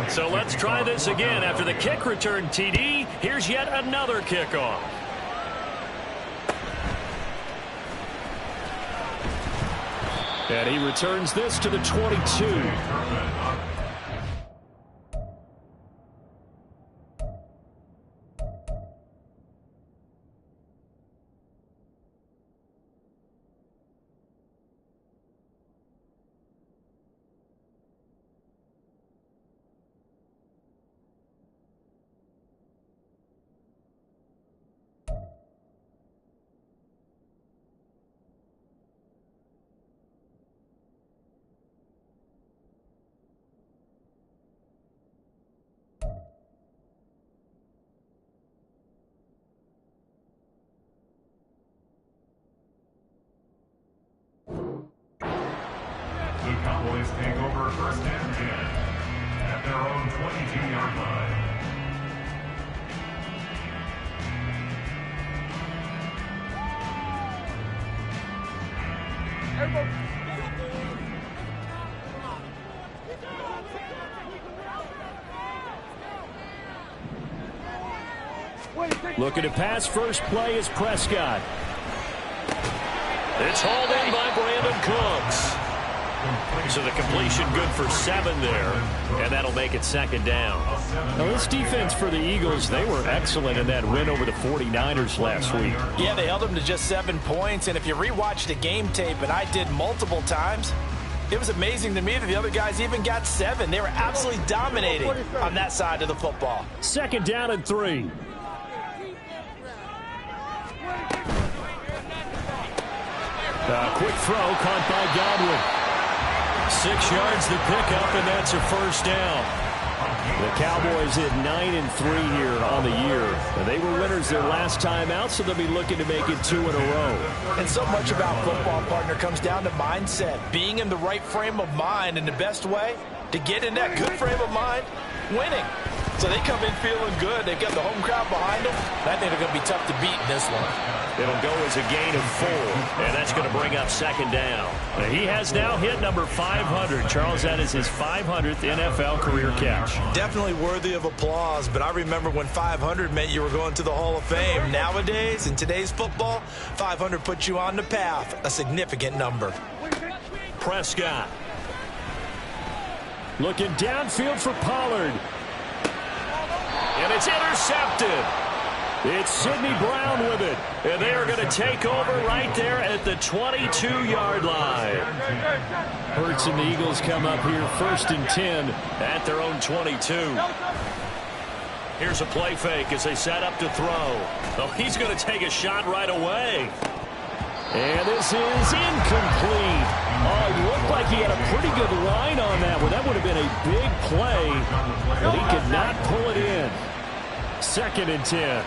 So let's try this again. After the kick return TD, here's yet another kickoff. And he returns this to the 22. The Cowboys take over first and 10 at their own 22-yard line. Looking to pass. First play is Prescott. It's hauled in by Brandon Cooks. So the completion good for 7 there, and that'll make it second down. Now this defense for the Eagles, they were excellent in that win over the 49ers last week. Yeah, they held them to just 7 points, and if you rewatch the game tape, and I did multiple times, it was amazing to me that the other guys even got 7. They were absolutely dominating on that side of the football. Second down and 3. Quick throw caught by Godwin. 6 yards the pickup, and that's a first down. The Cowboys at 9-3 here on the year. They were winners their last time out, so they'll be looking to make it 2 in a row. And so much about football, partner, comes down to mindset. Being in the right frame of mind, and the best way to get in that good frame of mind, winning. So they come in feeling good. They've got the home crowd behind them. I think they're going to be tough to beat in this one. It'll go as a gain of 4, and that's going to bring up second down. He has now hit number 500. Charles, that is his 500th NFL career catch. Definitely worthy of applause, but I remember when 500 meant you were going to the Hall of Fame. Nowadays, in today's football, 500 puts you on the path, a significant number. Prescott. Looking downfield for Pollard. And it's intercepted. It's Sidney Brown with it. And they are going to take over right there at the 22-yard line. Hurts and the Eagles come up here first and 10 at their own 22. Here's a play fake as they set up to throw. Oh, he's going to take a shot right away. And this is incomplete. Oh, it looked like he had a pretty good line on that one. That would have been a big play, but he could not pull it in. Second and 10.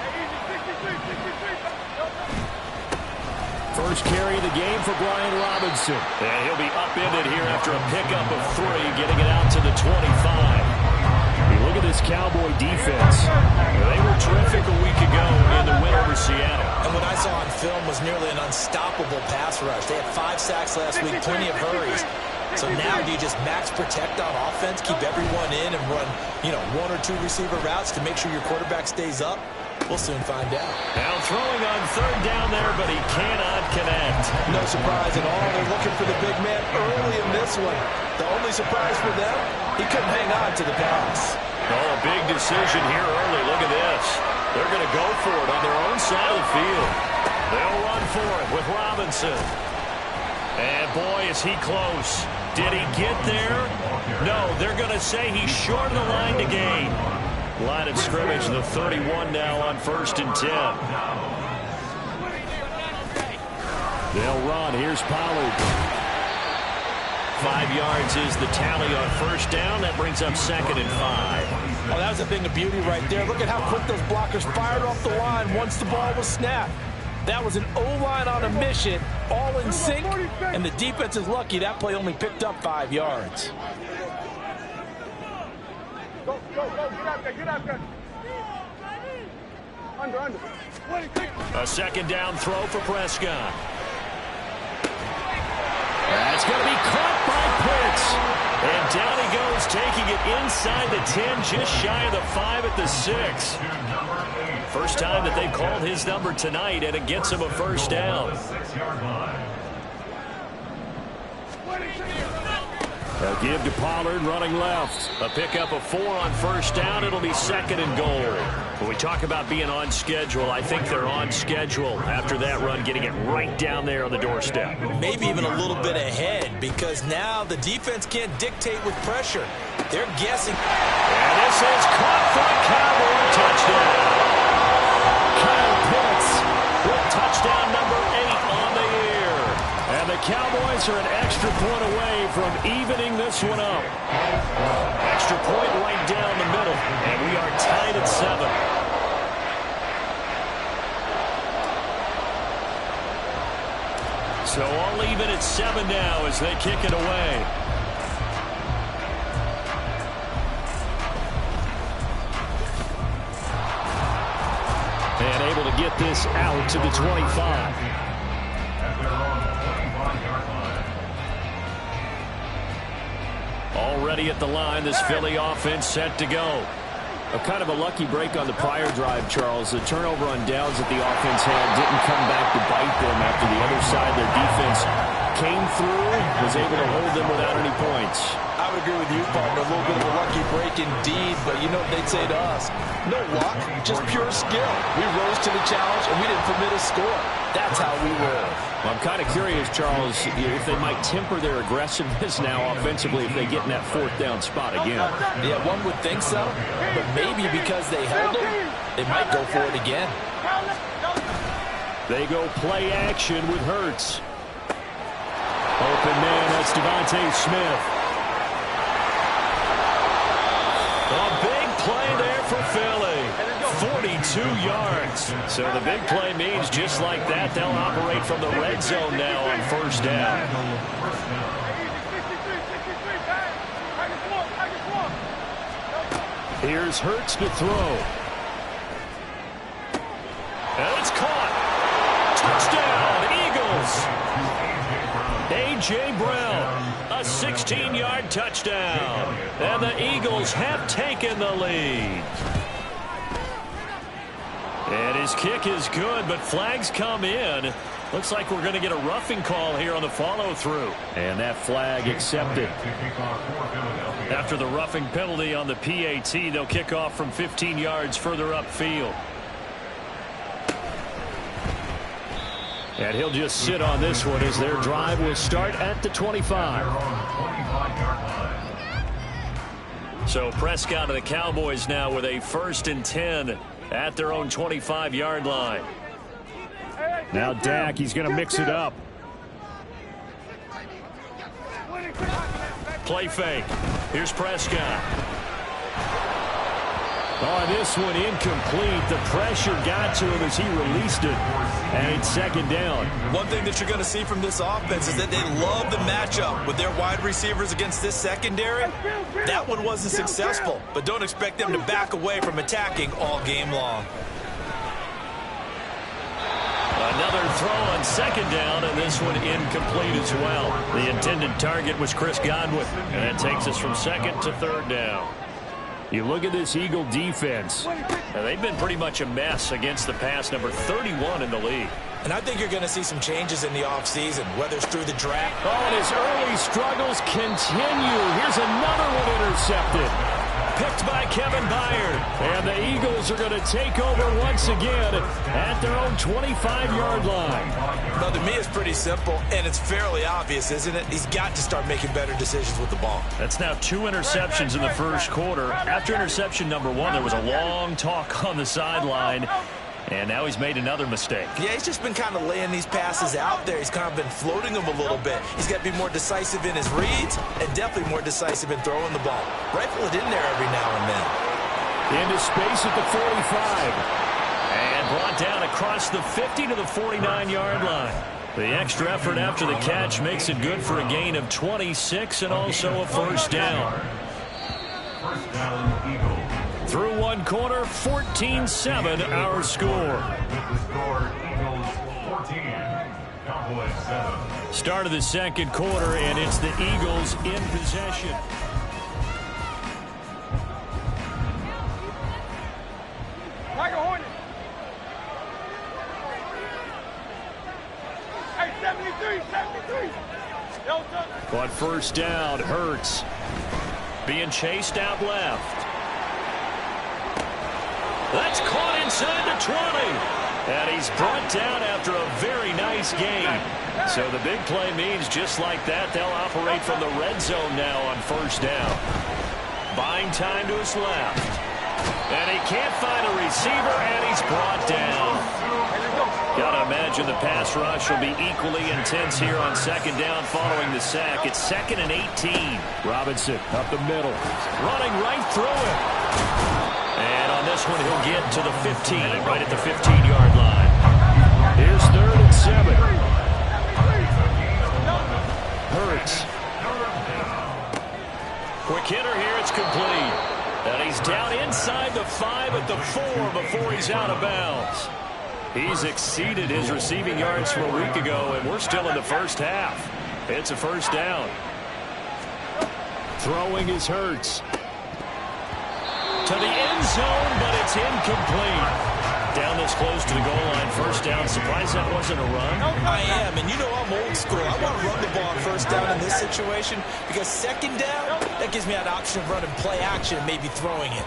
First carry of the game for Brian Robinson. And he'll be upended here after a pickup of 3, getting it out to the 25. Look at this Cowboy defense. They were terrific a week ago in the win over Seattle. And what I saw on film was nearly an unstoppable pass rush. They had 5 sacks last week, plenty of hurries. So now do you just max protect on offense, keep everyone in, and run, 1 or 2 receiver routes to make sure your quarterback stays up? We'll soon find out. Now throwing on third down there, but he cannot connect. No surprise at all. They're looking for the big man early in this one. The only surprise for them, he couldn't hang on to the pass. Oh, a big decision here early. Look at this. They're going to go for it on their own side of the field. They'll run for it with Robinson. And boy, is he close. Did he get there? No, they're going to say he's short of the line to gain. Line of scrimmage, the 31 now on first and 10. They'll run. Here's Pollard. 5 yards is the tally on first down. That brings up second and 5. Oh, that was a thing of beauty right there. Look at how quick those blockers fired off the line once the ball was snapped. That was an O-line on a mission, all in sync, and the defense is lucky that play only picked up 5 yards. Go, get out there. Under. A second down throw for Prescott. That's going to be caught by Pitts. And down he goes, taking it inside the 10, just shy of the 5 at the 6. First time that they've called his number tonight, and it gets him a first down. They'll give to Pollard running left. A pickup of 4 on first down. It'll be 2nd and goal. When we talk about being on schedule, I think they're on schedule after that run, getting it right down there on the doorstep. Maybe even a little bit ahead, because now the defense can't dictate with pressure. They're guessing. And this is caught for a Cowboy touchdown. Kyle Pitts with touchdown number 8 on the year. And the Cowboys are an extra point away from evening this one up. Extra point right down the middle, and we are tied at 7. So all even at 7 now as they kick it away. And able to get this out to the 25. Already at the line, this Philly offense set to go. Kind of a lucky break on the prior drive, Charles. The turnover on downs that the offense had didn't come back to bite them after the other side. Their defense came through, was able to hold them without any points. I would agree with you, partner. A little bit of a lucky break indeed, but you know what they'd say to us? No luck, just pure skill. We rose to the challenge, and we didn't permit a score. That's how we roll. Well, I'm kind of curious, Charles, if they might temper their aggressiveness now offensively if they get in that 4th down spot again. Yeah, one would think so, but maybe because they held them, they might go for it again. They go play action with Hurts. Open man, that's Devontae Smith. A big play there for Philly. 42 yards. So the big play means just like that, they'll operate from the red zone now on first down. Here's Hurts to throw. And it's caught. Touchdown, Eagles. A.J. Brown, a 16-yard touchdown. And the Eagles have taken the lead. And his kick is good, but flags come in. Looks like we're going to get a roughing call here on the follow-through. And that flag accepted. After the roughing penalty on the PAT, they'll kick off from 15 yards further upfield. And he'll just sit on this one as their drive will start at the 25. So Prescott and the Cowboys now with a 1st and 10 at their own 25-yard line. Now Dak, he's going to mix it up. Play fake. Here's Prescott. Oh, this one incomplete. The pressure got to him as he released it. And it's 2nd down. One thing that you're going to see from this offense is that they love the matchup with their wide receivers against this secondary. That one wasn't successful, but don't expect them to back away from attacking all game long. Another throw on 2nd down, and this one incomplete as well. The intended target was Chris Godwin, and that takes us from 2nd to 3rd down. You look at this Eagle defense. Now, they've been pretty much a mess against the pass, number 31 in the league. And I think you're going to see some changes in the offseason, whether it's through the draft. Oh, and his early struggles continue. Here's another one intercepted. Picked by Kevin Byard. And the Eagles are going to take over once again at their own 25-yard line. Now, to me, it's pretty simple, and it's fairly obvious, isn't it? He's got to start making better decisions with the ball. That's now 2 interceptions in the first quarter. After interception number 1, there was a long talk on the sideline. And now he's made another mistake. Yeah, he's just been kind of laying these passes out there. He's kind of been floating them a little bit. He's got to be more decisive in his reads and definitely more decisive in throwing the ball. Rifle it in there every now and then. Into space at the 45. And brought down across the 50 to the 49-yard line. The extra effort after the catch makes it good for a gain of 26 and also a first down. First down, Eagles. Through one quarter, 14-7 our score. With the score, Eagles 14, Cowboys 7. Start of the second quarter, and it's the Eagles in possession. first down. Hurts being chased out left. That's caught inside the 20. And he's brought down after a very nice gain. So the big play means just like that, they'll operate from the red zone now on first down. Buying time to his left. And he can't find a receiver, and he's brought down. Got to imagine the pass rush will be equally intense here on second down following the sack. It's 2nd and 18. Robinson up the middle. Running right through it. And on this one, he'll get to the 15, right at the 15-yard line. Here's 3rd and 7. Hurts. Quick hitter here, it's complete. And he's down inside the 5 at the 4 before he's out of bounds. He's exceeded his receiving yards from a week ago, and we're still in the first half. It's a first down. Throwing is Hurts. To the end zone, but it's incomplete. Down this close to the goal line, first down. Surprised that wasn't a run? I am, and you know I'm old school. I want to run the ball on first down in this situation because second down, that gives me an option of running play action and maybe throwing it.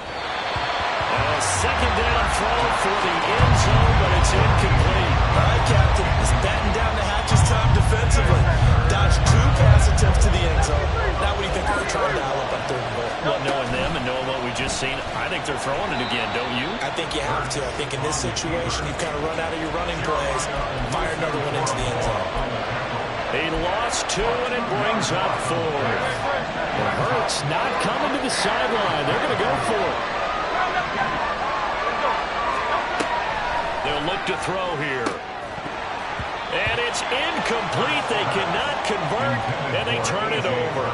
Second down throw for the end zone, but it's incomplete. All right, Captain, it's batten down the hatches time defensively. Dodged 2 pass attempts to the end zone. Now what do you think they're trying to dial up on 3rd and goal? Well, knowing them and knowing what we just seen, I think they're throwing it again, don't you? I think you have to. I think in this situation, you've kind of run out of your running plays, fire another one into the end zone. He lost 2, and it brings up 4. Hurts not coming to the sideline. They're going to go for it. They'll look to throw here. And it's incomplete. They cannot convert, and they turn it over.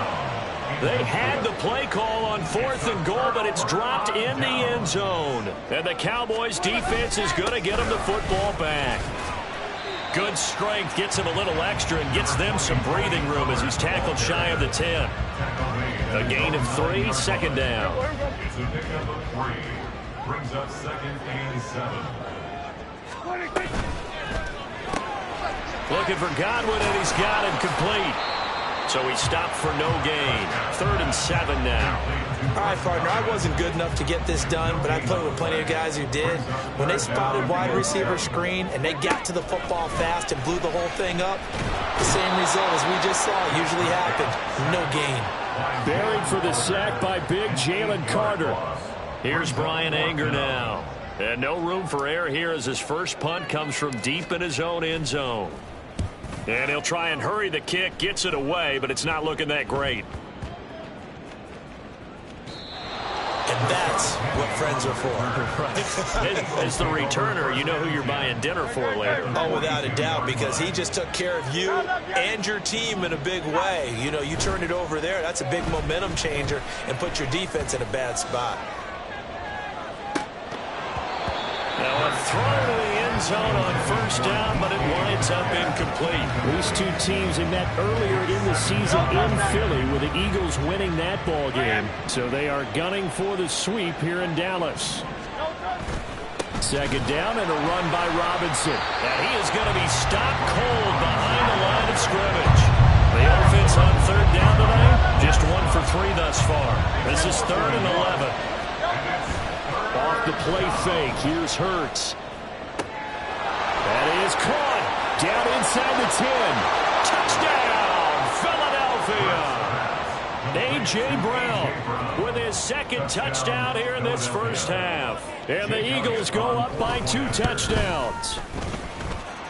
They had the play call on 4th and goal, but it's dropped in the end zone. And the Cowboys' defense is going to get them the football back. Good strength, gets him a little extra and gets them some breathing room as he's tackled shy of the 10. A gain of 3, second down. It's a pickup of 3. Brings up 2nd and 7. Looking for Godwin, and he's got him complete. So he stopped for no gain. 3rd and 7 now. All right, partner, I wasn't good enough to get this done, but I played with plenty of guys who did. When they spotted wide receiver screen and they got to the football fast and blew the whole thing up, the same result as we just saw usually happened. No gain. Buried for the sack by big Jalen Carter. Here's Brian Anger now. And no room for error here as his first punt comes from deep in his own end zone. And he'll try and hurry the kick, gets it away, but it's not looking that great. And that's what friends are for. As the returner, you know who you're buying dinner for later. Oh, without a doubt, because he just took care of you and your team in a big way. You know, you turned it over there. That's a big momentum changer and put your defense in a bad spot. Now a throw to the end zone on first down, but it winds up incomplete. These two teams had met earlier in the season in Philly with the Eagles winning that ball game. So they are gunning for the sweep here in Dallas. Second down and a run by Robinson. And he is going to be stopped cold behind the line of scrimmage. The offense on third down tonight, just 1 for 3 thus far. This is 3rd and 11. Off the play fake, here's Hurts. That is caught. Down inside the 10. Touchdown, Philadelphia. A.J. Brown with his second touchdown here in this first half. And the Eagles go up by 2 touchdowns.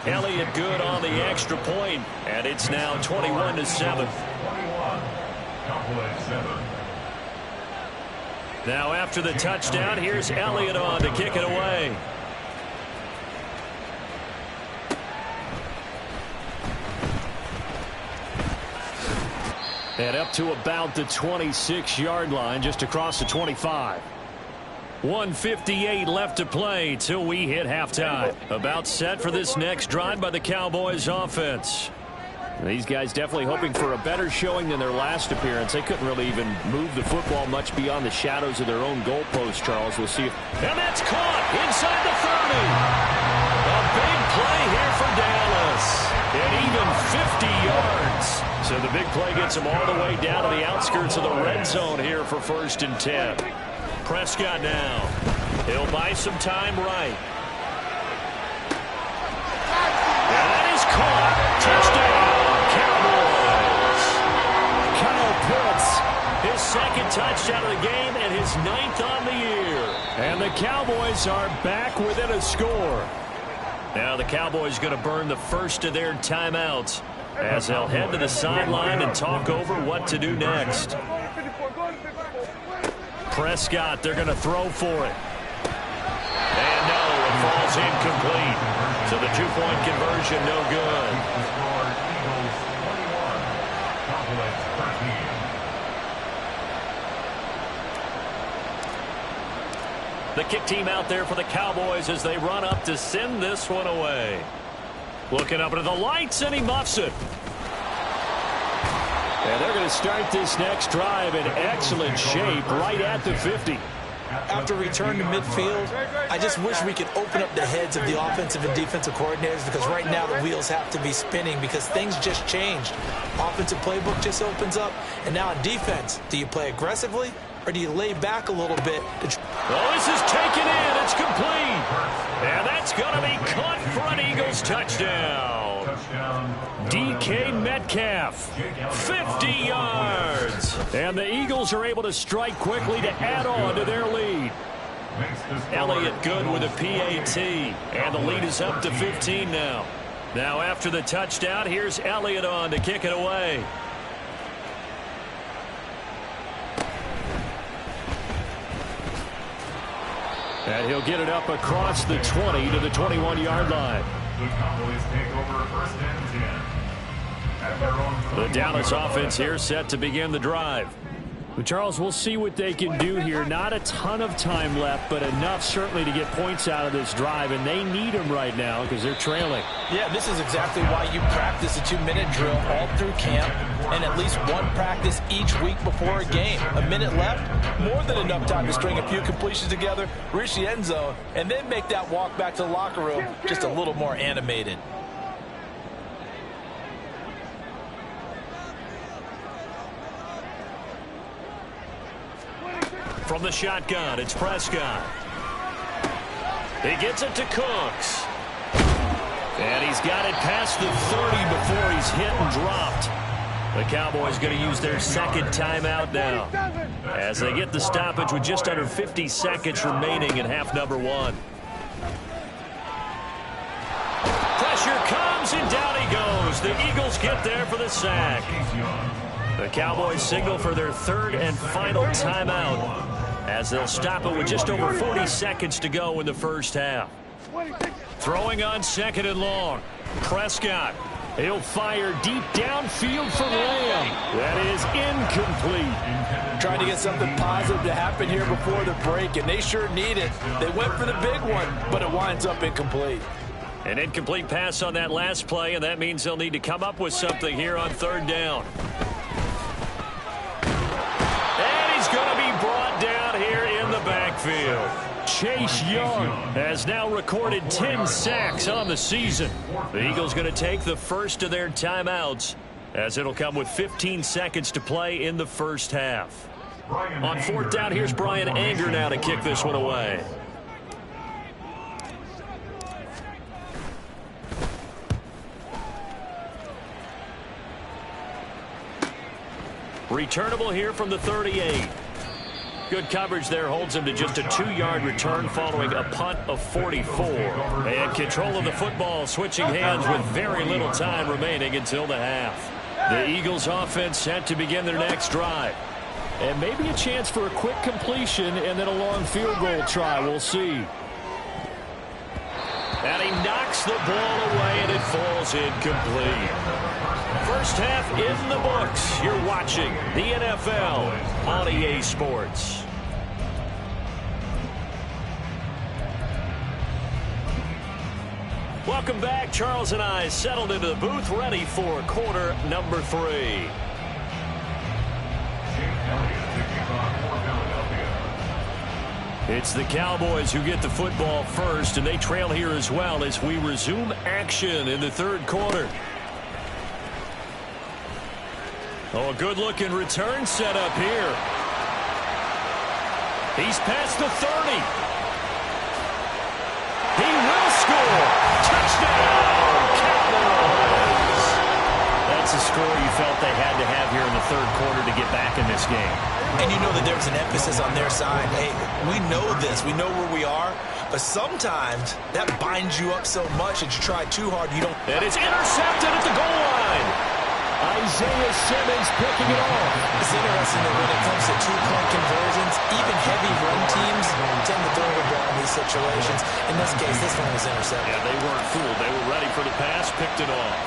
Elliott good on the extra point, and it's now 21-7. Now after the touchdown, here's Elliott on to kick it away. And up to about the 26-yard line, just across the 25. 1:58 left to play till we hit halftime. About set for this next drive by the Cowboys offense. These guys definitely hoping for a better showing than their last appearance. They couldn't really even move the football much beyond the shadows of their own goalpost, Charles. We'll see if... And that's caught inside the 30. A big play here for Dallas. And even 50 yards. So the big play gets him all the way down to the outskirts of the red zone here for 1st and 10. Prescott now. He'll buy some time right. And that is caught. Touchdown, Cowboys. Kyle Pitts, his 2nd touchdown of the game and his 9th on the year. And the Cowboys are back within a score. Now the Cowboys going to burn the first of their timeouts as they'll head to the sideline and talk over what to do next. Prescott, they're going to throw for it. And no, it falls incomplete. So the 2-point conversion, no good. The kick team out there for the Cowboys as they run up to send this one away. Looking up into the lights, and he muffs it. And they're going to start this next drive in excellent shape right at the 50. After return to midfield, I just wish we could open up the heads of the offensive and defensive coordinators, because right now the wheels have to be spinning because things just changed. Offensive playbook just opens up, and now on defense, do you play aggressively or do you lay back a little bit? Oh, this is taken in. It's complete. And that's going to be caught for an Eagles touchdown. DK Metcalf, 50 yards. And the Eagles are able to strike quickly to add on to their lead. Elliott good with a PAT. And the lead is up to 15 now. Now after the touchdown, here's Elliott on to kick it away. And he'll get it up across the 20 to the 21-yard line. The Cowboys take over 1st and 10. At their own 20. The Dallas offense here set to begin the drive. Well, Charles, we'll see what they can do here. Not a ton of time left, but enough certainly to get points out of this drive, and they need them right now because they're trailing. Yeah, this is exactly why you practice a 2-minute drill all through camp and at least one practice each week before a game. A minute left, more than enough time to string a few completions together, reach the end zone, and then make that walk back to the locker room just a little more animated. From the shotgun, it's Prescott. He gets it to Cooks. And he's got it past the 30 before he's hit and dropped. The Cowboys going to use their 2nd timeout now as they get the stoppage with just under 50 seconds remaining in half number 1. Pressure comes, and down he goes. The Eagles get there for the sack. The Cowboys signal for their 3rd and final timeout as they'll stop it with just over 40 seconds to go in the first half. Throwing on 2nd and long. Prescott. He'll fire deep downfield for Lamb. That is incomplete. Trying to get something positive to happen here before the break, and they sure need it. They went for the big one, but it winds up incomplete. An incomplete pass on that last play, and that means they'll need to come up with something here on 3rd down. And he's going to be brought down here in the backfield. Chase Young has now recorded 10 sacks on the season. The Eagles going to take the first of their timeouts as it'll come with 15 seconds to play in the first half. On 4th down, here's Brian Anger now to kick this one away. Returnable here from the 38. Good coverage there holds him to just a 2-yard return following a punt of 44. And control of the football switching hands with very little time remaining until the half. The Eagles offense set to begin their next drive. And maybe a chance for a quick completion and then a long field goal try. We'll see. And he knocks the ball away and it falls incomplete. First half in the books. You're watching the NFL on EA Sports. Welcome back. Charles and I settled into the booth, ready for quarter number 3. It's the Cowboys who get the football first, and they trail here as well as we resume action in the 3rd quarter. Oh, a good-looking return set up here. He's past the 30. He will score. Touchdown, Cowboys. That's a score you felt they had to have here in the third quarter to get back in this game. And you know that there's an emphasis on their side. Hey, we know this. We know where we are. But sometimes that binds you up so much that you try too hard, you don't. And it's intercepted at the goal line. Isaiah Simmons picking it off. It's interesting that when it comes to two-point conversions, even heavy run teams tend to throw the ball in these situations. In this case, this one was intercepted. Yeah, they weren't fooled. They were ready for the pass, picked it off.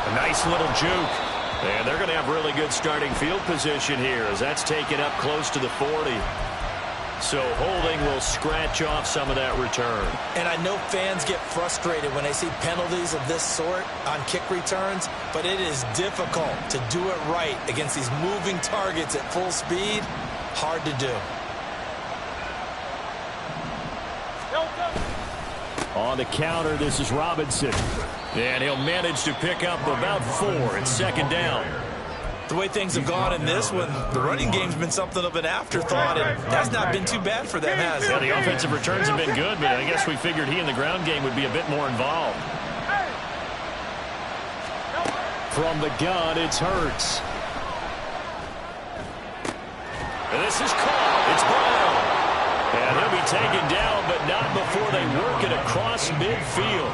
A nice little juke. And they're going to have really good starting field position here as that's taken up close to the 40. So holding will scratch off some of that return. And I know fans get frustrated when they see penalties of this sort on kick returns, but it is difficult to do it right against these moving targets at full speed. Hard to do. On the counter, this is Robinson. And he'll manage to pick up about 4. It's second down. The way things have gone in this one, the running game's been something of an afterthought, and that's not been too bad for them, has it? Yeah, the offensive returns have been good, but I guess we figured he in the ground game would be a bit more involved. From the gun, it's Hurts. And this is caught. It's Brown. And he'll be taken down, but not before they work it across midfield.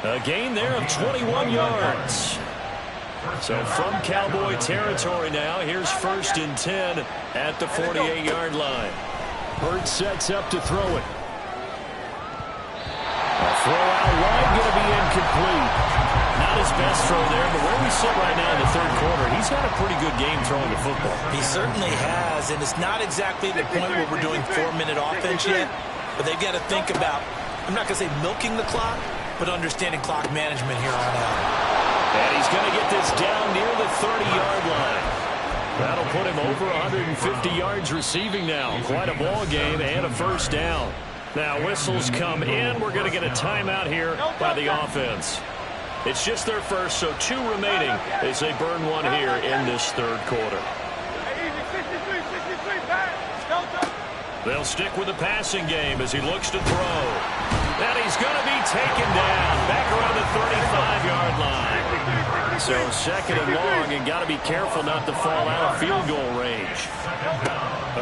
A gain there of 21 yards. So from Cowboy territory now, here's 1st and 10 at the 48-yard line. Hurts sets up to throw it. A throw out wide, going to be incomplete. Not his best throw there, but where we sit right now in the third quarter, he's had a pretty good game throwing the football. He certainly has, and it's not exactly the point where we're doing 4-minute offense yet, but they've got to think about, I'm not going to say milking the clock, but understanding clock management here on out. And he's going to get this down near the 30-yard line. That'll put him over 150 yards receiving now. Quite a ball game and a first down. Now whistles come in. We're going to get a timeout here by the offense. It's just their first, so 2 remaining as they burn one here in this third quarter. They'll stick with the passing game as he looks to throw. And he's going to be taken down back around the 35-yard line. So second and long, and got to be careful not to fall out of field goal range.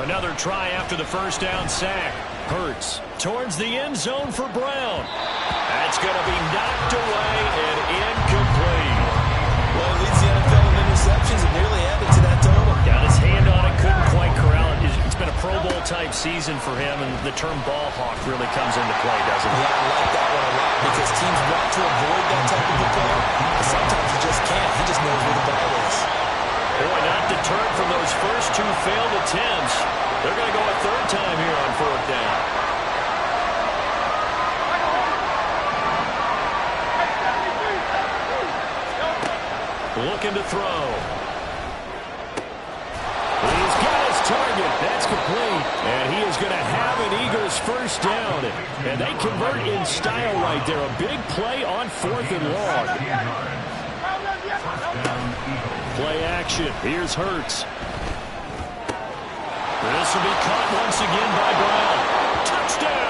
Another try after the first down sack. Hurts towards the end zone for Brown. That's going to be knocked away and incomplete. Well, he leads the NFL in interceptions and nearly added to that total. Got his hand on it, couldn't quite corral it. It's been a Pro Bowl-type season for him, and the term ball hawk really comes into play, doesn't it? Yeah, I like that one a lot because teams want to avoid that type of a play, but sometimes you just can't. He just knows where the ball is. Boy, not deterred from those first 2 failed attempts. They're going to go a third time here on 4th down. Looking to throw. He's got his target. That's complete. And he is going to have an Eagles first down. And they convert in style right there. A big play on 4th and long. Play action. Here's Hurts. This will be caught once again by Brown. Touchdown!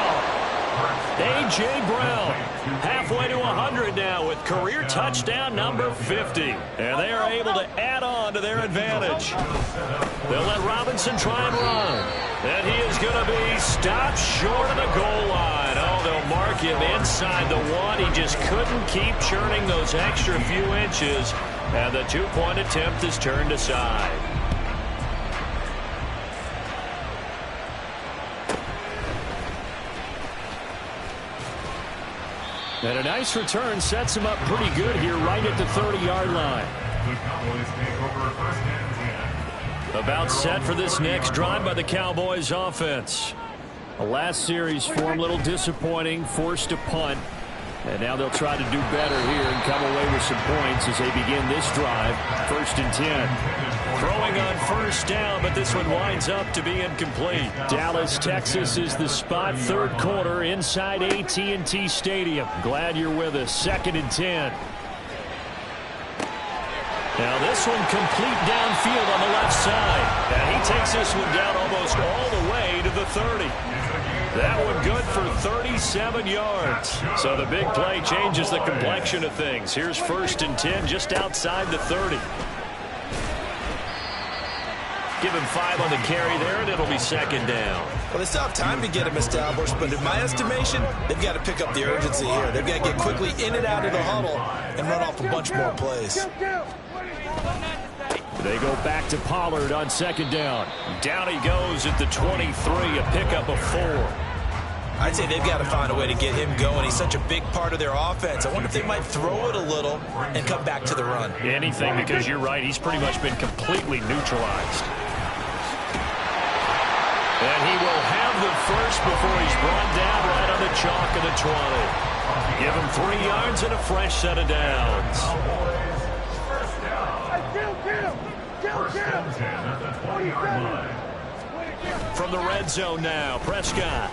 A.J. Brown, halfway to 100 now with career touchdown number 50. And they are able to add on to their advantage. They'll let Robinson try and run. And he is going to be stopped short of the goal line. Oh, they'll mark him inside the 1. He just couldn't keep churning those extra few inches. And the 2-point attempt is turned aside. And a nice return sets him up pretty good here right at the 30-yard line. The Cowboys take over 1st and 10. About set for this next drive by the Cowboys offense. The last series for him, a little disappointing, forced to punt. And now they'll try to do better here and come away with some points as they begin this drive. 1st and 10. Throwing on 1st down, but this one winds up to be incomplete. Dallas, Texas is the spot. 3rd quarter inside AT&T Stadium. Glad you're with us. 2nd and 10. Now this one complete downfield on the left side. And he takes this one down almost all the way to the 30. That one good for 37 yards. So the big play changes the complexion of things. Here's 1st and 10 just outside the 30. Give him 5 on the carry there, and it'll be 2nd down. Well, they still have time to get him established, but in my estimation, they've got to pick up the urgency here. They've got to get quickly in and out of the huddle and run off a bunch more plays. They go back to Pollard on 2nd down. Down he goes at the 23, a pickup of 4. I'd say they've got to find a way to get him going. He's such a big part of their offense. I wonder if they might throw it a little and come back to the run. Anything, because you're right, he's pretty much been completely neutralized. And he will have the first before he's brought down right on the chalk of the 20. Give him 3 yards and a fresh set of downs. From the red zone now, Prescott.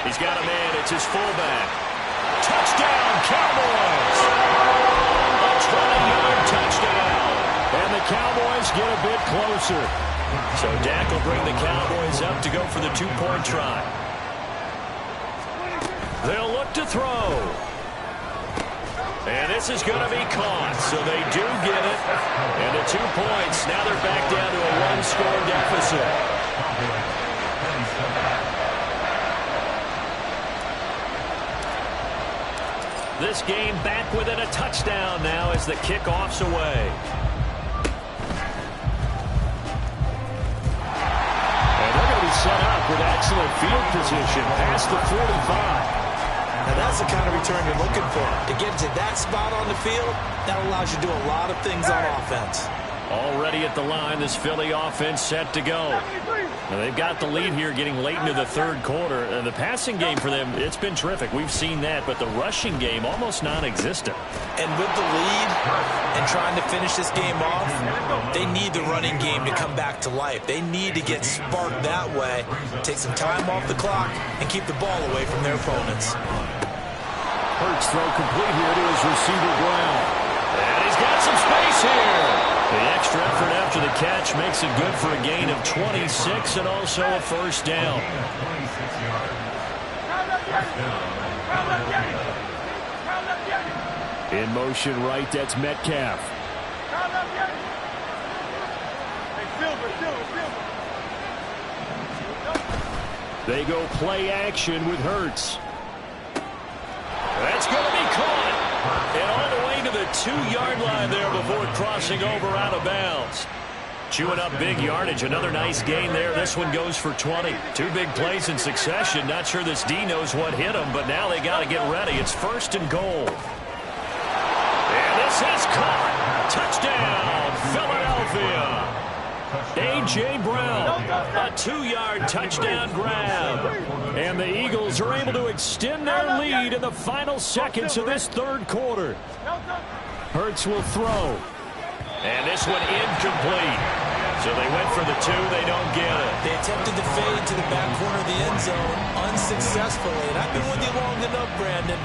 He's got a man, it's his fullback. Touchdown, Cowboys! A 20-yard touchdown. And the Cowboys get a bit closer. So Dak will bring the Cowboys up to go for the 2-point try. They'll look to throw. And this is going to be caught, so they do get it. And the 2 points, now they're back down to a 1-score deficit. This game back within a touchdown now as the kickoff's away. And they're going to be set up with excellent field position past the 45. Now that's the kind of return you're looking for. To get to that spot on the field, that allows you to do a lot of things on offense. Already at the line, this Philly offense set to go. Now they've got the lead here getting late into the 3rd quarter. And the passing game for them, it's been terrific. We've seen that, but the rushing game almost non-existent. And with the lead and trying to finish this game off, they need the running game to come back to life. They need to get sparked that way, take some time off the clock, and keep the ball away from their opponents. Hurts throw complete here to his receiver Brown. And he's got some space here. The extra effort after the catch makes it good for a gain of 26 and also a 1st down. In motion right, that's Metcalf. They go play action with Hurts. That's going to be caught. And all the way to the 2-yard line there before crossing over out of bounds. Chewing up big yardage. Another nice gain there. This one goes for 20. 2 big plays in succession. Not sure this D knows what hit him, but now they got to get ready. It's 1st and goal. And this is caught. Touchdown, Philadelphia. A.J. Brown, a 2-yard touchdown grab. And the Eagles are able to extend their lead in the final seconds of this 3rd quarter. Hurts will throw. And this one incomplete. So they went for the 2. They don't get it. They attempted to fade to the back corner of the end zone unsuccessfully. And I've been with you long enough, Brandon.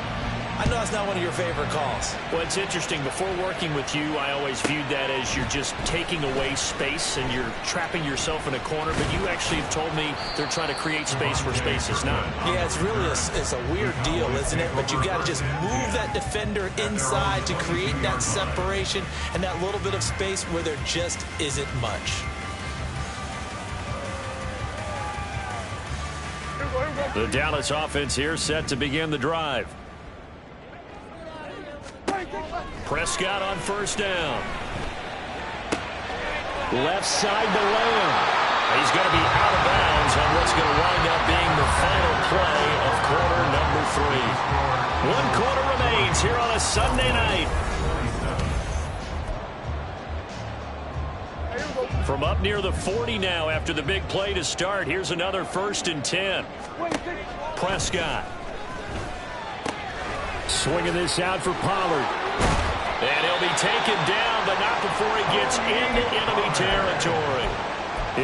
I know that's not one of your favorite calls. Well, it's interesting. Before working with you, I always viewed that as you're just taking away space and you're trapping yourself in a corner. But you actually have told me they're trying to create space where space is not. Yeah, it's really it's a weird deal, isn't it? But you've got to just move that defender inside to create that separation and that little bit of space where there just isn't much. The Dallas offense here set to begin the drive. Prescott on 1st down. Left side to Lamb. He's going to be out of bounds on what's going to wind up being the final play of quarter number 3. 1 quarter remains here on a Sunday night. From up near the 40 now after the big play to start. Here's another 1st and 10. Prescott. Swinging this out for Pollard. And he'll be taken down, but not before he gets into enemy territory.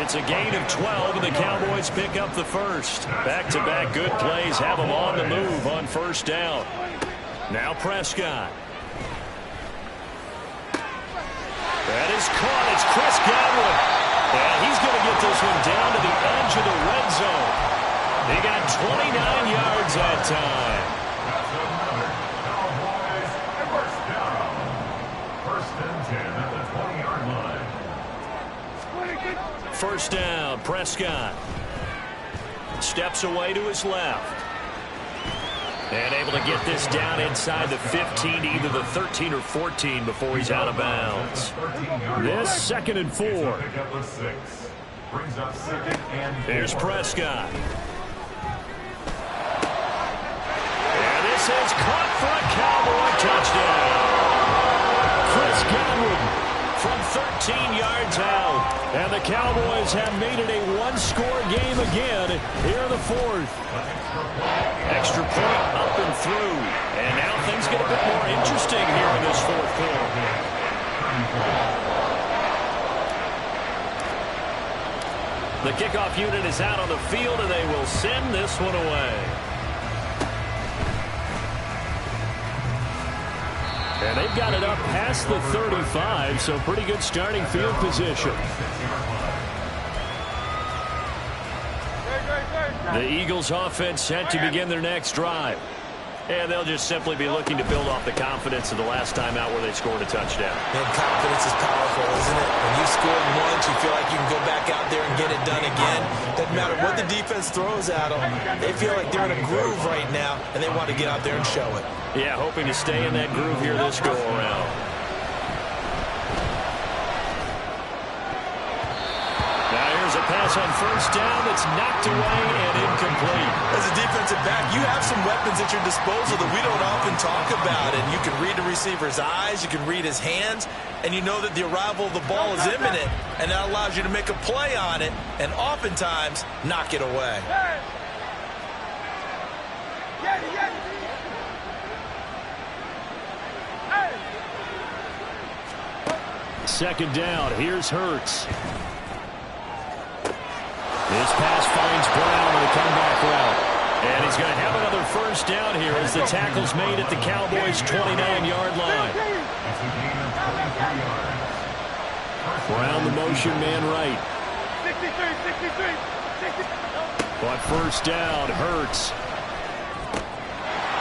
It's a gain of 12, and the Cowboys pick up the first. Back-to-back good plays have them on the move on 1st down. Now Prescott. That is caught. It's Chris Godwin. And he's going to get this one down to the edge of the red zone. He got 29 yards that time. First down, Prescott. Steps away to his left. And able to get this down inside the 15, either the 13 or 14 before he's out of bounds. This 2nd and 4. Here's Prescott. And this is caught for a Cowboy touchdown. Chris Godwin from 13 yards out. And the Cowboys have made it a one-score game again here in the 4th. Extra point up and through. And now things get a bit more interesting here in this 4th quarter. The kickoff unit is out on the field, and they will send this one away. And they've got it up past the 35, so pretty good starting field position. The Eagles offense set to begin their next drive. And they'll just simply be looking to build off the confidence of the last time out where they scored a touchdown. And confidence is powerful, isn't it? When you scored once, you feel like you can go back out there and get it done again. Doesn't matter what the defense throws at them. They feel like they're in a groove right now, and they want to get out there and show it. Yeah, hoping to stay in that groove here this go-around. Now here's a pass on 1st down that's knocked away and incomplete. As a defensive back, you have some weapons at your disposal that we don't often talk about. And you can read the receiver's eyes, you can read his hands, and you know that the arrival of the ball is imminent, and that allows you to make a play on it and oftentimes knock it away. Second down. Here's Hurts. This pass finds Brown on the comeback route. And he's going to have another 1st down here as the tackle's made at the Cowboys' 29-yard line. Brown the motion man right. 63. But 1st down, Hurts.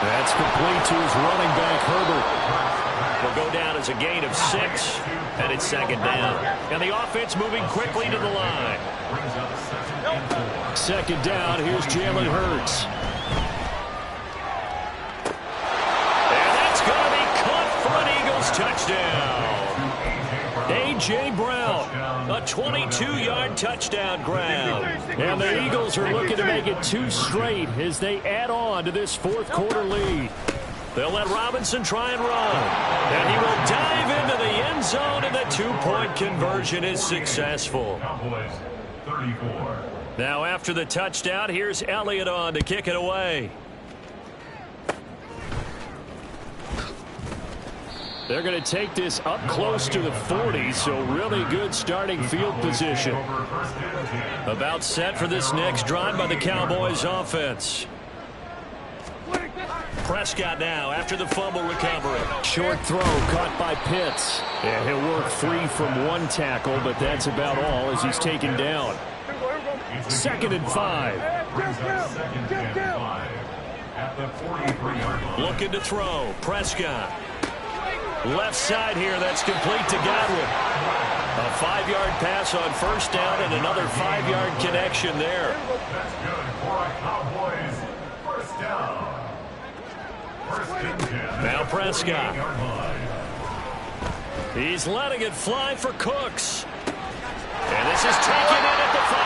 That's complete to his running back, Herbert. Will go down as a gain of 6, and it's 2nd down. And the offense moving quickly to the line. 2nd down, here's Jalen Hurts. And that's going to be caught for an Eagles touchdown. A.J. Brown, a 22-yard touchdown grab. And the Eagles are looking to make it 2 straight as they add on to this 4th quarter lead. They'll let Robinson try and run. And he will dive into the end zone, and the 2-point conversion is successful. Cowboys 34. Now after the touchdown, here's Elliott on to kick it away. They're going to take this up close to the 40, so really good starting field position. About set for this next drive by the Cowboys offense. Prescott now after the fumble recovery. Short throw caught by Pitts. And he'll work free from 1 tackle, but that's about all as he's taken down. 2nd and 5. At the 43-yard line. Looking to throw. Prescott. Left side here, that's complete to Godwin. A 5-yard pass on 1st down and another 5-yard connection there. That's good for a Cowboys 1st down. 1st and 10. Now Prescott. 48-yard line. He's letting it fly for Cooks. And this is taken in at the 5.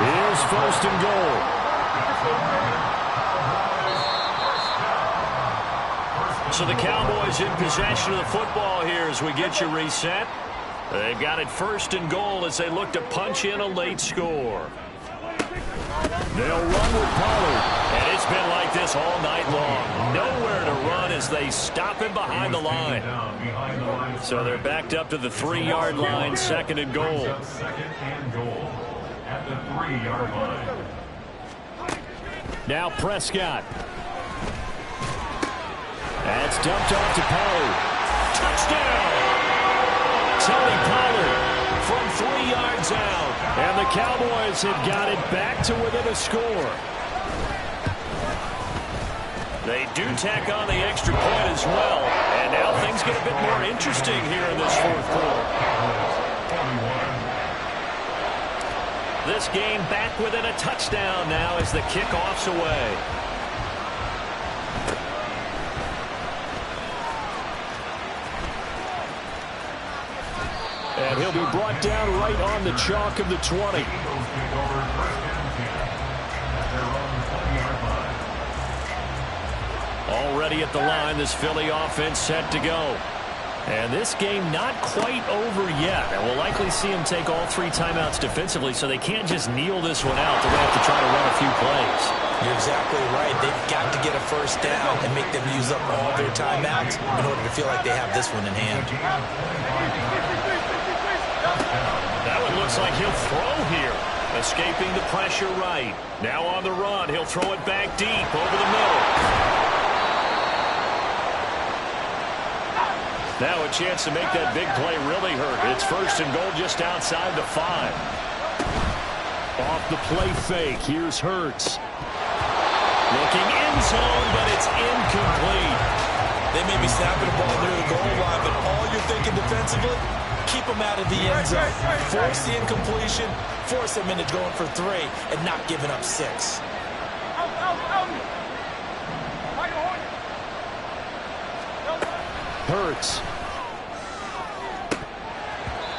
Here's 1st and goal. So the Cowboys in possession of the football here as we get you reset. They've got it 1st and goal as they look to punch in a late score. They'll run with Pollard. And it's been like this all night long. Nowhere to run as they stop him behind the line. So they're backed up to the 3-yard line, 2nd and goal. 2nd and goal at the 3-yard line. Now Prescott. That's dumped off to Pollard. Touchdown! Tony Pollard from 3 yards out. And the Cowboys have got it back to within a score. They do tack on the extra point as well. And now things get a bit more interesting here in this 4th quarter. This game back within a touchdown now as the kickoff's away. And he'll be brought down right on the chalk of the 20. Already at the line, this Philly offense set to go. And this game not quite over yet. And we'll likely see them take all 3 timeouts defensively, so they can't just kneel this one out. They're going to have to try to run a few plays. You're exactly right. They've got to get a 1st down and make them use up all their timeouts in order to feel like they have this one in hand. That one looks like he'll throw here. Escaping the pressure right. Now on the run, he'll throw it back deep over the middle. Now a chance to make that big play really hurt. It's 1st and goal just outside the 5. Off the play fake, here's Hurts. Looking end zone, but it's incomplete. They may be snapping the ball near the goal line, but all you're thinking defensively, keep them out of the end zone. Force the incompletion, force them into going for 3, and not giving up 6. Hurts.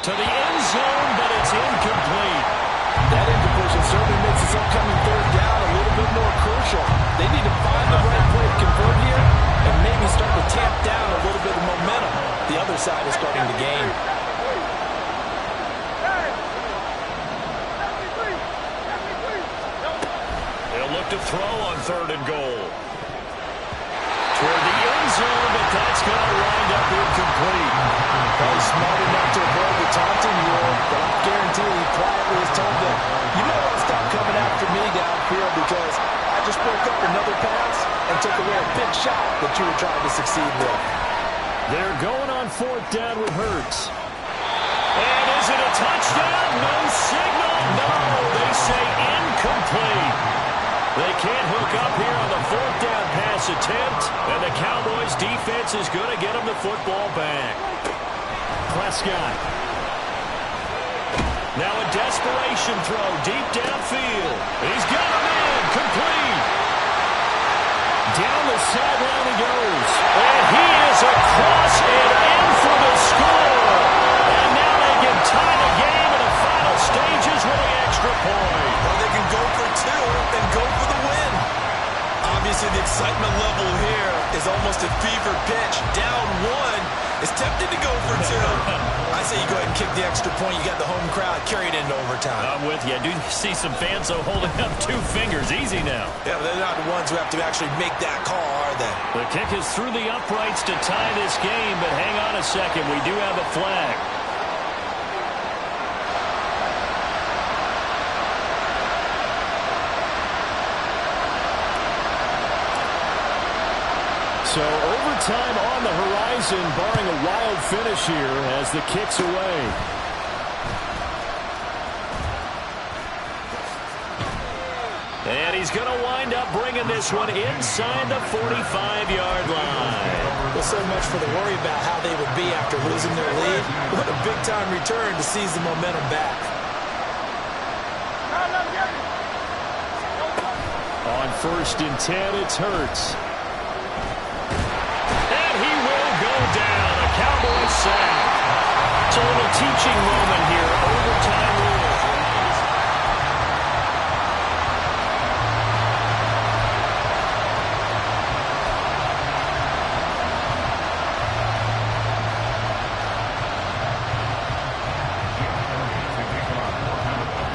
To the end zone, but it's incomplete. That incompletion certainly makes this upcoming 3rd down a little bit more crucial. They need to find the right play to convert here and maybe start to tamp down a little bit of momentum. The other side is starting to gain. They'll look to throw on 3rd and goal. Toward the end zone, but that's going to wind up incomplete. Probably smart enough to avoid the taunting rule, but I guarantee he quietly has told them, you may want to stop coming after me downfield because I just broke up another pass and took away a big shot that you were trying to succeed with. They're going on 4th down with Hurts. And is it a touchdown? No signal. No, they say incomplete. They can't hook up here on the 4th down pass attempt, and the Cowboys defense is going to get them the football back. Prescott. Now a desperation throw deep downfield. He's got him in, complete. Down the sideline he goes. And he is across and in for the score. And now they can tie the game in the final stages with the extra point. Or they can go for 2 and go for the win. Obviously, the excitement level here is almost a fever pitch. Down 1 is tempted to go for 2. I say you go ahead and kick the extra point. You got the home crowd carried into overtime. I'm with you. I do see some fans, though, holding up 2 fingers. Easy now. Yeah, but they're not the ones who have to actually make that call, are they? The kick is through the uprights to tie this game, but hang on a second. We do have a flag. So overtime on the horizon, barring a wild finish here as the kick's away. And he's going to wind up bringing this one inside the 45-yard line. Well, so much for the worry about how they would be after losing their lead. What a big-time return to seize the momentum back. On 1st and 10, it's Hurts. Down, a Cowboys sack. It's a little teaching moment here. Overtime rule.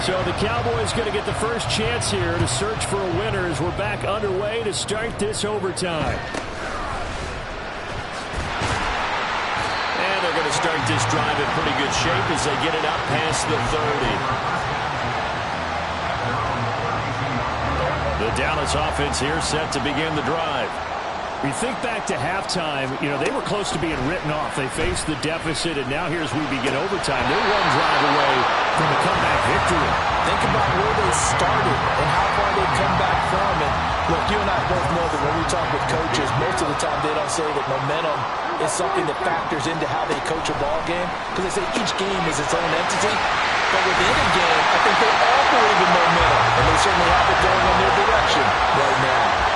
So the Cowboys going to get the first chance here to search for a winner as we're back underway to start this overtime. And they're going to start this drive in pretty good shape as they get it up past the 30. The Dallas offense here set to begin the drive. We think back to halftime, they were close to being written off. They faced the deficit, and now here's we begin overtime. They're one drive away from a comeback victory. Think about where they started and how far they've come back from. And look, you and I both know that when we talk with coaches, most of the time they don't say that momentum is something that factors into how they coach a ball game, because they say each game is its own entity. But within a game, I think they all believe in momentum, and they certainly have it going in their direction right now.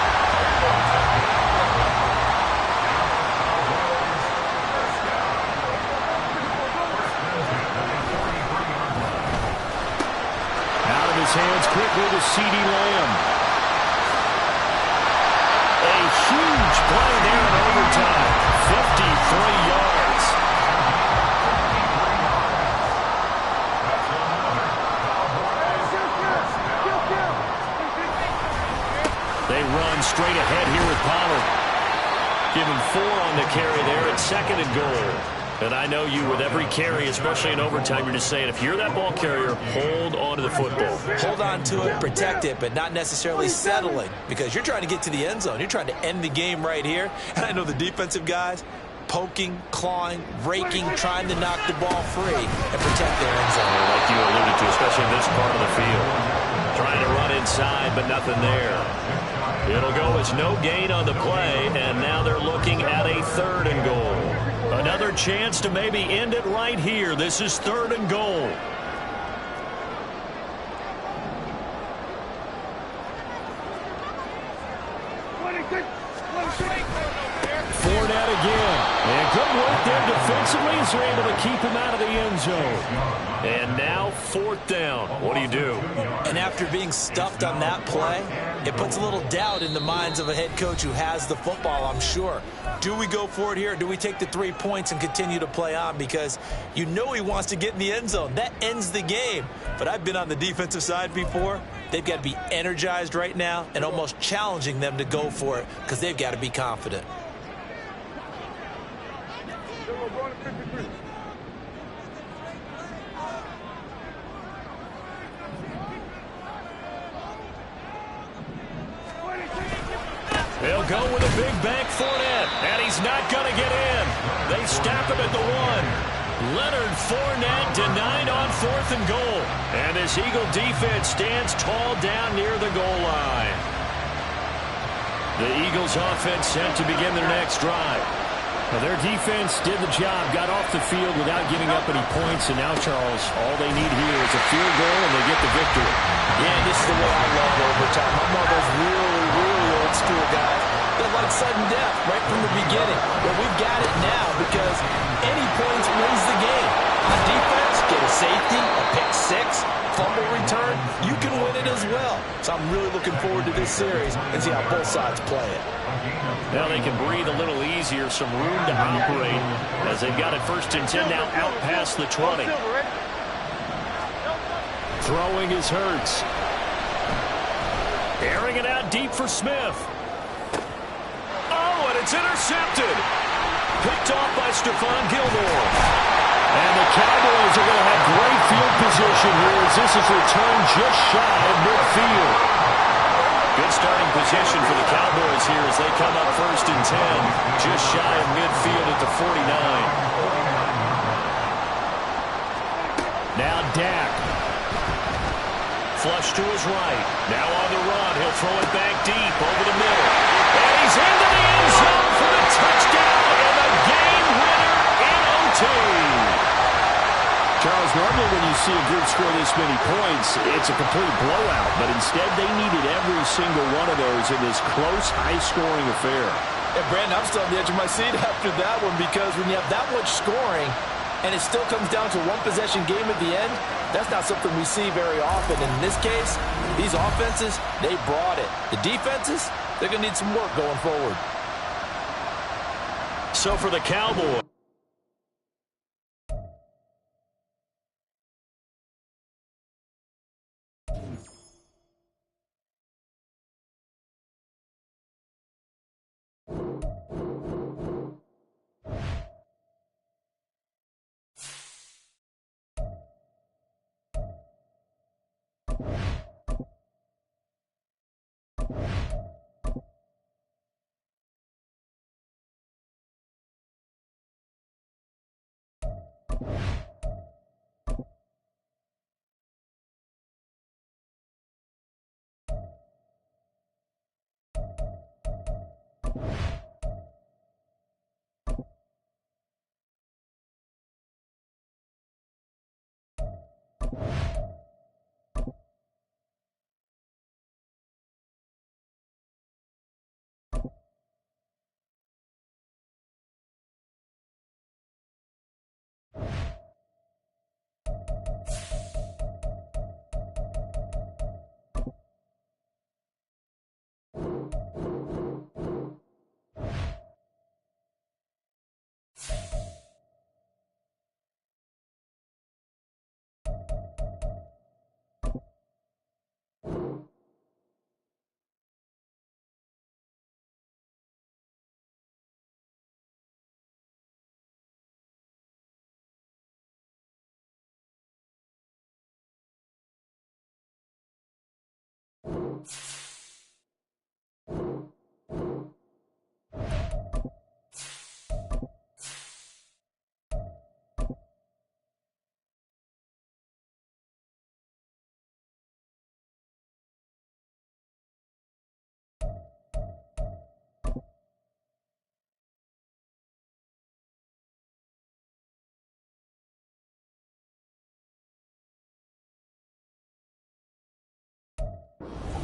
Hands quickly to CeeDee Lamb. A huge play there in overtime. 53 yards. They run straight ahead here with Pollard. Give him 4 on the carry there at 2nd and goal. And I know you, with every carry, especially in overtime, you're just saying, if you're that ball carrier, hold on to the football. Hold on to it, protect it, but not necessarily settling, because you're trying to get to the end zone. You're trying to end the game right here. And I know the defensive guys poking, clawing, raking, trying to knock the ball free and protect their end zone. Like you alluded to, especially in this part of the field. Trying to run inside, but nothing there. It'll go as no gain on the play, and now they're looking at a 3rd and goal. Another chance to maybe end it right here. This is 3rd and goal. Fournette again. And good work there defensively as they're able to keep him out of the end zone. And now 4th down. What do you do? And after being stuffed on that play, it puts a little doubt in the minds of a head coach who has the football, I'm sure. Do we go for it here, or do we take the 3 points and continue to play on? Because you know he wants to get in the end zone. That ends the game. But I've been on the defensive side before. They've got to be energized right now and almost challenging them to go for it, because they've got to be confident. They'll go with a big bank Fournette, and he's not going to get in. They stop him at the 1. Leonard Fournette denied on 4th and goal. And this Eagle defense stands tall down near the goal line. The Eagles offense set to begin their next drive. Well, their defense did the job, got off the field without giving up any points, and now, Charles, all they need here is a field goal, and they get the victory. Yeah, this is the way I love overtime. I'm one of those really old school guys that like sudden death right from the beginning. Well, we've got it now because any points wins the game. On defense, get a safety, a pick 6, fumble return, you can win it as well. So I'm really looking forward to this series and see how both sides play it. Now they can breathe a little easier, some room to operate as they've got it 1st and 10 now out past the 20. Throwing is Hurts. Airing it out deep for Smith. Oh, and it's intercepted. Picked off by Stephon Gilmore. And the Cowboys are going to have great field position here as this is returned just shy of midfield. Good starting position for the Cowboys here as they come up 1st and 10, just shy of midfield at the 49. Now Dak. Flush to his right. Now on the run. He'll throw it back deep over the middle. And he's into the end zone for the touchdown and the game winner in OT. Charles, normally when you see a group score this many points, it's a complete blowout. But instead, they needed every single one of those in this close, high-scoring affair. And, Brandon, I'm still on the edge of my seat after that one because when you have that much scoring and it still comes down to one possession game at the end, that's not something we see very often. And in this case, these offenses, they brought it. The defenses, they're going to need some work going forward. So for the Cowboys.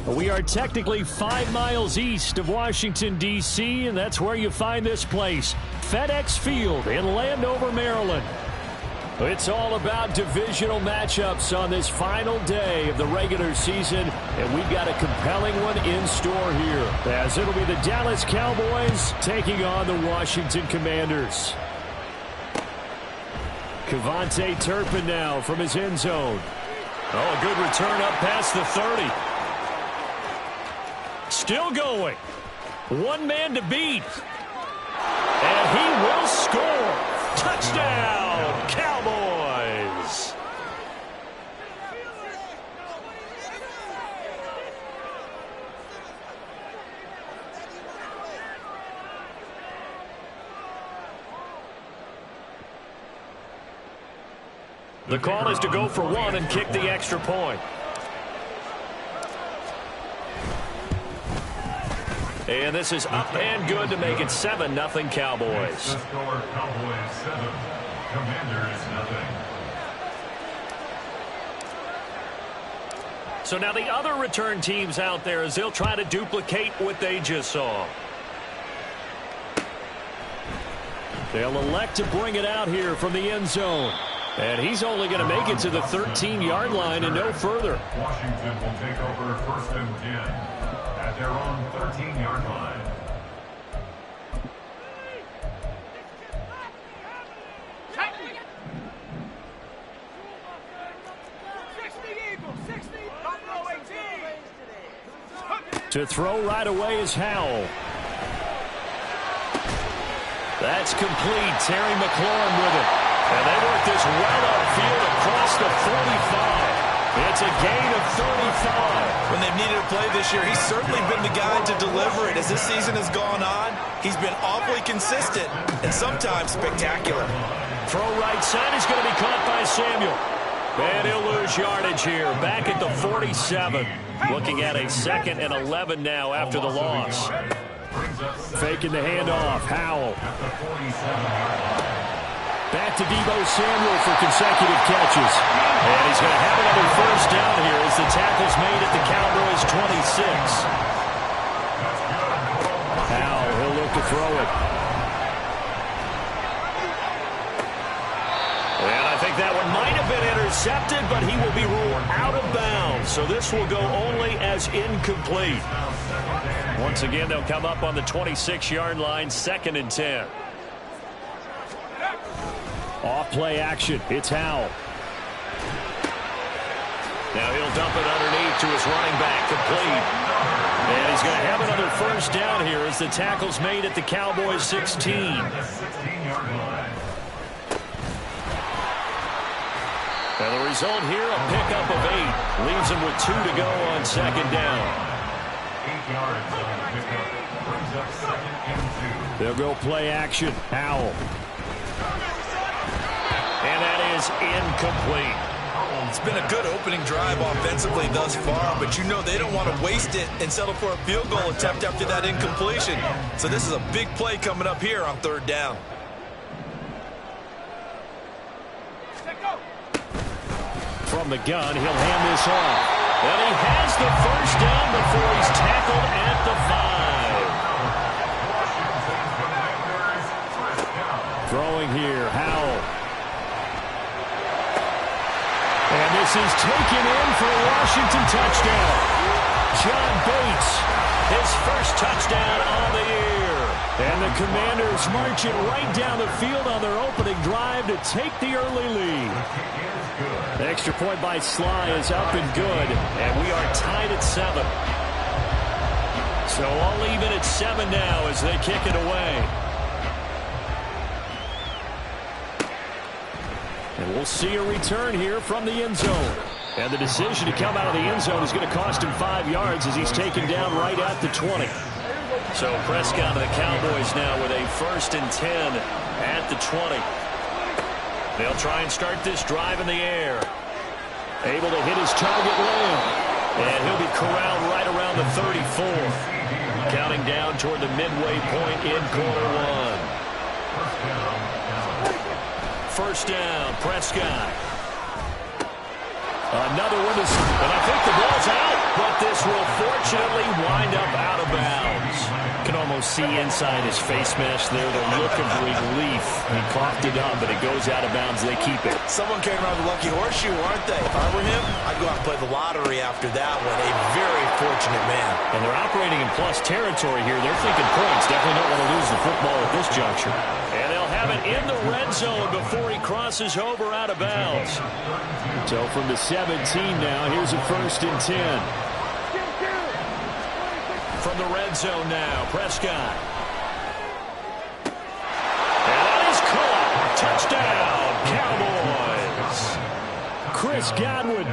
We are technically 5 miles east of Washington, D.C., and that's where you find this place, FedEx Field in Landover, Maryland. It's all about divisional matchups on this final day of the regular season, and we've got a compelling one in store here, as it'll be the Dallas Cowboys taking on the Washington Commanders. Kevontae Turpin now from his end zone. Oh, a good return up past the 30. Still going. One man to beat. And he will score. Touchdown, Cowboys. The call is to go for one and kick the extra point. And this is up and good to make it 7-0 Cowboys. The score, Cowboys 7, Commanders 0. So now the other return teams out there, as they'll try to duplicate what they just saw. They'll elect to bring it out here from the end zone. And he's only going to make it to the 13-yard line and no further. Washington will take over 1st and 10 at their own 13-yard line. To throw right away is Howell. That's complete. Terry McLaurin with it. And they work this well upfield across the 45. It's a gain of 35. When they've needed a play this year, he's certainly been the guy to deliver it. As this season has gone on, he's been awfully consistent and sometimes spectacular. Throw right side is going to be caught by Samuel. And he'll lose yardage here. Back at the 47. Looking at a 2nd and 11 now after the loss. Faking the handoff. Howell. Back to Deebo Samuel for consecutive catches. And he's going to have another first down here as the tackle's made at the Cowboys 26. Howell, he'll look to throw it. And I think that one might have been intercepted, but he will be ruled out of bounds. So this will go only as incomplete. Once again, they'll come up on the 26-yard line, 2nd and 10. Off-play action. It's Howell. Now he'll dump it underneath to his running back, complete. And he's going to have another first down here as the tackle's made at the Cowboys 16. And the result here, a pickup of 8. Leaves him with 2 to go on 2nd down. 8 yards on the pickup. Brings up 2nd and 2. They'll go play action. Howell. And that is incomplete. It's been a good opening drive offensively thus far, but you know they don't want to waste it and settle for a field goal attempt after that incompletion. So this is a big play coming up here on 3rd down. From the gun, he'll hand this off. And he has the first down before he's tackled at the 5. Throwing here, Howell. And this is taken in for a Washington touchdown. John Bates, his first touchdown on the year. And the Commanders marching right down the field on their opening drive to take the early lead. The extra point by Sly is up and good, and we are tied at 7. So all even at 7 now as they kick it away. And we'll see a return here from the end zone. And the decision to come out of the end zone is going to cost him 5 yards as he's taken down right at the 20. So Prescott and the Cowboys now with a 1st and 10 at the 20. They'll try and start this drive in the air. Able to hit his target Lamb. And he'll be corralled right around the 34. Counting down toward the midway point in quarter 1. First down, Prescott. Another one is, and I think the ball's out, but this will fortunately wind up out of bounds. can almost see inside his face mask there the look of relief. He coughed it up, but it goes out of bounds. They keep it. Someone came around the lucky horseshoe, aren't they? If I were him, I'd go out and play the lottery after that one. A very fortunate man. And they're operating in plus territory here. They're thinking points. Definitely don't want to lose the football at this juncture. And they'll have it in the red zone before he crosses over out of bounds. So from the 17 now, here's a 1st and 10. From the red zone now, Prescott. And that is caught. Touchdown, Cowboys. Chris Godwin,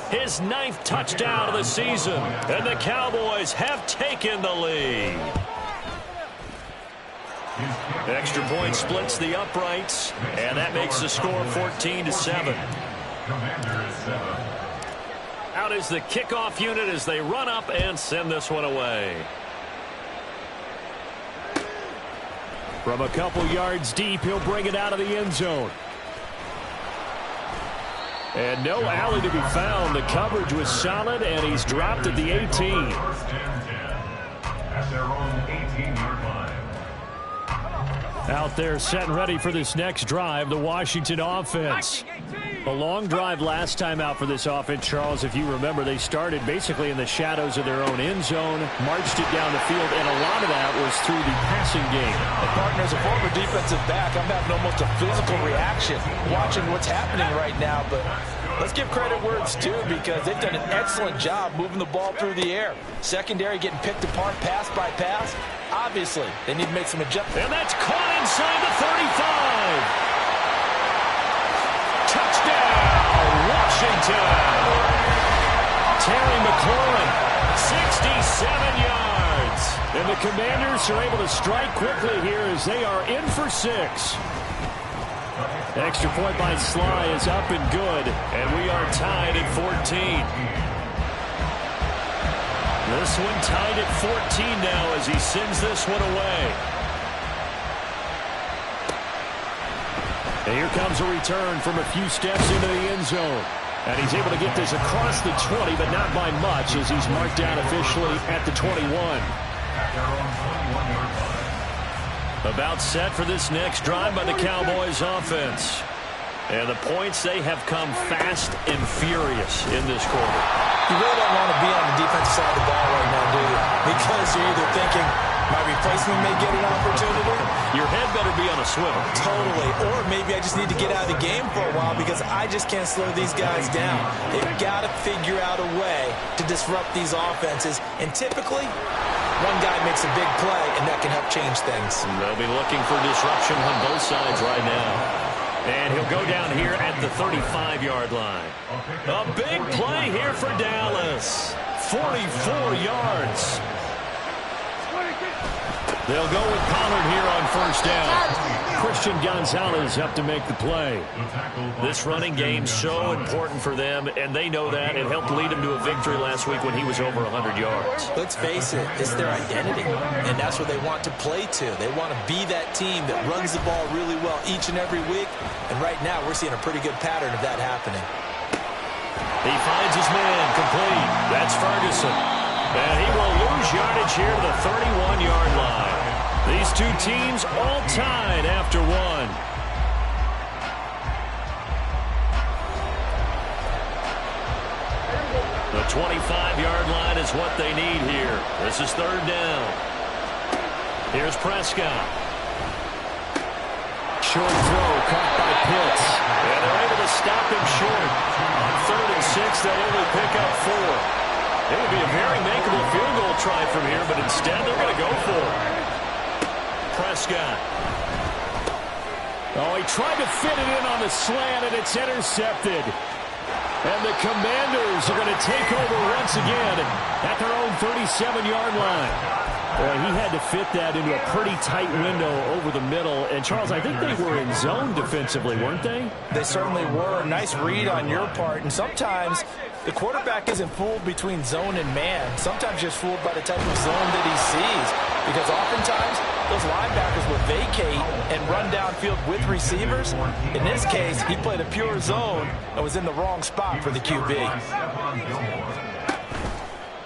his 9th touchdown of the season. And the Cowboys have taken the lead. Extra point splits the uprights, and that makes the score 14-7. Out is the kickoff unit as they run up and send this one away. From a couple yards deep, he'll bring it out of the end zone. And no alley to be found. The coverage was solid, and he's dropped at the 18. At their own 18-yard line. Out there set and ready for this next drive, the Washington offense. A long drive last time out for this offense, Charles. If you remember, they started basically in the shadows of their own end zone, marched it down the field, and a lot of that was through the passing game. And partner, as a former defensive back, I'm having almost a physical reaction watching what's happening right now. But let's give credit where it's due, because they've done an excellent job moving the ball through the air. Secondary getting picked apart pass by pass. Obviously, they need to make some adjustments. And that's caught inside the 35. Touchdown, Washington. Terry McLaurin, 67 yards. And the Commanders are able to strike quickly here as they are in for 6. Extra point by Sly is up and good. And we are tied at 14. This one tied at 14 now as he sends this one away. And here comes a return from a few steps into the end zone. And he's able to get this across the 20, but not by much, as he's marked down officially at the 21. About set for this next drive by the Cowboys offense. And the points, they have come fast and furious in this quarter. You really don't want to be on the defensive side of the ball right now, do you? Because you're either thinking, my replacement may get an opportunity. Your head better be on a swivel. Totally. Or maybe I just need to get out of the game for a while because I just can't slow these guys down. They've got to figure out a way to disrupt these offenses. And typically, one guy makes a big play, and that can help change things. They'll be looking for disruption on both sides right now. And he'll go down here at the 35-yard line. A big play here for Dallas. 44 yards. They'll go with Pollard here on first down. Christian Gonzalez up to make the play. This running game so important for them, and they know that. It helped lead them to a victory last week when he was over 100 yards. Let's face it, it's their identity, and that's what they want to play to. They want to be that team that runs the ball really well each and every week, and right now we're seeing a pretty good pattern of that happening. He finds his man complete. That's Ferguson. And he will lose yardage here to the 31-yard line. These two teams all tied after one. The 25-yard line is what they need here. This is third down. Here's Prescott. Short throw caught by Pitts. And they're able to stop him short. On 3rd and 6, they'll only pick up 4. It would be a very makeable field goal try from here, but instead they're going to go for it. Prescott. Oh, he tried to fit it in on the slant, and it's intercepted. And the Commanders are going to take over once again at their own 37-yard line. Boy, he had to fit that into a pretty tight window over the middle. And, Charles, I think they were in zone defensively, weren't they? They certainly were. Nice read on your part. And sometimes the quarterback isn't fooled between zone and man. Sometimes just fooled by the type of zone that he sees. Because oftentimes those linebackers will vacate and run downfield with receivers. In this case, he played a pure zone and was in the wrong spot for the QB.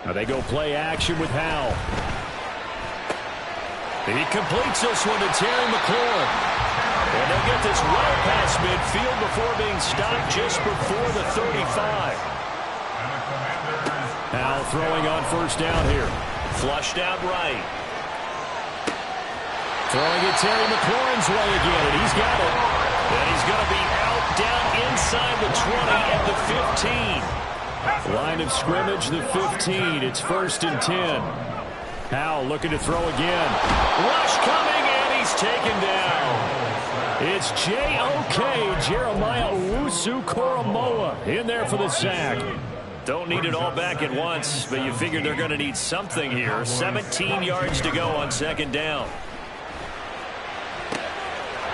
Now they go play action with Howell. He completes this one to Terry McLaurin. And they'll get this well past midfield before being stopped just before the 35. Howell throwing on first down here. Flushed out right. Throwing it Terry McLaurin's way again, and he's got it. And he's going to be out down inside the 20 at the 15. Line of scrimmage, the 15. It's 1st and 10. Howell looking to throw again. Rush coming, and he's taken down. It's J.O.K. Jeremiah Owusu-Koramoah in there for the sack. Don't need it all back at once, but you figure they're going to need something here. 17 yards to go on 2nd down.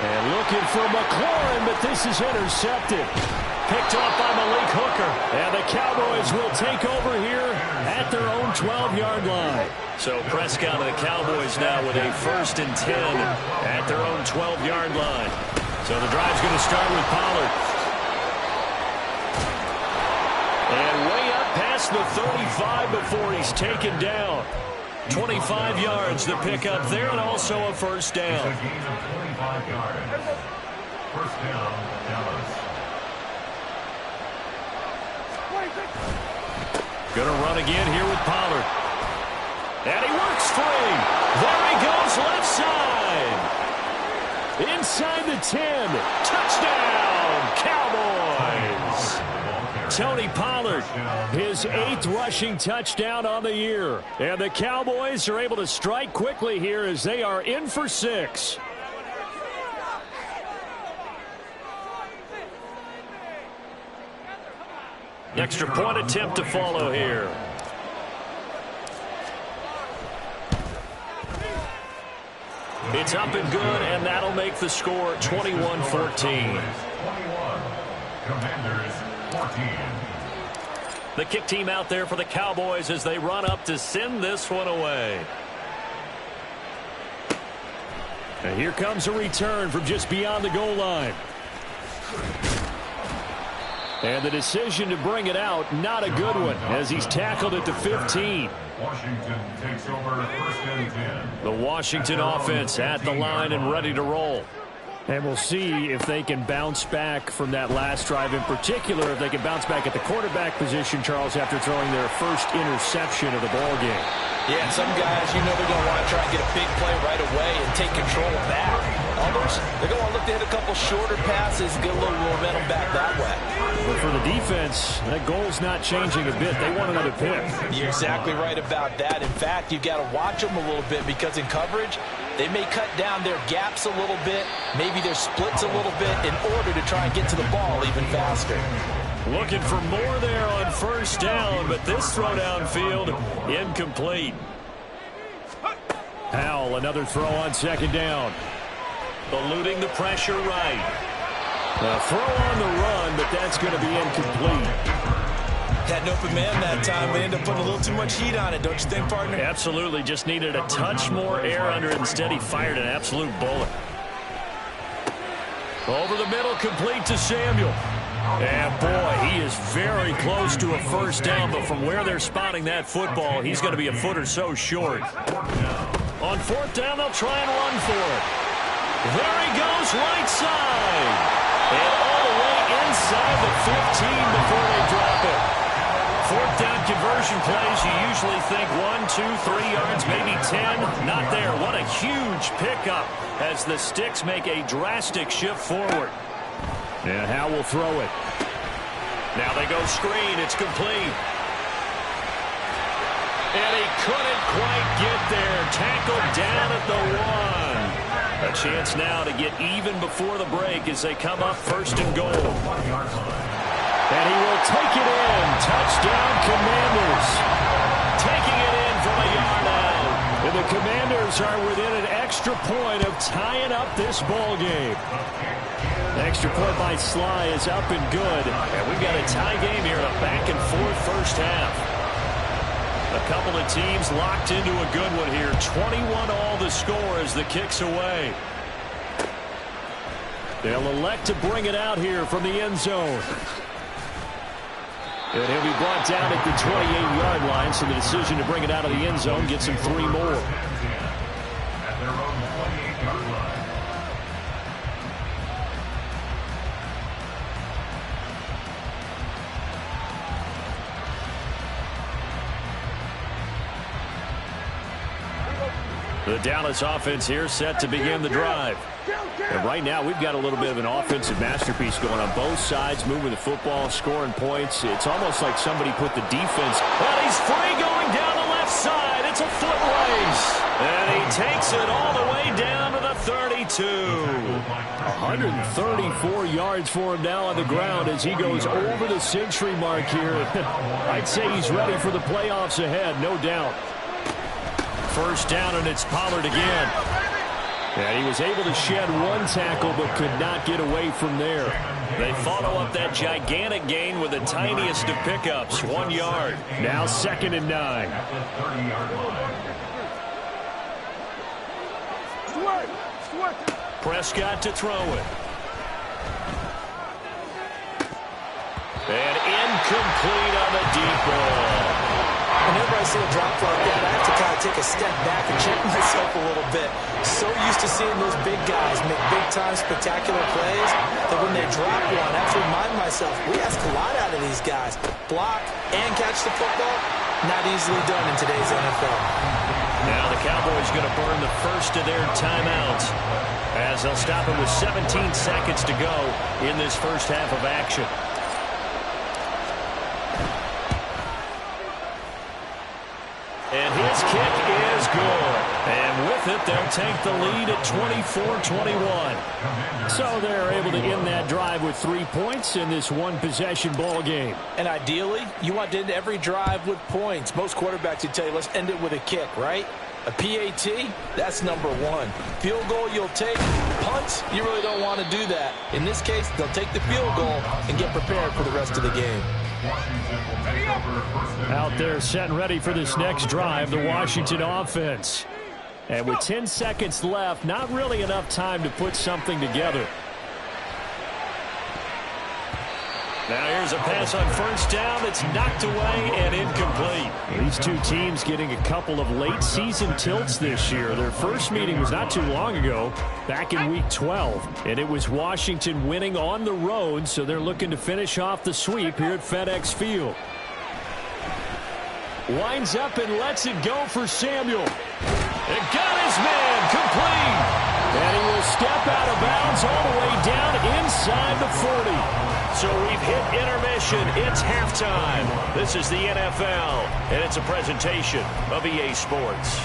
And looking for McLaurin, but this is intercepted. Picked off by Malik Hooker. And the Cowboys will take over here at their own 12-yard line. So Prescott and the Cowboys now with a 1st and 10 at their own 12-yard line. So the drive's going to start with Pollard. And way up past the 35 before he's taken down. 25 yards to pick up there, and also a 1st down. A gain of 25 yards. 1st down, Dallas. Going to run again here with Pollard. And he works free. There he goes left side. Inside the 10. Touchdown, Cowboys. Tony Pollard, his 8th rushing touchdown on the year. And the Cowboys are able to strike quickly here as they are in for 6. Extra point attempt to follow here. It's up and good, and that'll make the score 21-14. 21. Commanders 14. The kick team out there for the Cowboys as they run up to send this one away. And here comes a return from just beyond the goal line. And the decision to bring it out, not a good one, as he's tackled at the 15. Washington takes over 1st and 10. The Washington offense at the line and ready to roll. And we'll see if they can bounce back from that last drive, in particular if they can bounce back at the quarterback position, Charles, after throwing their first interception of the ball game. Yeah, and some guys, you know, they're going to want to try and get a big play right away and take control back. Others, they're going to want to look to hit a couple shorter passes, get a little momentum back that way. But for the defense, that goal's not changing a bit. They want another pick. You're exactly right about that. In fact, you've got to watch them a little bit because in coverage, they may cut down their gaps a little bit, maybe their splits a little bit in order to try and get to the ball even faster. Looking for more there on 1st down, but this throw downfield incomplete. Howell, another throw on second down. Eluding the pressure right. A throw on the run, but that's going to be incomplete. Had an open man that time, but ended up putting a little too much heat on it, don't you think, partner? Absolutely. Just needed a touch more air under it. Instead, he fired an absolute bullet. Over the middle, complete to Samuel. And, boy, he is very close to a first down, but from where they're spotting that football, he's going to be a foot or so short. On fourth down, they'll try and run for it. There he goes, right side. And all the way inside the 15 before they drop it. Fourth down conversion plays, you usually think 1, 2, 3 yards, maybe 10. Not there. What a huge pickup as the Sticks make a drastic shift forward. And Howe will throw it. Now they go screen. It's complete. And he couldn't quite get there. Tackled down at the 1. A chance now to get even before the break as they come up first and goal. And he will take it in. Touchdown, Commanders. Taking it in from a yard out. And the Commanders are within an extra point of tying up this ball game. Extra point by Sly is up and good. And we've got a tie game here, a back-and-forth first half. A couple of teams locked into a good one here. 21-all the score as the kick's away. They'll elect to bring it out here from the end zone. And he'll be brought down at the 28-yard line, so the decision to bring it out of the end zone gets him 3 more. At their own 28-yard line. The Dallas offense here set to begin the drive. And right now we've got a little bit of an offensive masterpiece going on both sides, moving the football, scoring points. It's almost like somebody put the defense. But he's free going down the left side. It's a foot race. And he takes it all the way down to the 32. 134 yards for him now on the ground as he goes over the century mark here. I'd say he's ready for the playoffs ahead, no doubt. First down, and it's Pollard again. And he was able to shed 1 tackle but could not get away from there. They follow up that gigantic gain with the tiniest of pickups, 1 yard. Now 2nd and 9. Prescott to throw it. And incomplete on the deep ball. Whenever I see a drop like that, I have to kind of take a step back and check myself a little bit. So used to seeing those big guys make big-time spectacular plays that when they drop one, I have to remind myself, we ask a lot out of these guys. Block and catch the football, not easily done in today's NFL. Now the Cowboys going to burn the first of their timeouts as they'll stop it with 17 seconds to go in this first half of action. And his kick is good. And with it, they'll take the lead at 24-21. So they're able to end that drive with 3 points in this one-possession ball game. And ideally, you want to end every drive with points. Most quarterbacks would tell you, let's end it with a kick, right? A PAT, that's number 1. Field goal you'll take. Punts, you really don't want to do that. In this case, they'll take the field goal and get prepared for the rest of the game. Out there set and ready for this next drive, the Washington offense. And with 10 seconds left, not really enough time to put something together. Now here's a pass on first down that's knocked away and incomplete. These two teams getting a couple of late season tilts this year. Their first meeting was not too long ago, back in week 12. And it was Washington winning on the road, so they're looking to finish off the sweep here at FedEx Field. Winds up and lets it go for Samuel. It got his man complete. And he will step out of bounds all the way down inside the 40. So we've hit intermission. It's halftime. This is the NFL, and it's a presentation of EA Sports.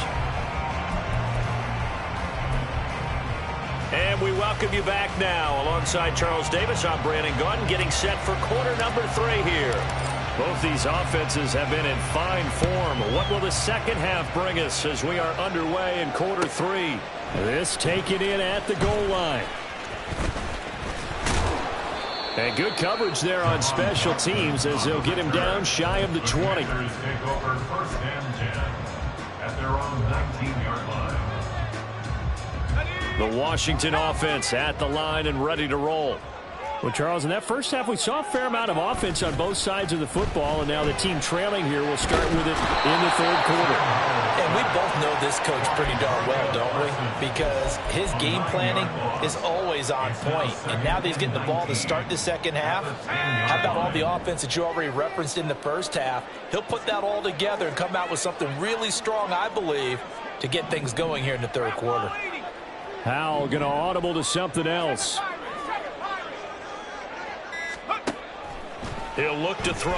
And we welcome you back now. Alongside Charles Davis, I'm Brandon Gaudin, getting set for quarter number 3 here. Both these offenses have been in fine form. What will the second half bring us as we are underway in quarter 3? This taken in at the goal line. And good coverage there on special teams as they'll get him down shy of the 20. Take over first and 10 at their own 19-yard line. The Washington offense at the line and ready to roll. Well, Charles, in that first half, we saw a fair amount of offense on both sides of the football, and now the team trailing here will start with it in the third quarter. And we both know this coach pretty darn well, don't we? Because his game planning is always on point. And now that he's getting the ball to start the second half, how about all the offense that you already referenced in the first half? He'll put that all together and come out with something really strong, I believe, to get things going here in the third quarter. Howell going to audible to something else. He'll look to throw.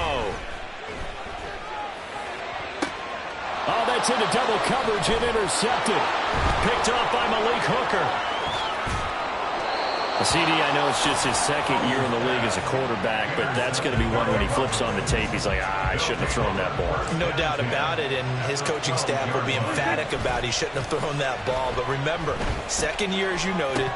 Oh, that's into double coverage and intercepted. Picked off by Malik Hooker. CD, I know it's just his second year in the league as a quarterback, but that's going to be one when he flips on the tape. He's like, I shouldn't have thrown that ball. No doubt about it, and his coaching staff will be emphatic about he shouldn't have thrown that ball. But remember, second year, as you noted,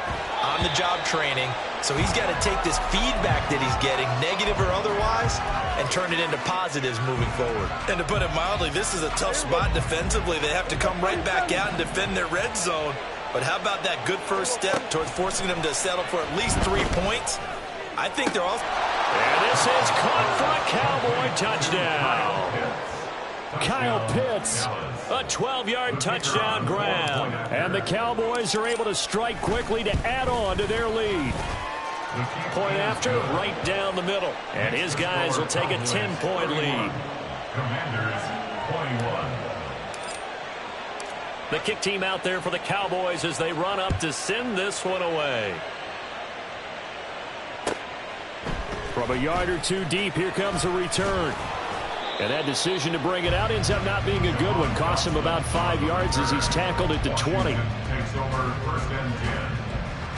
on-the-job training, so he's got to take this feedback that he's getting, negative or otherwise, and turn it into positives moving forward. And to put it mildly, this is a tough spot defensively. They have to come right back out and defend their red zone. But how about that good first step towards forcing them to settle for at least 3 points? I think they're off. And this is caught for a Cowboy touchdown. Kyle Pitts. A 12-yard touchdown grab. And the Cowboys are able to strike quickly to add on to their lead. Point after, right down the middle. And his guys will take a 10-point lead. Commanders, 21. The kick team out there for the Cowboys as they run up to send this one away. From a yard or two deep, here comes a return. And that decision to bring it out ends up not being a good one. Costs him about 5 yards as he's tackled at the 20. Takes over first and 10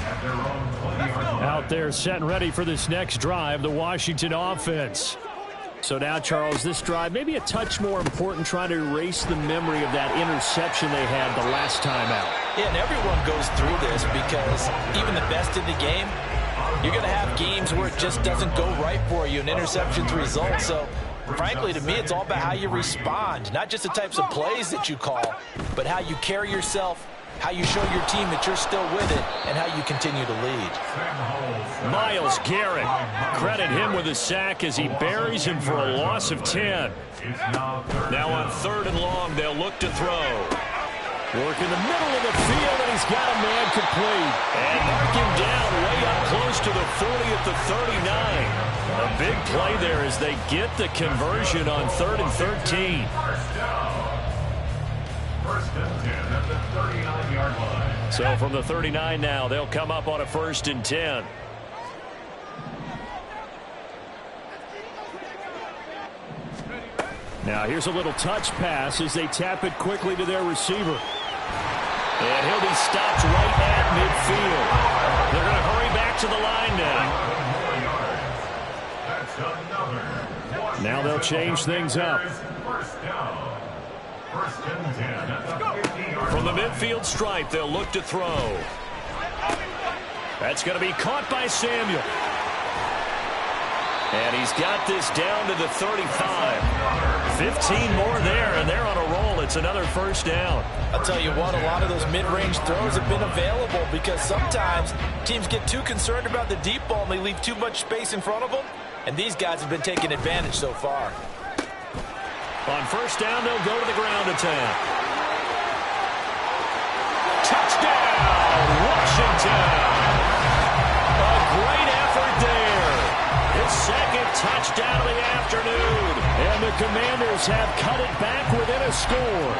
at their own 20-yard line. Out there set and ready for this next drive, the Washington offense. So now, Charles, this drive maybe a touch more important, trying to erase the memory of that interception they had the last time out. Yeah, and everyone goes through this because even the best in the game, you're going to have games where it just doesn't go right for you and interceptions result. So, frankly, to me, it's all about how you respond, not just the types of plays that you call, but how you carry yourself, how you show your team that you're still with it, and how you continue to lead. Myles Garrett, credit him with a sack as he buries him for a loss of 10. Now on 3rd and long, they'll look to throw. Work in the middle of the field, and he's got a man complete. And mark him down way up close to the 40 at the 39. A big play there as they get the conversion on 3rd and 13. First and 10 at the 39-yard line. So from the 39 now, they'll come up on a 1st and 10. Now here's a little touch pass as they tap it quickly to their receiver. And he'll be stopped right at midfield. They're going to hurry back to the line now. That's another. Now they'll change things up. First down. First and 10 at the 50-yard From the line. midfield stripe, they'll look to throw. That's going to be caught by Samuel. And he's got this down to the 35. 15 more there, and they're on a roll. It's another first down. I'll tell you what, a lot of those mid-range throws have been available because sometimes teams get too concerned about the deep ball and they leave too much space in front of them, and these guys have been taking advantage so far. On first down, they'll go to the ground attack. Touchdown, Washington! A great effort there. His second touchdown of the afternoon. And the Commanders have cut it back within a score.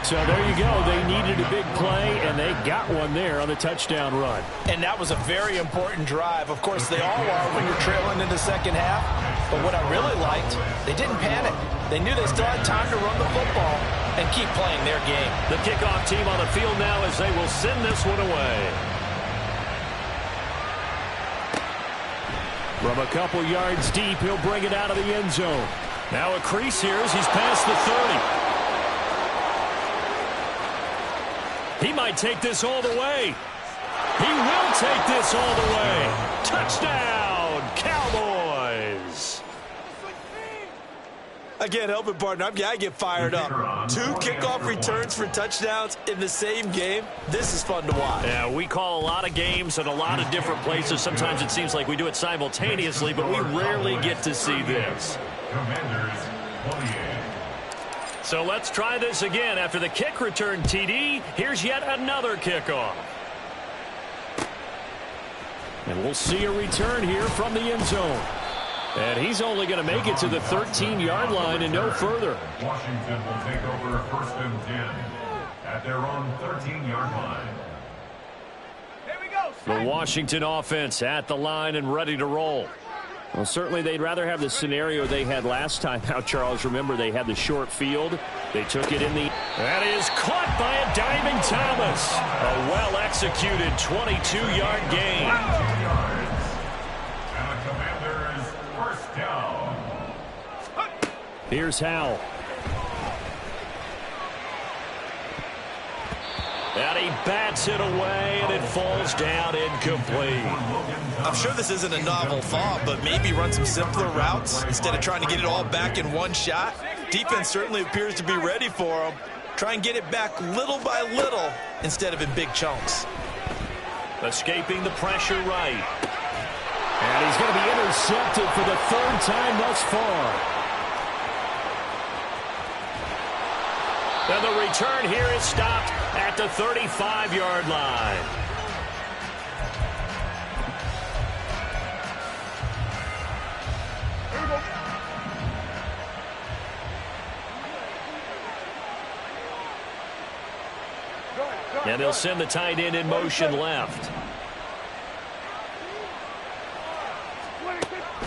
So there you go. They needed a big play, and they got one there on the touchdown run. And that was a very important drive. Of course, they all are when you're trailing in the second half. But what I really liked, they didn't panic. They knew they still had time to run the football and keep playing their game. The kickoff team on the field now as they will send this one away. From a couple yards deep, he'll bring it out of the end zone. Now a crease here as he's past the 30. He might take this all the way. He will take this all the way. Touchdown, Cowboys. I can't help it, partner. I get fired up. 2 kickoff returns for touchdowns in the same game. This is fun to watch. Yeah, we call a lot of games at a lot of different places. Sometimes it seems like we do it simultaneously, but we rarely get to see this. Commanders 28. So let's try this again. After the kick return TD, here's yet another kickoff. And we'll see a return here from the end zone. And he's only going to make it to the 13-yard line and no further. Washington will take over 1st and 10 at their own 13-yard line. Here we go. The Washington offense at the line and ready to roll. Well, certainly they'd rather have the scenario they had last time. Now, Charles, remember they had the short field. They took it in the... That is caught by a diving Thomas. A well-executed 22-yard gain. And the Commanders first down. Here's Howell. And he bats it away, and it falls down incomplete. I'm sure this isn't a novel thought, but maybe run some simpler routes instead of trying to get it all back in one shot. Defense certainly appears to be ready for them. Try and get it back little by little instead of in big chunks. Escaping the pressure right. And he's going to be intercepted for the 3rd time thus far. And the return here is stopped at the 35-yard line. And they'll send the tight end in motion left.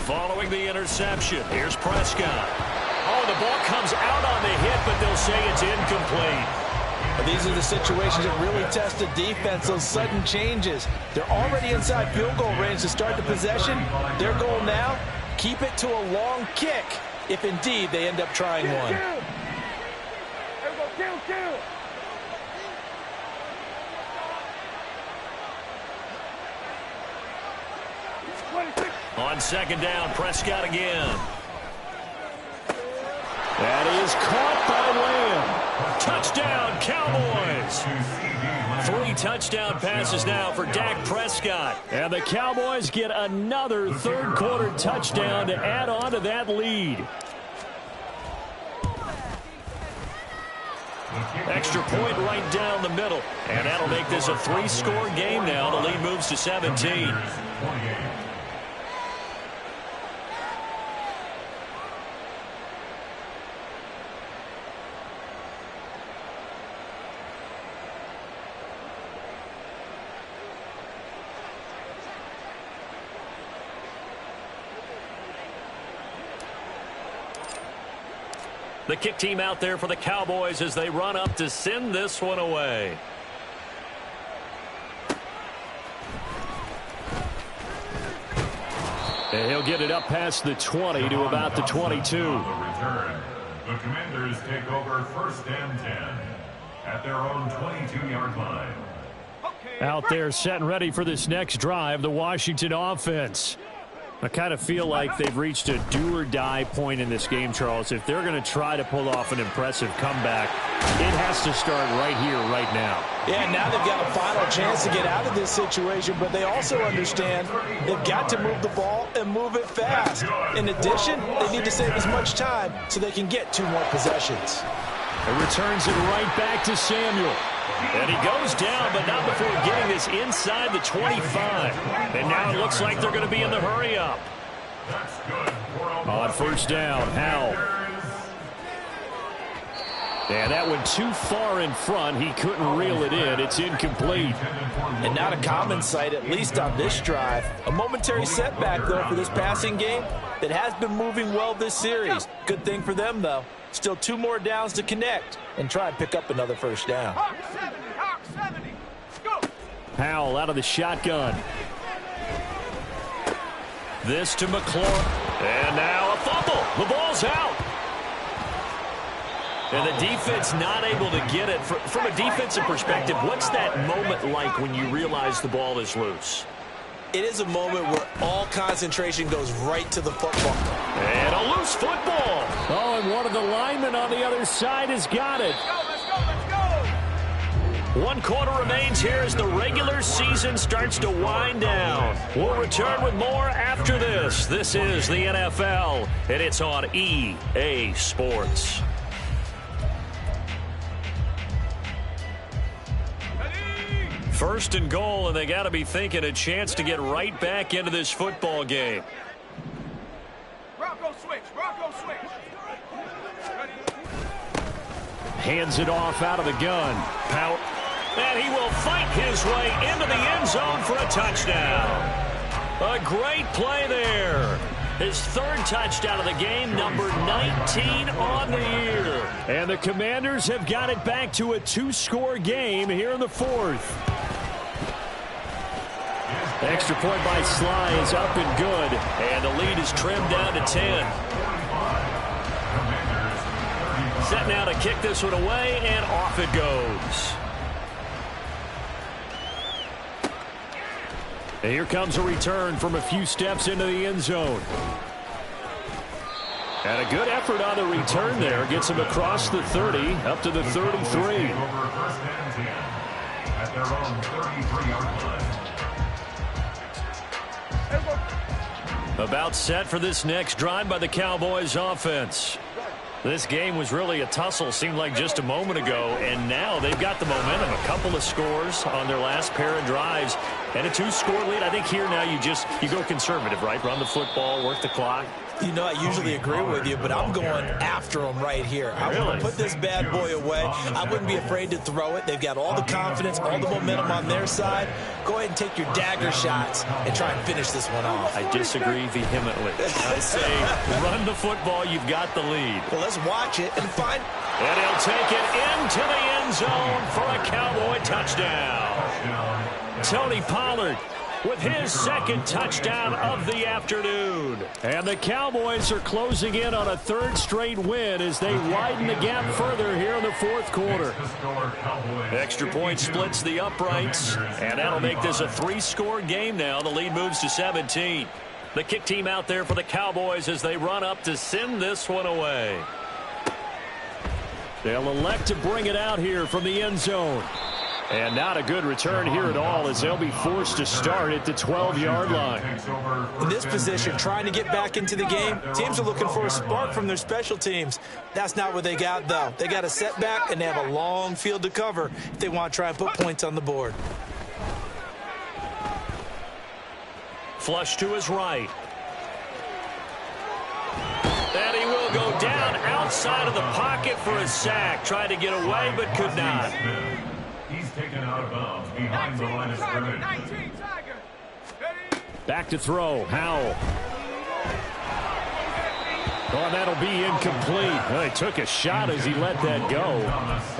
Following the interception, here's Prescott. Oh, the ball comes out on the hit, but they'll say it's incomplete. These are the situations that really test the defense, those sudden changes. They're already inside field goal range to start the possession. Their goal now, keep it to a long kick, if indeed they end up trying one. Kill. On 2nd down, Prescott again. That is caught by Lamb. Touchdown, Cowboys. 3 touchdown passes now for Dak Prescott. And the Cowboys get another 3rd quarter touchdown to add on to that lead. Extra point right down the middle. And that'll make this a 3-score game now. The lead moves to 17. The kick team out there for the Cowboys as they run up to send this one away. And he'll get it up past the 20 to about the 22. The return. The Commanders take over 1st and 10 at their own 22-yard line. Out there set and ready for this next drive, the Washington offense. I kind of feel like they've reached a do-or-die point in this game, Charles. If they're going to try to pull off an impressive comeback, it has to start right here, right now. Yeah, now they've got a final chance to get out of this situation, but they also understand they've got to move the ball and move it fast. In addition, they need to save as much time so they can get 2 more possessions. It returns it right back to Samuel. And he goes down, but not before getting this inside the 25. And now it looks like they're going to be in the hurry-up. On 1st down, Howell. And that went too far in front. He couldn't reel it in. It's incomplete. And not a common sight, at least on this drive. A momentary setback, though, for this passing game that has been moving well this series. Good thing for them, though. Still 2 more downs to connect and try and pick up another 1st down. Hawk 70. Go. Howell out of the shotgun. This to McLaurin. And now a fumble. The ball's out. And the defense not able to get it. From a defensive perspective, what's that moment like when you realize the ball is loose? It is a moment where all concentration goes right to the football. And a loose football. Oh, and one of the linemen on the other side has got it. Let's go, let's go! 1 quarter remains here as the regular season starts to wind down. We'll return with more after this. This is the NFL, and it's on EA Sports. First and goal, and they got to be thinking a chance to get right back into this football game. Bronco switch, Bronco switch. Ready? Hands it off out of the gun. Power. And he will fight his way into the end zone for a touchdown. A great play there. His 3rd touchdown of the game, number 19 on the year. And the Commanders have got it back to a 2-score game here in the 4th. Extra point by Sly is up and good. And the lead is trimmed down to 10. Set now to kick this one away, and off it goes. And here comes a return from a few steps into the end zone. And a good effort on the return there. Gets him across the 30, up to the 33. Over 1st and 10 at their own 33-yard line. About set for this next drive by the Cowboys offense. This game was really a tussle, seemed like just a moment ago, and now they've got the momentum. A couple of scores on their last pair of drives, and a 2-score lead. I think here now you go conservative, right? Run the football, work the clock. You know, I usually agree with you, but I'm going after them right here. I want to put this bad boy away. I wouldn't be afraid to throw it. They've got all the confidence, all the momentum on their side. Go ahead and take your dagger shots and try and finish this one off. I disagree vehemently. I say run the football. You've got the lead. Well, let's watch it and find. And he'll take it into the end zone for a Cowboy touchdown. Tony Pollard with his 2nd touchdown of the afternoon. And the Cowboys are closing in on a 3rd straight win as they widen the gap further here in the 4th quarter. Extra point splits the uprights, and that'll make this a 3-score game now. The lead moves to 17. The kick team out there for the Cowboys as they run up to send this one away. They'll elect to bring it out here from the end zone. And not a good return here at all as they'll be forced to start at the 12-yard line. In this position, trying to get back into the game, teams are looking for a spark from their special teams. That's not what they got, though. They got a setback, and they have a long field to cover if they want to try and put points on the board. Flush to his right. And he will go down outside of the pocket for a sack. Tried to get away, but could not. He's taken out of bounds behind the line of scrimmage. 19 Tiger. Ready? Back to throw. Howell. Oh, that'll be incomplete. Well, he took a shot as he let that go.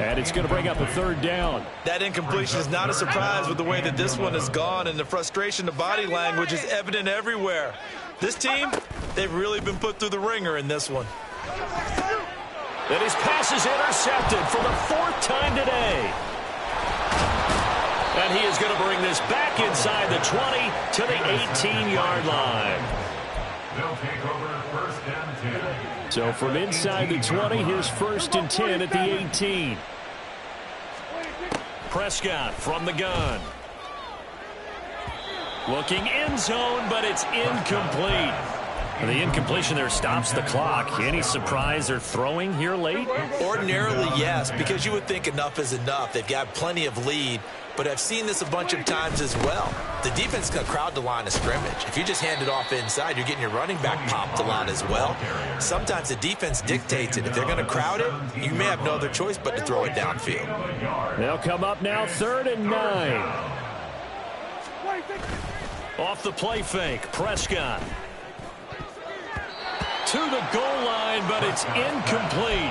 And it's going to bring up a 3rd down. That incompletion is not a surprise with the way that this one has gone, and the frustration, the body language is evident everywhere. This team, they've really been put through the ringer in this one. And his pass is intercepted for the 4th time today. And he is going to bring this back inside the 20 to the 18-yard line. They'll take over 1st and 10. So from inside the 20, here's 1st and 10 at the 18. Prescott from the gun. Looking end zone, but it's incomplete. The incompletion there stops the clock. Any surprise they're throwing here late? Ordinarily, yes, because you would think enough is enough. They've got plenty of lead, but I've seen this a bunch of times as well. The defense can crowd the line of scrimmage. If you just hand it off inside, you're getting your running back popped a lot as well. Sometimes the defense dictates it. If they're going to crowd it, you may have no other choice but to throw it downfield. They'll come up now 3rd and 9. Off the play fake, Prescott. To the goal line, but it's incomplete.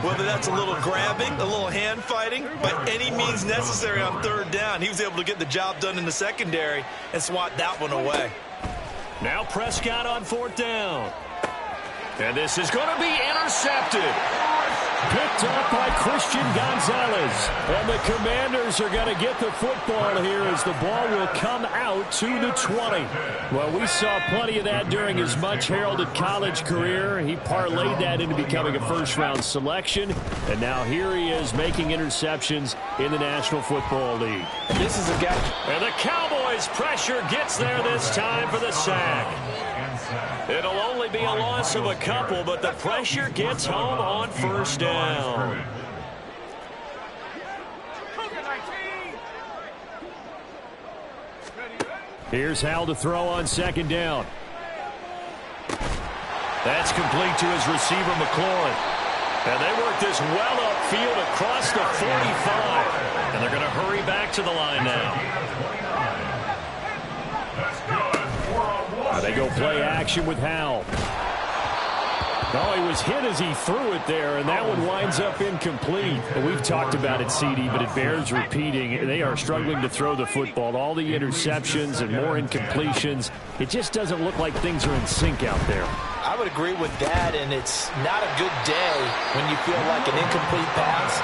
Whether that's a little grabbing, a little hand fighting, by any means necessary on 3rd down, he was able to get the job done in the secondary and swat that one away. Now Prescott on 4th down. And this is going to be intercepted. Picked up by Christian Gonzalez. And the Commanders are going to get the football here as the ball will come out to the 20. Well, we saw plenty of that during his much-heralded college career. He parlayed that into becoming a first-round selection. And now here he is making interceptions in the National Football League. This is a guy. And the Cowboys' pressure gets there this time for the sack. It'll only be a loss of a couple, but the pressure gets home on 1st down. Here's Howell to throw on 2nd down. That's complete to his receiver, McLaurin. And they work this well upfield across the 45. And they're going to hurry back to the line now. They go play action with Howell. Oh, he was hit as he threw it there, and that one winds up incomplete. And we've talked about it, CD, but it bears repeating. They are struggling to throw the football. All the interceptions and more incompletions. It just doesn't look like things are in sync out there. I would agree with that, and it's not a good day when you feel like an incomplete pass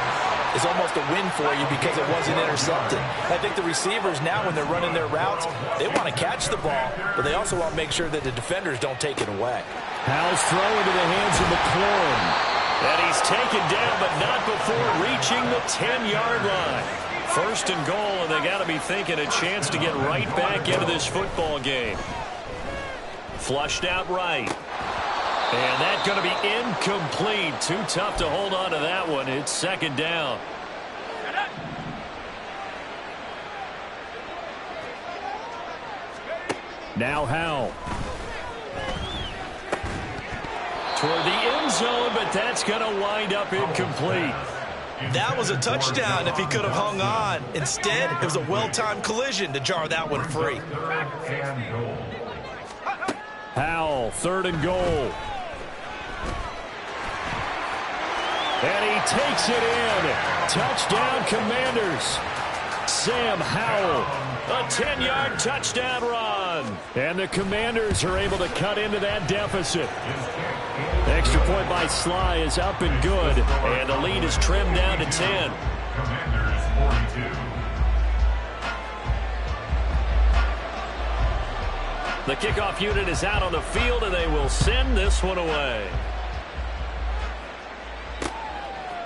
is almost a win for you because it wasn't intercepted. I think the receivers now, when they're running their routes, they want to catch the ball, but they also want to make sure that the defenders don't take it away. Howell's throw into the hands of McLaurin. And he's taken down, but not before reaching the 10-yard line. 1st and goal, and they got to be thinking a chance to get right back into this football game. Flushed out right. And that's going to be incomplete. Too tough to hold on to that one. It's 2nd down. Now Howell. Toward the end zone, but that's going to wind up incomplete. That was a touchdown if he could have hung on. Instead, it was a well-timed collision to jar that one free. Howell, 3rd and goal. And he takes it in. Touchdown, Commanders. Sam Howell. A 10-yard touchdown run. And the Commanders are able to cut into that deficit. Extra point by Sly is up and good. And the lead is trimmed down to 10. Commanders 42. The kickoff unit is out on the field, and they will send this one away.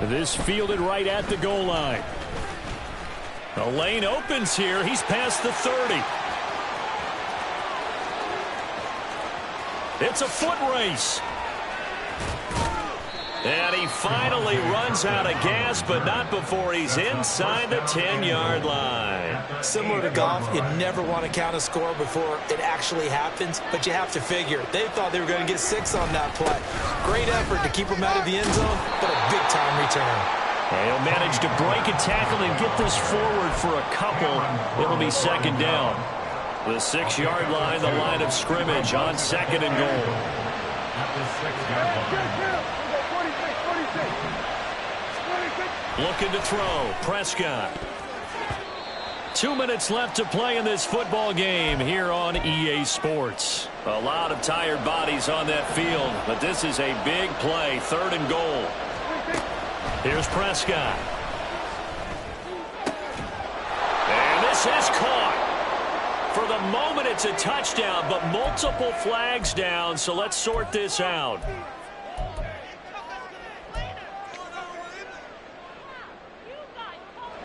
This fielded right at the goal line. The lane opens here. He's past the 30. It's a foot race. And he finally runs out of gas, but not before he's inside the 10-yard line. Similar to golf, you never want to count a score before it actually happens, but you have to figure. They thought they were going to get 6 on that play. Great effort to keep them out of the end zone, but a big-time return. And he'll manage to break a tackle and get this forward for a couple. It'll be 2nd down. The 6-yard line, the line of scrimmage on 2nd and goal. At the 6-yard line. Looking to throw. Prescott. 2 minutes left to play in this football game here on EA Sports. A lot of tired bodies on that field, but this is a big play. 3rd and goal. Here's Prescott. And this is caught. For the moment, it's a touchdown, but multiple flags down, so let's sort this out.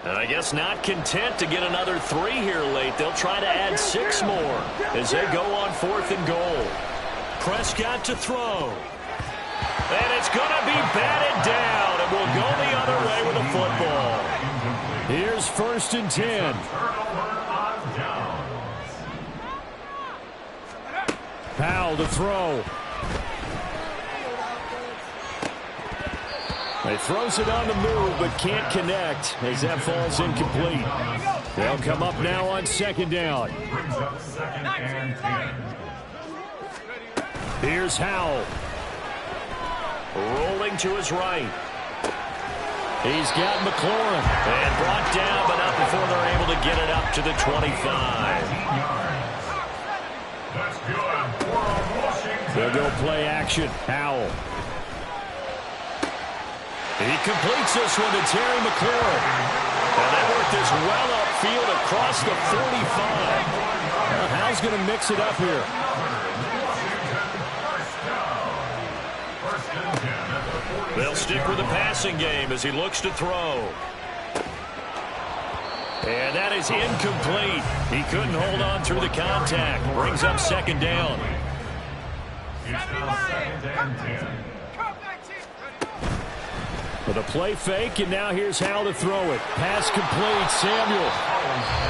And I guess not content to get another 3 here late. They'll try to add 6 more as they go on 4th and goal. Prescott to throw. And it's going to be batted down. And we'll go the other way with the football. Here's 1st and 10. Howell to throw. He throws it on the move, but can't connect as that falls incomplete. They'll come up now on 2nd down. Brings up 2nd and 10. Here's Howell. Rolling to his right. He's got McLaurin. And brought down, but not before they're able to get it up to the 25. That's good for Washington. They'll go play action. Howell. He completes this one to Terry McLaurin. And they work this well upfield across the 45. Well, Howell's going to mix it up here. They'll stick with the passing game as he looks to throw. And that is incomplete. He couldn't hold on through the contact. Brings up second down. It's now second and 10. With a play fake, and now here's Howell to throw it. Pass complete, Samuel.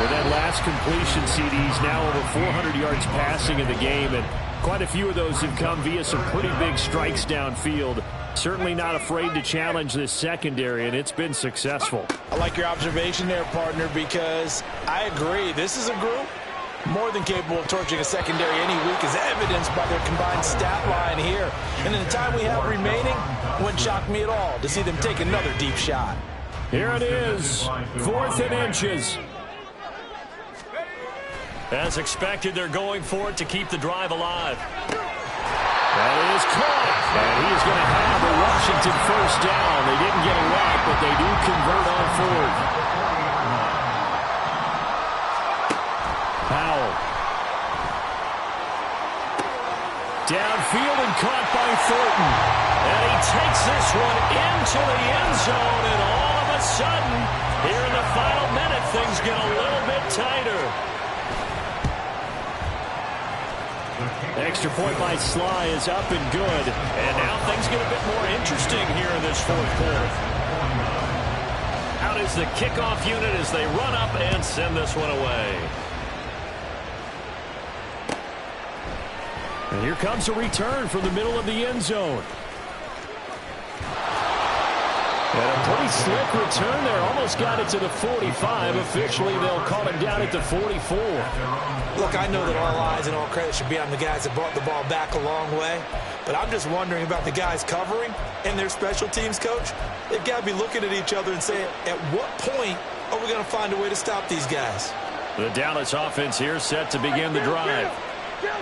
With that last completion, CD's now over 400 yards passing in the game, and quite a few of those have come via some pretty big strikes downfield. Certainly not afraid to challenge this secondary, and it's been successful. I like your observation there, partner, because I agree. This is a group more than capable of torching a secondary any week, as evidenced by their combined stat line here. And in the time we have remaining, wouldn't shock me at all to see them take another deep shot. Here it is, 4th and inches. As expected, they're going for it to keep the drive alive. That is caught. And he is going to have a Washington first down. They didn't get a lot, but they do convert on 4th. Howell. Downfield and caught by Thornton. And he takes this one into the end zone, and all of a sudden, here in the final minute, things get a little bit tighter. Extra point by Sly is up and good. And now things get a bit more interesting here in this fourth quarter. Out is the kickoff unit as they run up and send this one away. And here comes a return from the middle of the end zone. And a pretty slick return there. Almost got it to the 45. Officially, they'll call him down at the 44. Look, I know that all eyes and all credit should be on the guys that brought the ball back a long way, but I'm just wondering about the guys covering and their special teams coach. They've got to be looking at each other and saying, at what point are we going to find a way to stop these guys? The Dallas offense here set to begin the drive.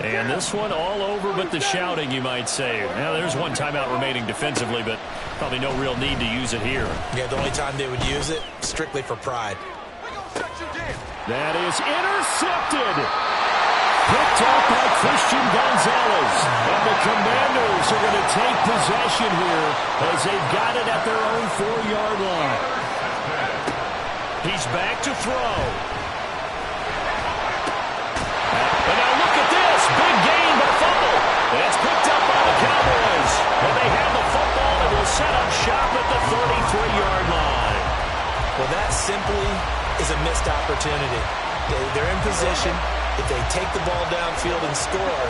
And this one all over but the shouting, you might say. Now, there's one timeout remaining defensively, but probably no real need to use it here. Yeah, the only time they would use it, strictly for pride. That is intercepted. Picked up by Christian Gonzalez. And the Commanders are going to take possession here as they've got it at their own 4-yard line. He's back to throw. And now look at this. Big gain by fumble. And it's picked up by the Cowboys. And they have the football and will set up shop at the 33-yard line. Well, that simply is a missed opportunity. They're in position. If they take the ball downfield and score,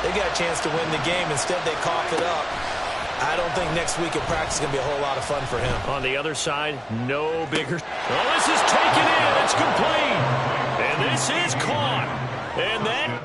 they got a chance to win the game. Instead, they cough it up. I don't think next week at practice is going to be a whole lot of fun for him. On the other side, no bigger. Oh, this is taken in. It's complete. And this is caught. And that...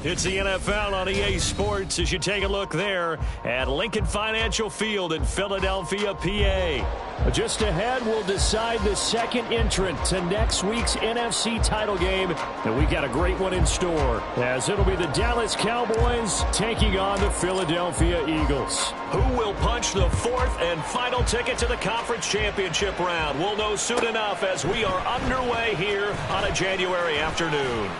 It's the NFL on EA Sports as you take a look there at Lincoln Financial Field in Philadelphia, PA. Just ahead, we'll decide the second entrant to next week's NFC title game. And we got a great one in store, as it'll be the Dallas Cowboys taking on the Philadelphia Eagles. Who will punch the fourth and final ticket to the conference championship round? We'll know soon enough as we are underway here on a January afternoon.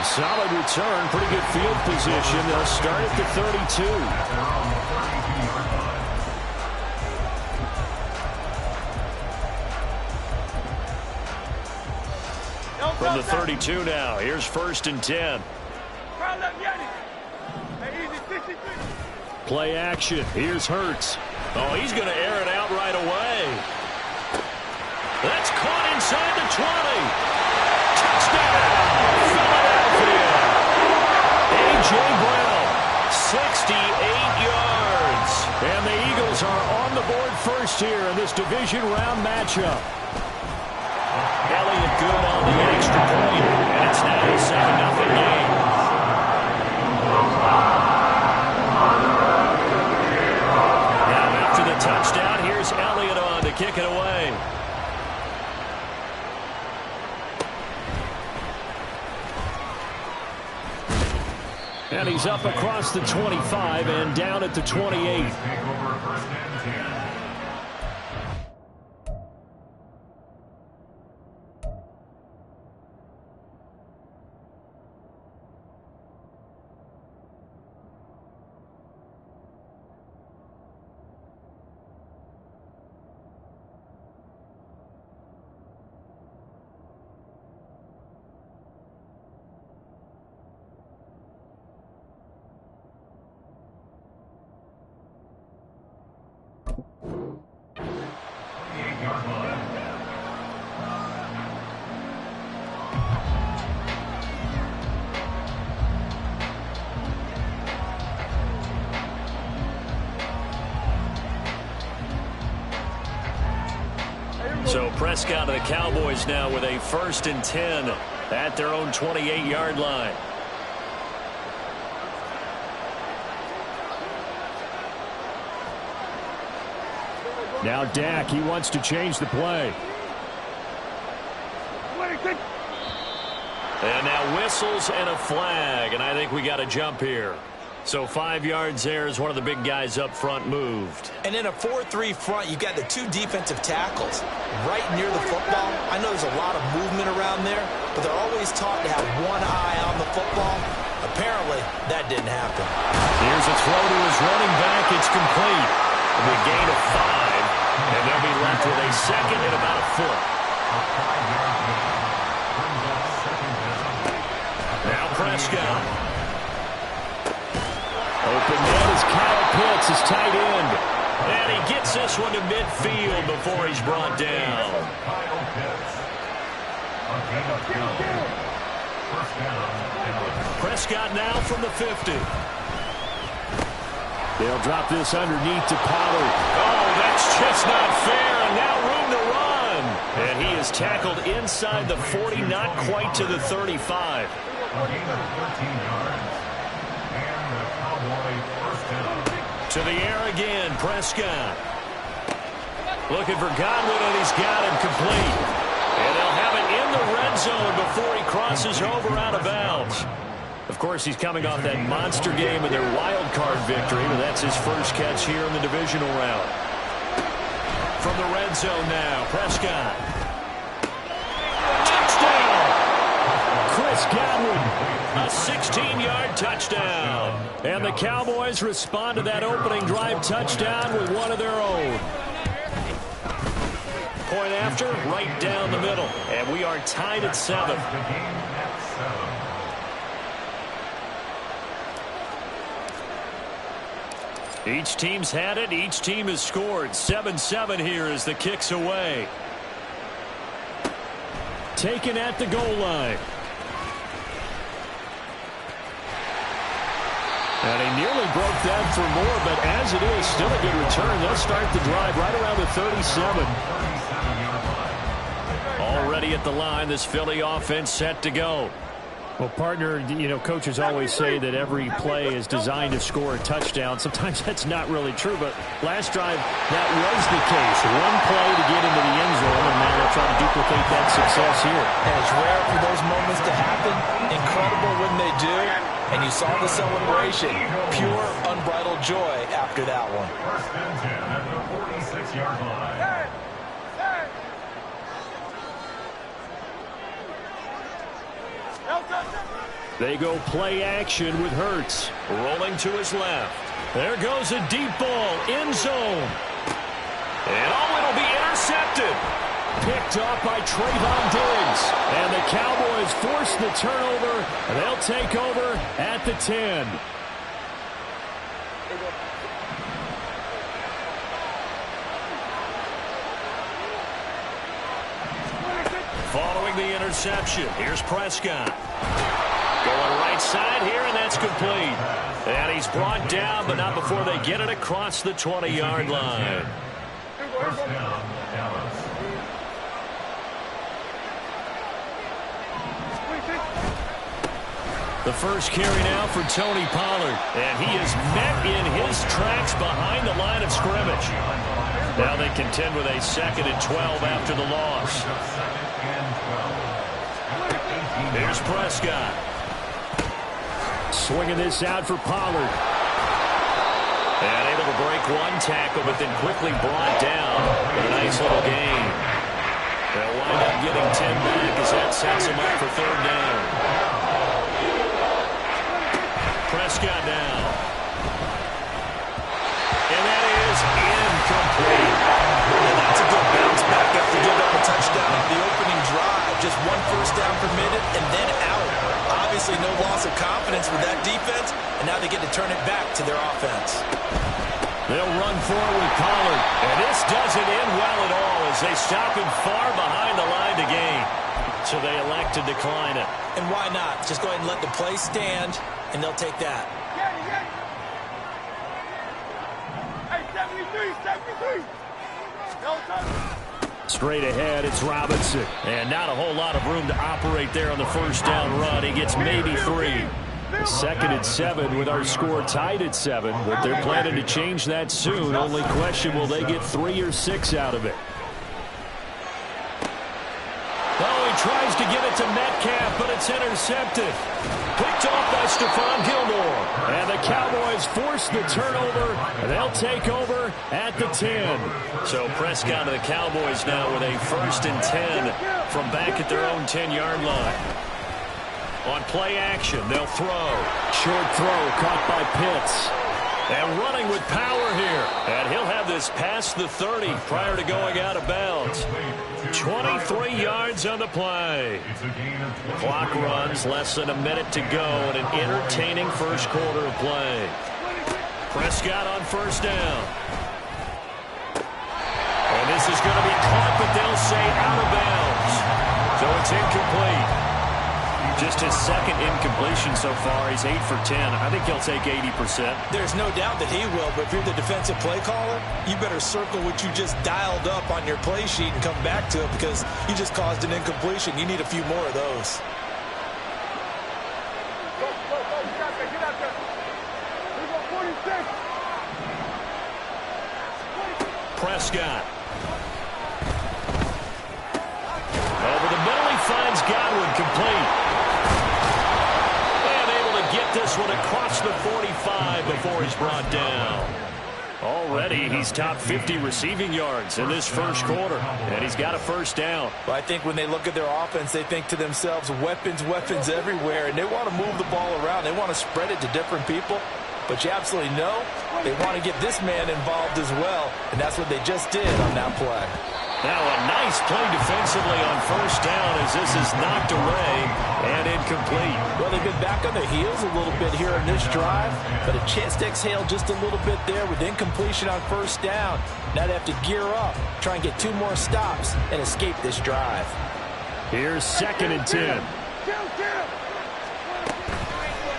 Solid return, pretty good field position. They'll start at the 32. From the 32 now, here's 1st and 10. Play action. Here's Hurts. Oh, he's going to air it out right away. That's caught inside the 20. Touchdown! A.J. Brown, 68 yards. And the Eagles are on the board first here in this division round matchup. Elliott good on the extra point, and it's now a 7-0 game. Now after the touchdown, here's Elliott on to kick it away. And he's up across the 25 and down at the 28. So Prescott of the Cowboys now with a 1st and 10 at their own 28-yard line. Now Dak, he wants to change the play. And now whistles and a flag, and I think we got a jump here. So 5 yards there as one of the big guys up front moved. And in a 4-3 front, you've got the 2 defensive tackles right near the football. I know there's a lot of movement around there, but they're always taught to have one eye on the football. A apparently, that didn't happen. Here's a throw to his running back. It's complete. The gain of 5, and they'll be left with a second and about a foot. Now Prescott. Open man is Kyle Pitts, his tight end. And he gets this one to midfield before he's brought down. Prescott now from the 50. They'll drop this underneath to Pollard. Oh, that's just not fair, and now room to run. And he is tackled inside the 40, not quite to the 35. To the air again, Prescott. Looking for Godwin, and he's got him complete. And they'll have it in the red zone before he crosses over out of bounds. Of course, he's coming off that monster game in their wild card victory, but that's his first catch here in the divisional round. From the red zone now, Prescott. Touchdown! Chris Godwin, a 16-yard touchdown. And the Cowboys respond to that opening drive touchdown with one of their own. Point after, right down the middle. And we are tied at 7. Each team's had it. Each team has scored. 7-7 here as the kick's away. Taken at the goal line. And he nearly broke that for more, but as it is, still a good return. They'll start the drive right around the 37. Already at the line, this Philly offense set to go. Well, partner, coaches always say that every play is designed to score a touchdown. Sometimes that's not really true, but last drive, that was the case. One play to get into the end zone, and now they'll try to duplicate that success here. And it's rare for those moments to happen. Incredible when they do. And you saw the celebration. Pure, unbridled joy after that one. First and 10 at the 46-yard line. They go play action with Hurts. Rolling to his left. There goes a deep ball, end zone. And it'll be intercepted. Picked off by Trayvon Diggs. And the Cowboys force the turnover. They'll take over at the 10. Following the interception, here's Prescott. Going right side here, and that's complete. And he's brought down, but not before they get it across the 20-yard line. First down, Dallas. The first carry now for Tony Pollard. And he is met in his tracks behind the line of scrimmage. Now they contend with a 2nd and 12 after the loss. Here's Prescott. Swinging this out for Pollard. And able to break one tackle, but then quickly brought down with a nice little gain. They'll wind up getting 10 back as that sets him up for 3rd down. Prescott now. And that is incomplete. And that's a good bounce back after giving up a touchdown on the opening drive. Just 1 first down permitted and then out. Obviously no loss of confidence with that defense, and now they get to turn it back to their offense. They'll run forward with Pollard. And this doesn't end well at all as they stop him far behind the line to gain. So they elect to decline it. And why not? Just go ahead and let the play stand, and they'll take that. Hey, 73. No touch. Straight ahead, it's Robinson. And not a whole lot of room to operate there on the first down run. He gets maybe 3. 2nd and 7 with our score tied at 7. But they're planning to change that soon. Only question, will they get 3 or 6 out of it? Oh, he tries to get it to Metcalf, but it's intercepted. Picked off by Stephon Gilmore. And the Cowboys force the turnover. They'll take over at the 10. So Prescott to the Cowboys now with a 1st and 10 from back at their own 10-yard line. On play action, they'll throw. Short throw caught by Pitts. And running with power here. And he'll have this past the 30 prior to going out of bounds. 23 yards on the play. Clock runs, less than a minute to go in an entertaining first quarter of play. Prescott on first down. And this is going to be caught, but they'll say out of bounds. So it's incomplete. Just his second incompletion so far. He's 8 for 10. I think he'll take 80%. There's no doubt that he will, but if you're the defensive play caller, you better circle what you just dialed up on your play sheet and come back to it because you just caused an incompletion. You need a few more of those. Get out there. We got 46. Prescott. Over the middle, he finds Godwin, complete. And able to get this one across the 45 before he's brought down. Already, he's top 50 receiving yards in this first quarter, and he's got a first down. Well, I think when they look at their offense, they think to themselves, weapons, weapons everywhere, and they want to move the ball around. They want to spread it to different people. But you absolutely know they want to get this man involved as well, and that's what they just did on that play. Now a nice play defensively on first down as this is knocked away and incomplete. Well, they've been back on their heels a little bit here in this drive, but a chance to exhale just a little bit there with incompletion on first down. Now they have to gear up, try and get 2 more stops, and escape this drive. Here's 2nd and 10.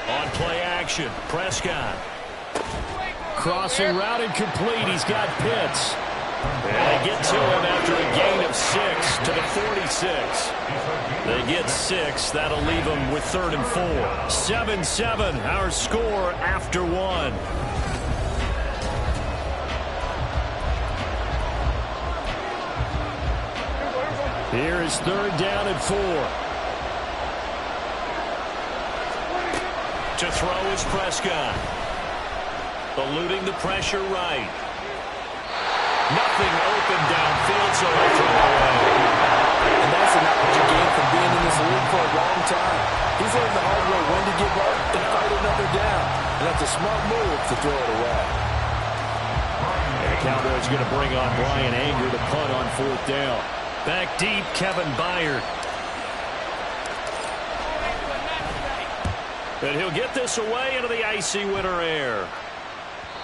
On play action, Prescott. Crossing route incomplete. He's got Pitts. And they get to him after a gain of 6 to the 46. They get 6. That'll leave them with 3rd and 4. 7-7, our score after 1. Here is 3rd down and 4. To throw is Prescott. Eluding the pressure right. Nothing open downfield, so they throw it away. And that's enough what you gain from being in this league for a long time. He's learned the hard way when to give up and fight another down. And that's a smart move to throw it away. And the Cowboys going to bring on Brian Anger to punt on 4th down. Back deep, Kevin Byard. And he'll get this away into the icy winter air.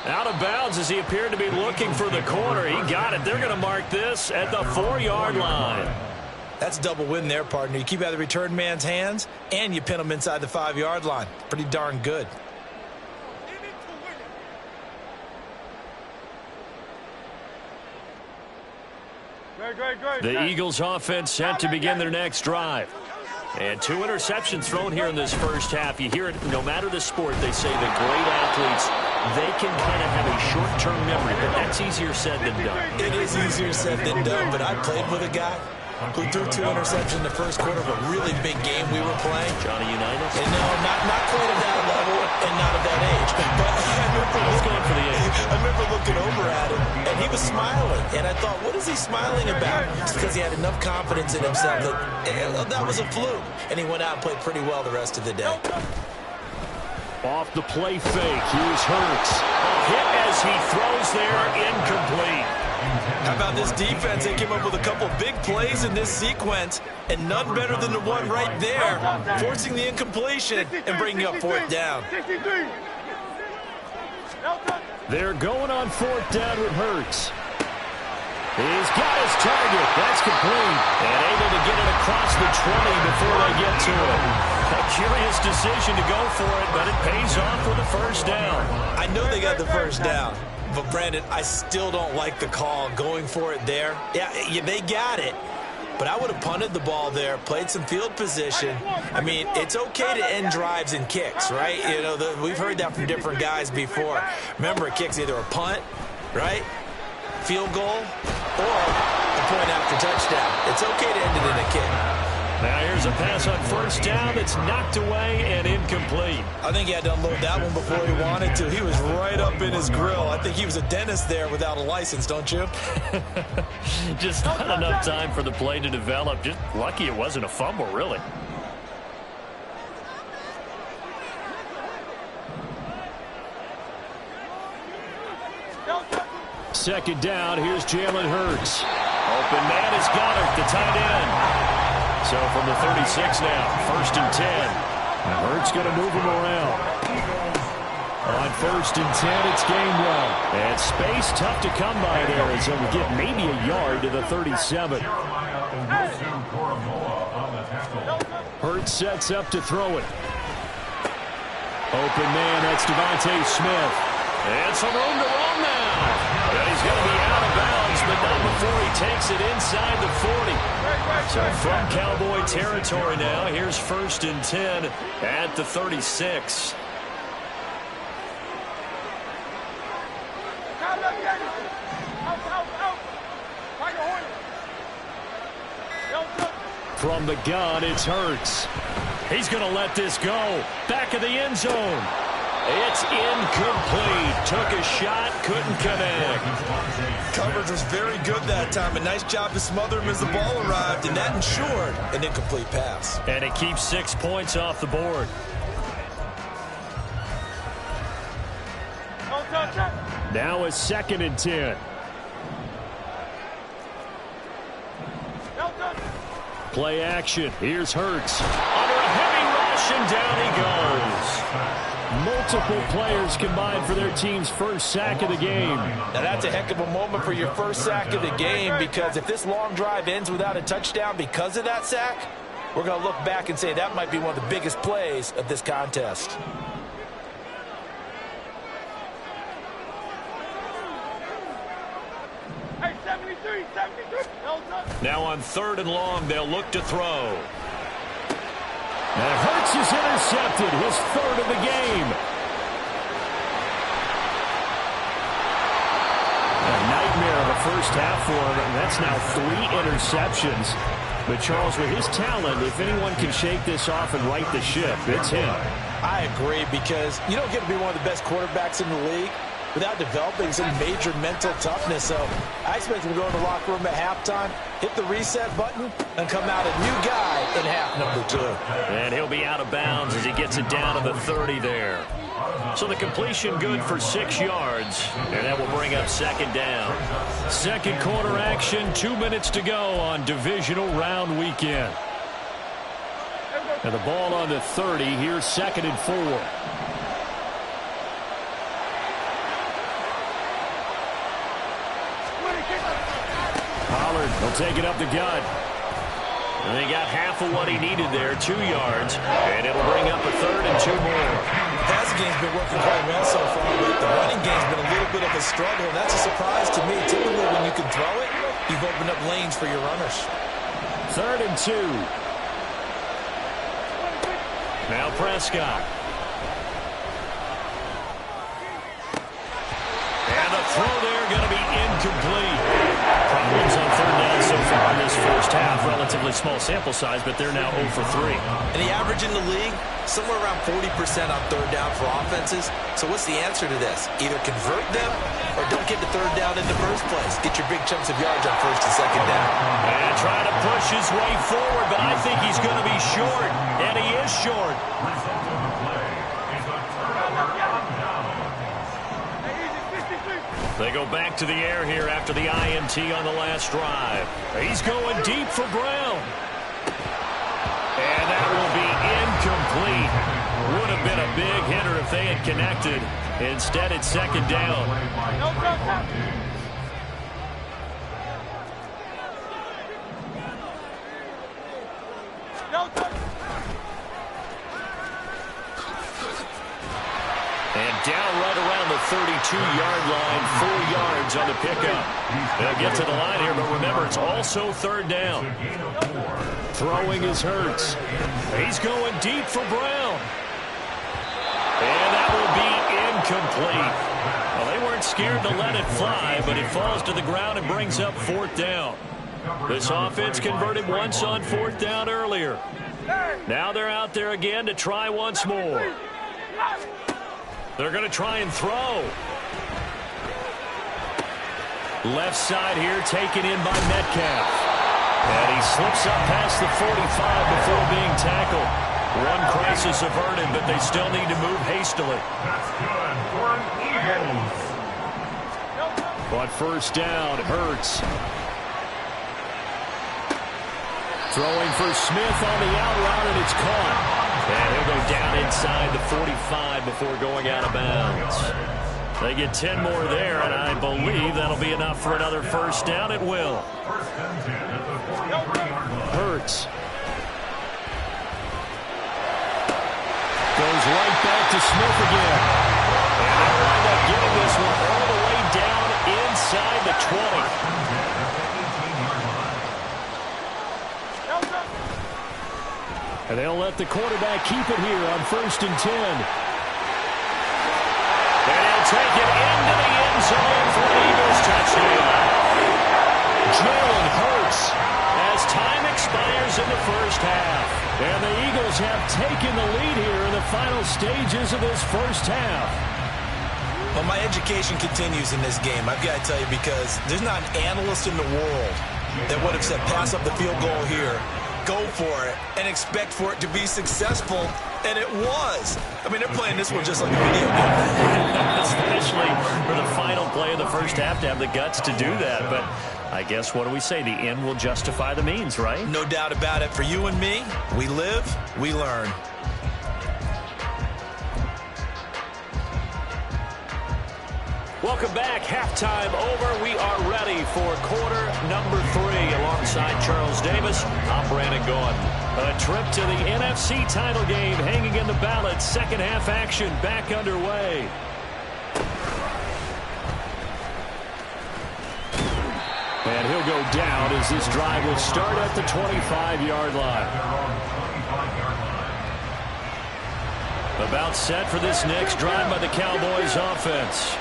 Out of bounds as he appeared to be looking for the corner. He got it. They're going to mark this at the 4-yard line. That's double win there, partner. You keep out of the return man's hands, and you pin him inside the 5-yard line. Pretty darn good. The Eagles offense set to begin their next drive. And 2 interceptions thrown here in this first half. You hear it, no matter the sport, they say that great athletes, they can kind of have a short-term memory, but that's easier said than done. It is easier said than done, but I played with a guy who threw 2 interceptions in the first quarter of a really big game we were playing. Johnny Unitas? And no, not quite at that level and not at that age. But I remember looking over at him, and he was smiling. And I thought, what is he smiling about? It's because he had enough confidence in himself that was a fluke. And he went out and played pretty well the rest of the day. Off the play fake, here's Hurts. Hit as he throws there, incomplete. How about this defense? They came up with a couple big plays in this sequence, and none better than the one right there, forcing the incompletion and bringing up 4th down. They're going on 4th down with Hurts. He's got his target. That's complete. And able to get it across the 20 before they get to it. A curious decision to go for it, but it pays off with the first down. I know they got the first down. But, Brandon, I still don't like the call going for it there. Yeah, they got it. But I would have punted the ball there, played some field position. I mean, it's okay to end drives and kicks, right? You know, we've heard that from different guys before. Remember, a kick's either a punt, right, field goal, or a point after touchdown. It's okay to end it in a kick. Now here's a pass on first down that's knocked away and incomplete. I think he had to unload that one before he wanted to. He was right up in his grill. I think he was a dentist there without a license, don't you? Just not enough time for the play to develop. Just lucky it wasn't a fumble, really. Second down, here's Jalen Hurts. Open man has got it, the tight end. So from the 36 now, 1st and 10. Now Hurts going to move him around. On 1st and 10, it's Gainwell. And space tough to come by there as he'll get maybe a yard to the 37. Hurts sets up to throw it. Open man, that's Devontae Smith. And some room to run now. And he's going to be out of bounds, but not before he takes it inside the 40. So from Cowboy territory now, here's 1st and 10 at the 36. From the gun, it's Hurts. He's going to let this go. Back of the end zone. It's incomplete. Took a shot, couldn't connect. Coverage was very good that time. A nice job to smother him as the ball arrived, and that ensured an incomplete pass. And it keeps 6 points off the board. Now a 2nd and 10. Play action. Here's Hurts. Under a heavy rush, and down he goes. Multiple players combined for their team's first sack of the game. Now that's a heck of a moment for your first sack of the game, because if this long drive ends without a touchdown because of that sack, we're going to look back and say that might be one of the biggest plays of this contest. Now on 3rd and long, they'll look to throw. And Hurts is intercepted, his 3rd of the game. A nightmare of a first half for him, and that's now 3 interceptions. But Charles, with his talent, if anyone can shake this off and right the ship, it's him. I agree, because you don't get to be one of the best quarterbacks in the league without developing some major mental toughness. So I expect him to go in the locker room at halftime, hit the reset button, and come out a new guy in half number 2. And he'll be out of bounds as he gets it down to the 30 there. So the completion good for 6 yards, and that will bring up 2nd down. 2nd quarter action, 2 minutes to go on divisional round weekend. And the ball on the 30, here's 2nd and 4. Pollard will take it up the gut. And they got half of what he needed there, 2 yards, and it'll bring up a 3rd and 2 more. The passing game's been working quite well so far, but the running game's been a little bit of a struggle, and that's a surprise to me. Typically, when you can throw it, you've opened up lanes for your runners. 3rd and 2. Now Prescott. And the throw there going to be incomplete. Problems on 3rd down so far in this first half. Relatively small sample size, but they're now 0 for 3. And the average in the league, somewhere around 40% on 3rd down for offenses. So what's the answer to this? Either convert them or don't get to 3rd down in the first place. Get your big chunks of yards on 1st and 2nd down. And trying to push his way forward, but I think he's going to be short. And he is short. They go back to the air here after the INT on the last drive. He's going deep for Brown. And that will be incomplete. Would have been a big hitter if they had connected. Instead, it's 2nd down. And down right around the 32-yard line, 4 yards on the pickup. They'll get to the line here, but remember, it's also 3rd down. Throwing is Hurts. He's going deep for Brown. And that will be incomplete. Well, they weren't scared to let it fly, but it falls to the ground and brings up 4th down. This offense converted once on 4th down earlier. Now they're out there again to try once more. They're going to try and throw. Left side here taken in by Metcalf. And he slips up past the 45 before being tackled. One crisis averted, but they still need to move hastily. That's good for an Eagles. On first down, Hurts. Throwing for Smith on the out route, and it's caught. And he'll go down inside the 45 before going out of bounds. They get 10 more there, and I believe that'll be enough for another first down. It will. Hurts. Goes right back to Smith again. And they'll wind up getting this one all the way down inside the 20. And they'll let the quarterback keep it here on first and 10. And he'll take it into the end zone for an Eagles touchdown. Jalen Hurts as time expires in the first half. And the Eagles have taken the lead here in the final stages of this first half. Well, my education continues in this game, I've got to tell you, because there's not an analyst in the world that would have said pass up the field goal here, go for it, and expect for it to be successful, and it was. I mean, they're playing this one just like a video game. Especially for the final play of the first half to have the guts to do that. But I guess, what do we say? The end will justify the means, right? No doubt about it. For you and me, we live, we learn. Welcome back. Halftime over. We are ready for quarter number 3. Alongside Charles Davis, I'm Brandon Gordon. A trip to the NFC title game hanging in the balance. Second half action back underway. And he'll go down as this drive will start at the 25-yard line. About set for this next drive by the Cowboys offense.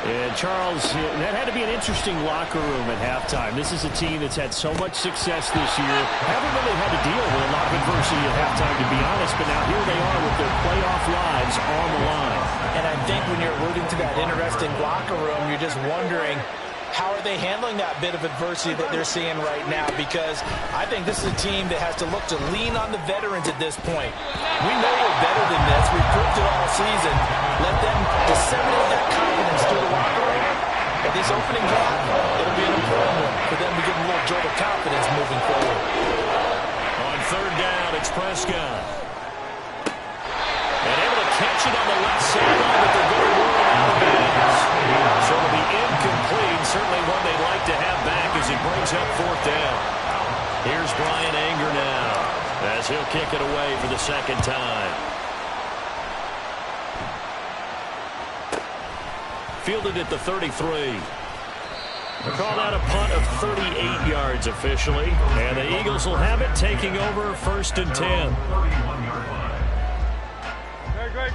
And Charles, that had to be an interesting locker room at halftime. This is a team that's had so much success this year. Haven't really had to deal with a lot of adversity at halftime, to be honest. But now here they are with their playoff lives on the line. And I think when you're alluding to that interesting locker room, you're just wondering, how are they handling that bit of adversity that they're seeing right now? Because I think this is a team that has to look to lean on the veterans at this point. We know we're better than this. We've proved it all season. Let them disseminate that confidence through the locker room. At this opening drive, it'll be an important one for them to get a little jolt of confidence moving forward. On third down, it's Prescott. And able to catch it on the left sideline, but they're going to rule it out of bounds. So it'll be incomplete. Certainly one they'd like to have back as he brings up fourth down. Here's Brian Anger now as he'll kick it away for the second time. Fielded at the 33. They called out a punt of 38 yards officially. And the Eagles will have it, taking over first and 10.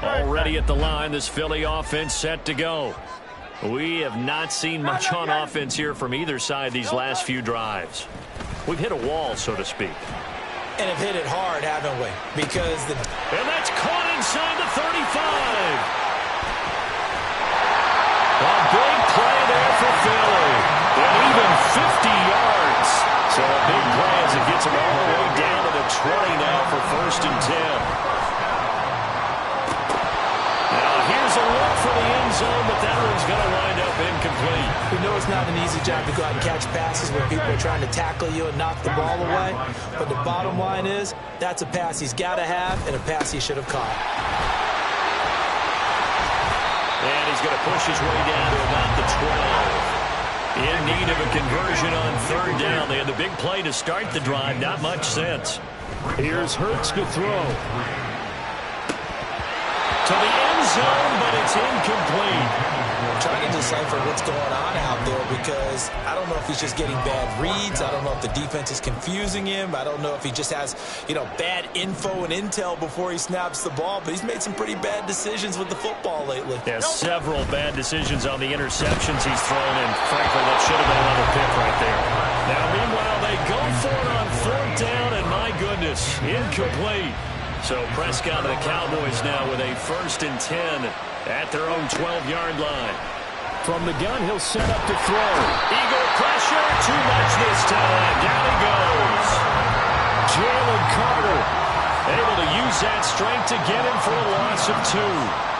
Already at the line, this Philly offense set to go. We have not seen much on offense here from either side these last few drives. We've hit a wall, so to speak. And have hit it hard, haven't we? Because And that's caught inside the 35. A big play there for Philly. And even 50 yards. So a big play as it gets them all the way down to the 20 now for first and 10. Here's a look for the end zone, but that one's going to wind up incomplete. We know it's not an easy job to go out and catch passes when people are trying to tackle you and knock the ball away. But the bottom line is, that's a pass he's got to have and a pass he should have caught. And he's going to push his way down to about the 12. In need of a conversion on third down. They had the big play to start the drive. Not much sense. Here's Hurts to throw. To the end zone, but it's incomplete. I'm trying to decipher what's going on out there because I don't know if he's just getting bad reads. I don't know if the defense is confusing him. I don't know if he just has, bad info and intel before he snaps the ball. But he's made some pretty bad decisions with the football lately. Yeah, several bad decisions on the interceptions he's thrown, and frankly, that should have been another pick right there. Now, meanwhile, they go for it on fourth down, and my goodness, incomplete. So Prescott and the Cowboys now with a first and 10 at their own 12-yard line. From the gun, he'll set up to throw. Eagle pressure, too much this time. Down he goes. Jalen Carter able to use that strength to get him for a loss of 2.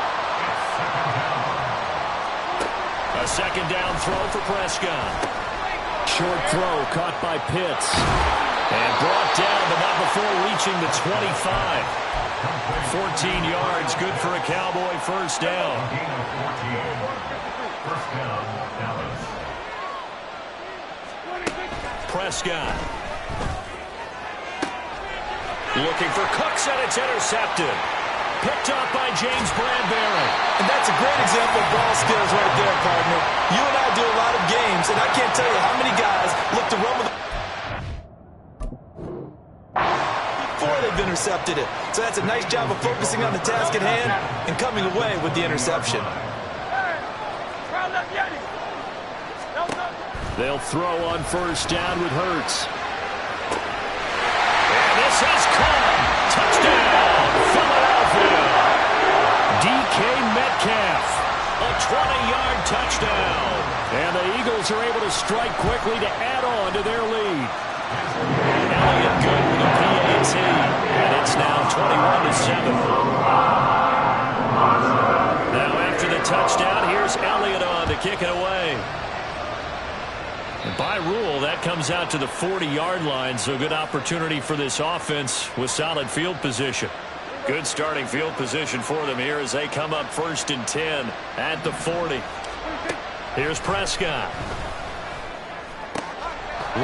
A second down throw for Prescott. Short throw caught by Pitts. And brought down, but not before reaching the 25. 14 yards, good for a Cowboy first down. Gain of 14. First down, Dallas. Prescott. Looking for Cooks, and it's intercepted. Picked up by James Bradbury. And that's a great example of ball skills right there, partner. You and I do a lot of games, and I can't tell you how many guys look to run with the before they've intercepted it. So that's a nice job of focusing on the task at hand and coming away with the interception. They'll throw on first down with Hurts. And this is caught. Touchdown, Philadelphia. DK Metcalf, a 20-yard touchdown. And the Eagles are able to strike quickly to add on to their lead. Elliott good with a PAT. And it's now 21-7. Now after the touchdown, here's Elliott on to kick it away. And by rule, that comes out to the 40-yard line, so good opportunity for this offense with solid field position. Good starting field position for them here as they come up 1st and 10 at the 40. Here's Prescott.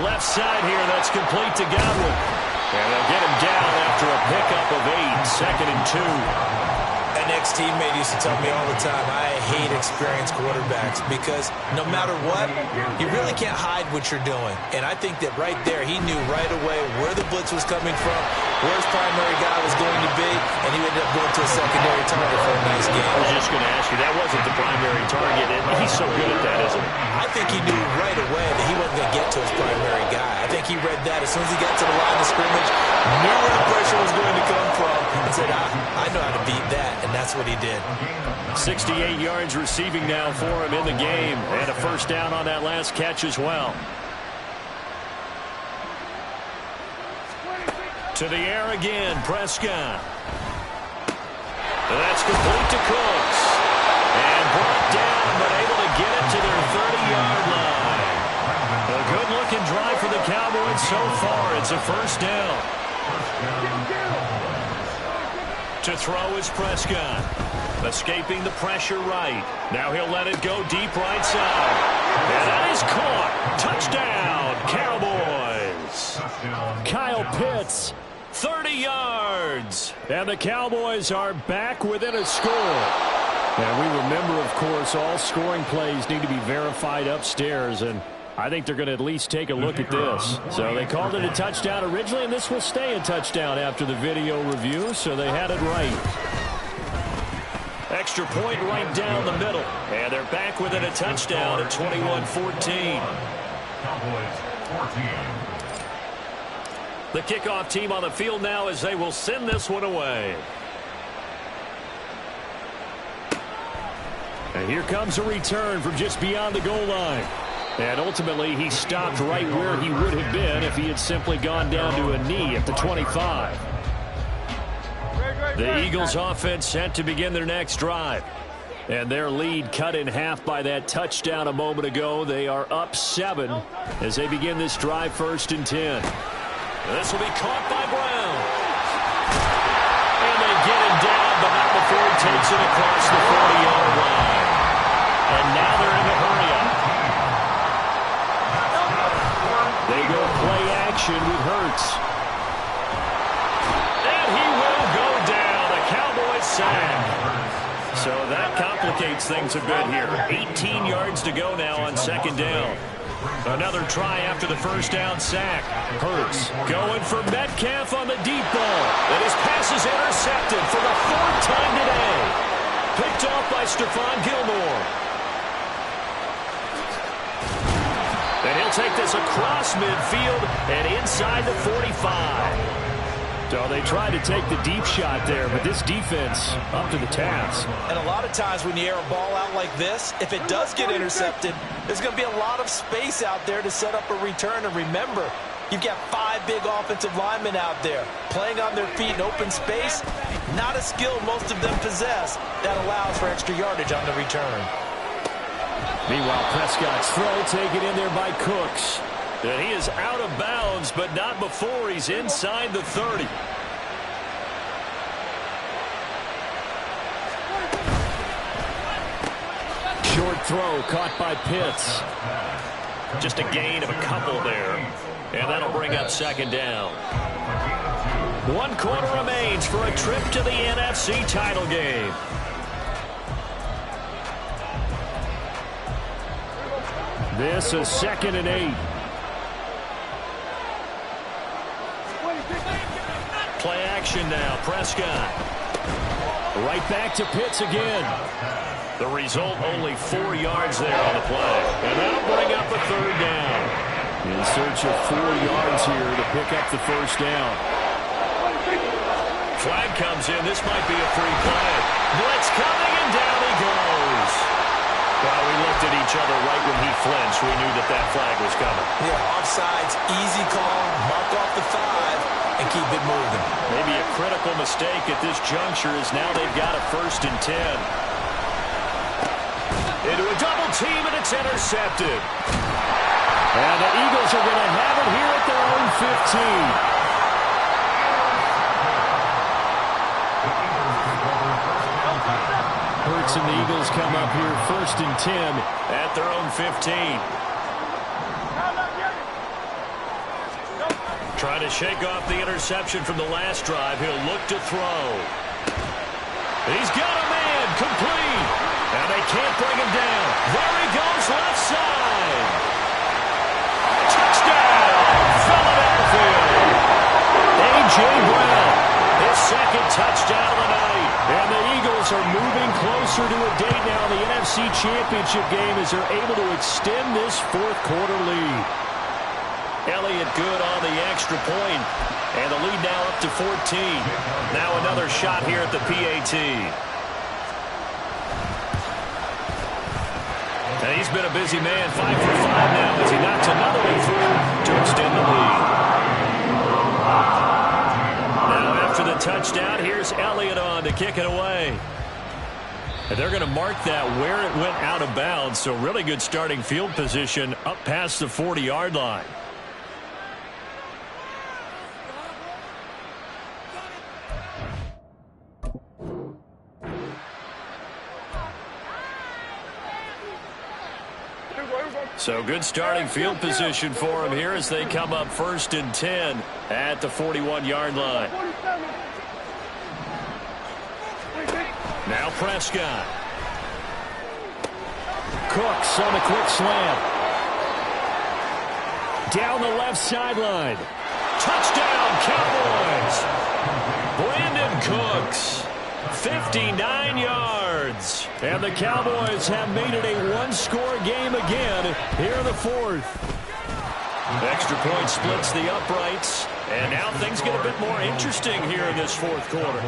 Left side here, that's complete to Godwin. And they'll get him down after a pickup of 8, 2nd and 2. An ex-teammate used to tell me all the time, I hate experienced quarterbacks because no matter what, you really can't hide what you're doing. And I think that right there, he knew right away where the blitz was coming from, where his primary guy was going to be, and he ended up going to a secondary target for a nice game. I was just going to ask you, that wasn't the primary target, and he's so good at that, isn't he? I think he knew right away that he wasn't going to get to his primary guy. I think he read that as soon as he got to the line of scrimmage, knew where the pressure was going to come from, and said, I know how to beat that, and that's what he did. 68 yards receiving now for him in the game, and a first down on that last catch as well. To the air again, Prescott. That's complete to Cooks. And brought down, but able to get it to their 30-yard line. A good-looking drive for the Cowboys so far. It's a first down. To throw is Prescott. Escaping the pressure right. Now he'll let it go deep right side. And that is caught. Touchdown, Cowboys. Kyle Pitts. 30 yards. And the Cowboys are back within a score. And we remember, of course, all scoring plays need to be verified upstairs. And I think they're going to at least take a look at this. So they called it a touchdown originally, and this will stay a touchdown after the video review. So they had it right. Extra point right down the middle. And they're back within a touchdown at 21-14. Cowboys 14. The kickoff team on the field now as they will send this one away. And here comes a return from just beyond the goal line. And ultimately, he stopped right where he would have been if he had simply gone down to a knee at the 25. The Eagles offense set to begin their next drive. And their lead cut in half by that touchdown a moment ago. They are up 7 as they begin this drive 1st and 10. This will be caught by Brown. And they get him down, but not before he takes it across the 40-yard line. And now they're in a hurry-up. They go play action with Hurts. And he will go down. A Cowboys sack. So that complicates things a bit here. 18 yards to go now on 2nd down. Another try after the first down sack. Hurts going for Metcalf on the deep ball. And his pass is intercepted for the 4th time today. Picked off by Stephon Gilmore. And he'll take this across midfield and inside the 45. So they tried to take the deep shot there, but this defense up to the task. And a lot of times when you air a ball out like this, if it does get intercepted, there's going to be a lot of space out there to set up a return. And remember, you've got 5 big offensive linemen out there playing on their feet in open space. Not a skill most of them possess that allows for extra yardage on the return. Meanwhile, Prescott's throw taken in there by Cooks. And he is out of bounds, but not before he's inside the 30. Short throw caught by Pitts. Just a gain of a couple there. And that'll bring up second down. 1 quarter remains for a trip to the NFC title game. This is 2nd and 8. Play action now. Prescott. Right back to Pitts again. The result, only 4 yards there on the play. And that'll bring up a third down. In search of 4 yards here to pick up the first down. Flag comes in. This might be a free play. Blitz coming, and down he goes. Well, we looked at each other right when he flinched. We knew that that flag was coming. Yeah, offsides, easy call, mark off the 5, and keep it moving. Maybe a critical mistake at this juncture is now they've got a 1st and 10. Into a double team, and it's intercepted. And the Eagles are going to have it here at their own 15. Hurts and the Eagles come up here 1st and 10 at their own 15. Trying to shake off the interception from the last drive. He'll look to throw. He's got a man, complete. And they can't bring him down. There he goes, left side. Touchdown, Philadelphia. A.J. Brown, his 2nd touchdown of the night. And the Eagles are moving closer to a date now in the NFC Championship game as they're able to extend this 4th quarter lead. Elliott good on the extra point, and the lead now up to 14. Now another shot here at the PAT. And he's been a busy man, 5 for 5 now as he knocks another one through to extend the lead. Now after the touchdown, here's Elliott on to kick it away. And they're going to mark that where it went out of bounds, so really good starting field position up past the 40-yard line. So good starting field position for him here as they come up 1st and 10 at the 41-yard line. Now Prescott. Cooks on the quick slant. Down the left sideline. Touchdown, Cowboys. Brandon Cooks. 59 yards. And the Cowboys have made it a 1-score game again here in the 4th. Extra point splits the uprights. And now things get a bit more interesting here in this 4th quarter.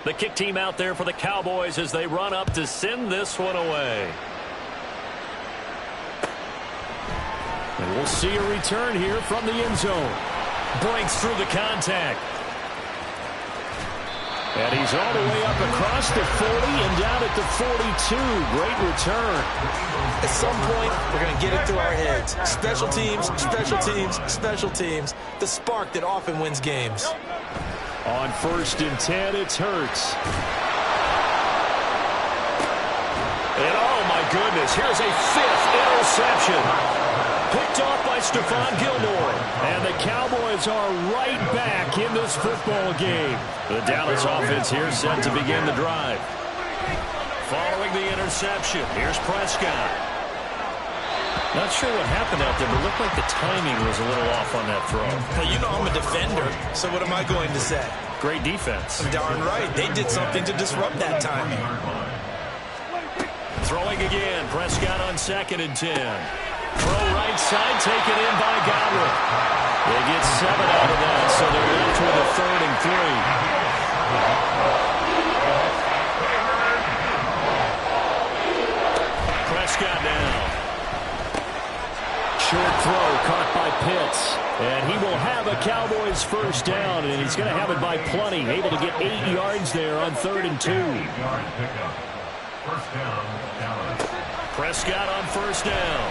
The kick team out there for the Cowboys as they run up to send this one away. And we'll see a return here from the end zone. Breaks through the contact. And he's all the way up across the 40 and down at the 42. Great return. At some point, we're going to get it through our heads. Special teams, special teams, special teams. The spark that often wins games. On 1st and 10, it's Hurts. And oh my goodness, here's a 5th interception. Picked off by Stephon Gilmore. And the Cowboys are right back in this football game. The Dallas offense here set to begin the drive. Following the interception, here's Prescott. Not sure what happened out there, but it looked like the timing was a little off on that throw. Hey, you know I'm a defender, so what am I going to say? Great defense. Darn right. They did something to disrupt that timing. Throwing again. Prescott on 2nd and 10. Throw right side, taken in by Godwin. They get 7 out of that, so they're left with a 3rd and 3. Prescott now. Short throw caught by Pitts. And he will have a Cowboys first down, and he's going to have it by plenty. Able to get 8 yards there on 3rd and 2. 8-yard pickup. First down, Dallas. Prescott on first down.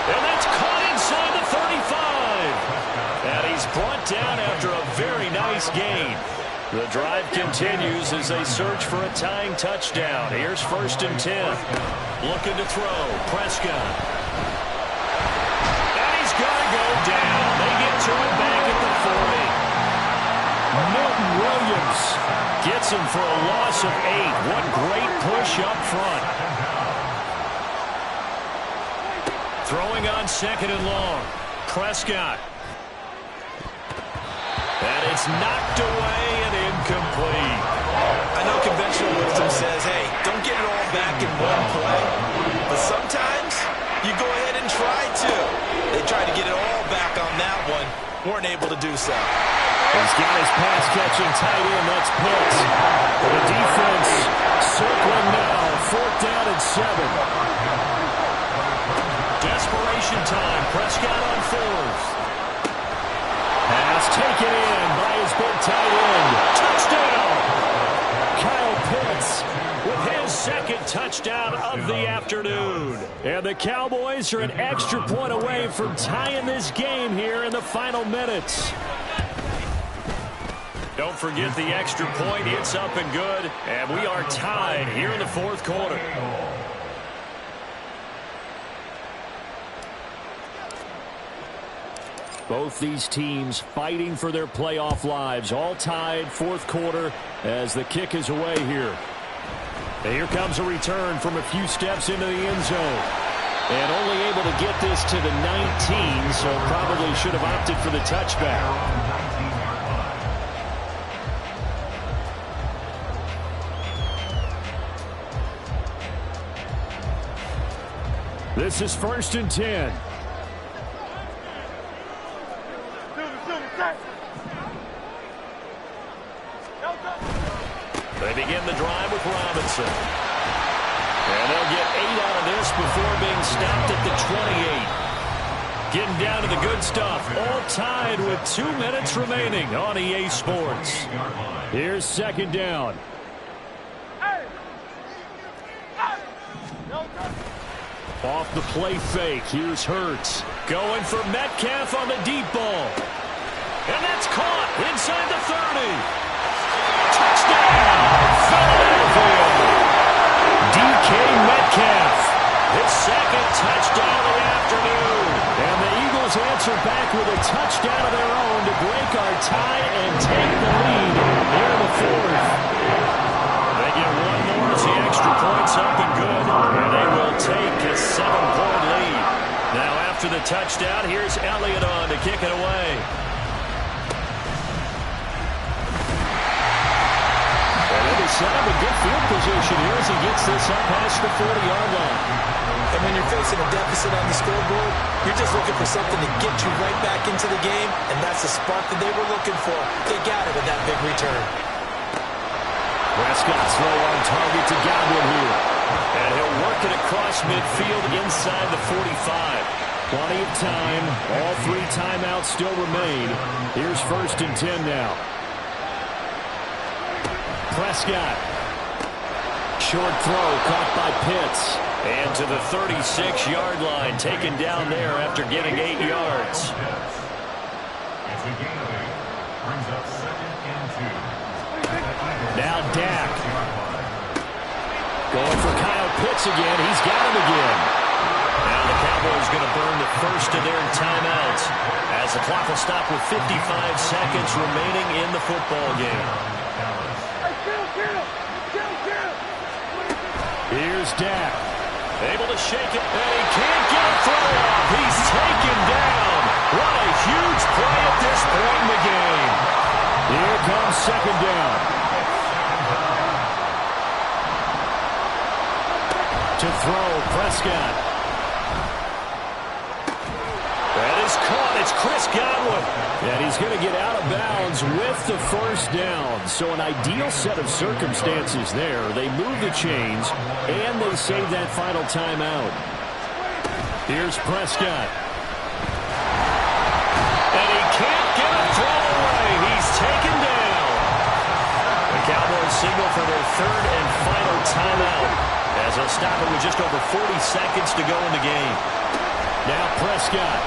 And that's caught inside the 35. And he's brought down after a very nice gain. The drive continues as they search for a tying touchdown. Here's 1st and 10. Looking to throw. Prescott. And he's got to go down. They get to him back at the 40. Milton Williams gets him for a loss of 8. What great push up front. Throwing on 2nd and long. Prescott. And it's knocked away and incomplete. I know conventional wisdom says, hey, don't get it all back in one play. But sometimes you go ahead and try to. They tried to get it all back on that one. Weren't able to do so. He's got his pass-catching tight end. That's Pitts. The defense circling now. 4th down and 7. Desperation time. Prescott on 4th. Pass taken in by his big tight end. Touchdown! Kyle Pitts with his 2nd touchdown of the afternoon. And the Cowboys are an extra point away from tying this game here in the final minutes. Don't forget the extra point. It's up and good. And we are tied here in the 4th quarter. Both these teams fighting for their playoff lives. All tied, 4th quarter as the kick is away here. And here comes a return from a few steps into the end zone. And only able to get this to the 19, so probably should have opted for the touchback. This is 1st and 10. They begin the drive with Robinson. And they'll get 8 out of this before being stopped at the 28. Getting down to the good stuff. All tied with 2 minutes remaining on EA Sports. Here's 2nd down. Off the play fake. Here's Hurts. Going for Metcalf on the deep ball. And that's caught inside the 30. Touchdown, Philadelphia. DK Metcalf, his 2nd touchdown of the afternoon. And the Eagles answer back with a touchdown of their own to break our tie and take the lead here in the 4th. They get 1 more as the extra point's up and good. And they will take a 7-point lead. Now after the touchdown, here's Elliott on to kick it away. Set up a good field position here as he gets this up past the 40-yard line. And when you're facing a deficit on the scoreboard, you're just looking for something to get you right back into the game, and that's the spark that they were looking for. They got it with that big return. Prescott throw on target to Godwin here. And he'll work it across midfield inside the 45. Plenty of time. All 3 timeouts still remain. Here's 1st and 10 now. Prescott. Short throw caught by Pitts. And to the 36-yard line, taken down there after getting 8 yards. It's a gain of 8. Brings up 2nd and 2. Now Dak. Going for Kyle Pitts again. He's got him again. Now the Cowboys going to burn the first of their timeouts as the clock will stop with 55 seconds remaining in the football game. Here's Dak. Able to shake it, and he can't get a throw off. He's taken down. What a huge play at this point in the game. Here comes 2nd down. To throw, Prescott. That is caught. It's Chris Godwin. And he's going to get out of bounds with the first down. So an ideal set of circumstances there. They move the chains, and they save that final timeout. Here's Prescott. And he can't get a throw away. He's taken down. The Cowboys signal for their third and final timeout, as they'll stop it with just over 40 seconds to go in the game. Now Prescott.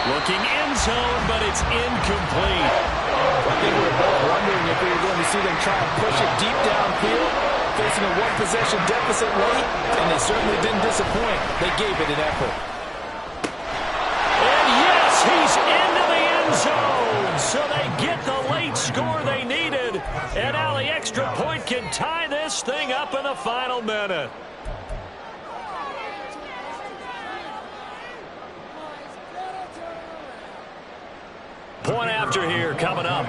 Looking end zone, but it's incomplete. I think we were both wondering if we were going to see them try and push it deep downfield, facing a one-possession deficit late, and they certainly didn't disappoint. They gave it an effort. And yes, he's into the end zone, so they get the late score they needed, and now the extra point can tie this thing up in the final minute. Point after here coming up.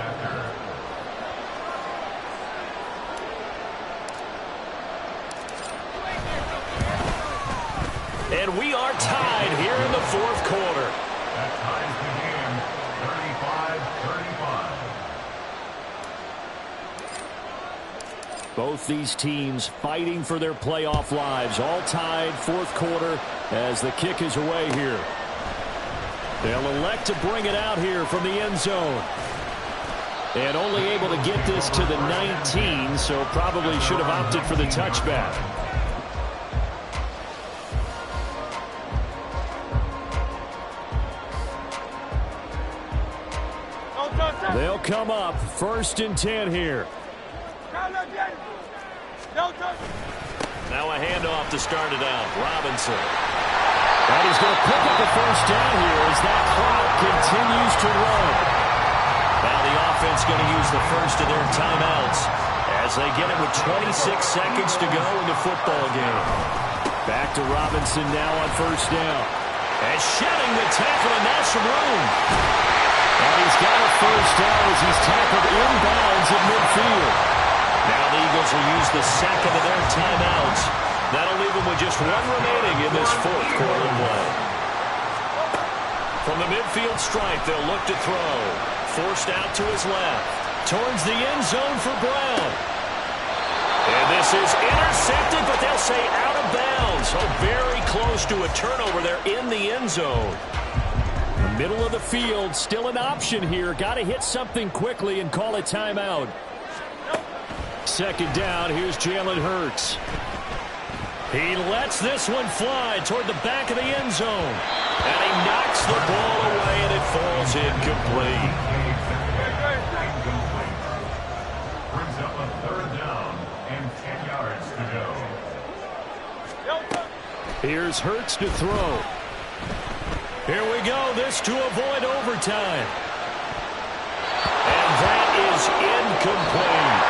And we are tied here in the fourth quarter. That ties the game 35-35. Both these teams fighting for their playoff lives. All tied, fourth quarter, as the kick is away here. They'll elect to bring it out here from the end zone. And only able to get this to the 19, so probably should have opted for the touchback. They'll come up, 1st and 10 here. Now a handoff to start it out. Robinson. And he's going to pick up the first down here as that clock continues to run. Now the offense going to use the first of their timeouts as they get it with 26 seconds to go in the football game. Back to Robinson now on first down. And shedding the tackle, and now some room. And he's got a first down as he's tackled inbounds at midfield. Now the Eagles will use the second of their timeouts. That'll leave them with just one remaining in this fourth quarter play. From the midfield stripe, they'll look to throw. Forced out to his left. Towards the end zone for Brown. And this is intercepted, but they'll say out of bounds. Oh, very close to a turnover there in the end zone. The middle of the field, still an option here. Got to hit something quickly and call a timeout. Second down, here's Jalen Hurts. He lets this one fly toward the back of the end zone. And he knocks the ball away, and it falls incomplete. Brings up a 3rd down and 10 yards to go. Here's Hurts to throw. Here we go, this to avoid overtime. And that is incomplete.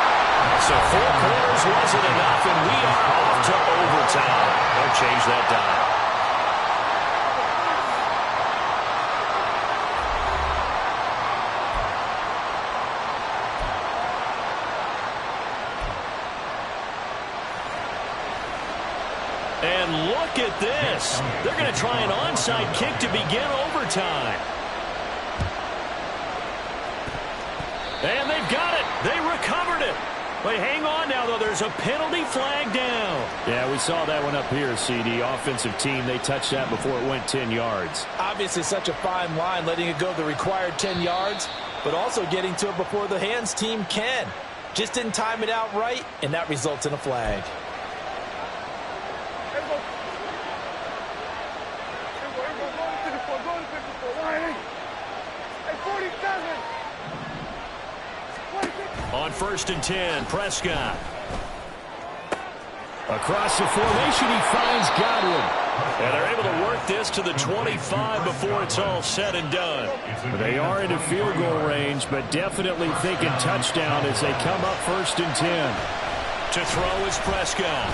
So 4 quarters wasn't enough, and we are off to overtime. They'll change that dial. And look at this. They're going to try an onside kick to begin overtime. And they've got it. They recovered it. But hang on now, though. There's a penalty flag down. Yeah, we saw that one up here, CD. Offensive team, they touched that before it went 10 yards. Obviously such a fine line, letting it go the required 10 yards, but also getting to it before the hands team can. Just didn't time it out right, and that results in a flag. On 1st and 10, Prescott. Across the formation, he finds Godwin. And they're able to work this to the 25 before it's all said and done. They are into field goal range, but definitely thinking touchdown as they come up 1st and 10. To throw is Prescott.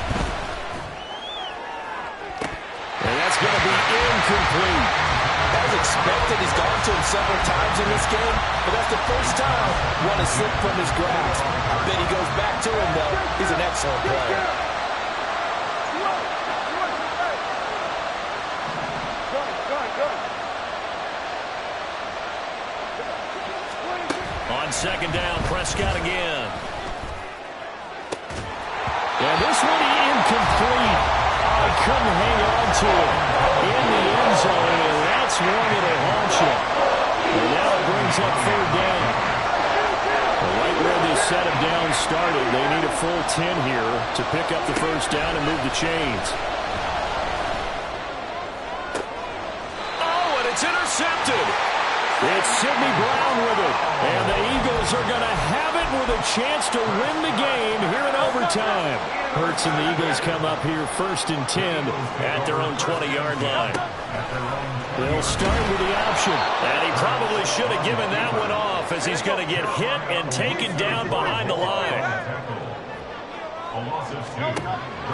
And that's going to be incomplete. As expected, he's gone to him several times in this game, but that's the first time one has slipped from his grasp. I bet he goes back to him, though. He's an excellent player. On 2nd down, Prescott again. And this one incomplete. Oh, he couldn't hang on to it in the end zone, and that's one that'll haunt you. And now it brings up third down. Right where this set of downs started, they need a full 10 here to pick up the first down and move the chains. Oh, and it's intercepted. It's Sidney Brown with it, and the Eagles are going to have it with a chance to win the game here in overtime. Hurts and the Eagles come up here first and 10 at their own 20-yard line. They'll start with the option. And he probably should have given that one off as he's going to get hit and taken down behind the line.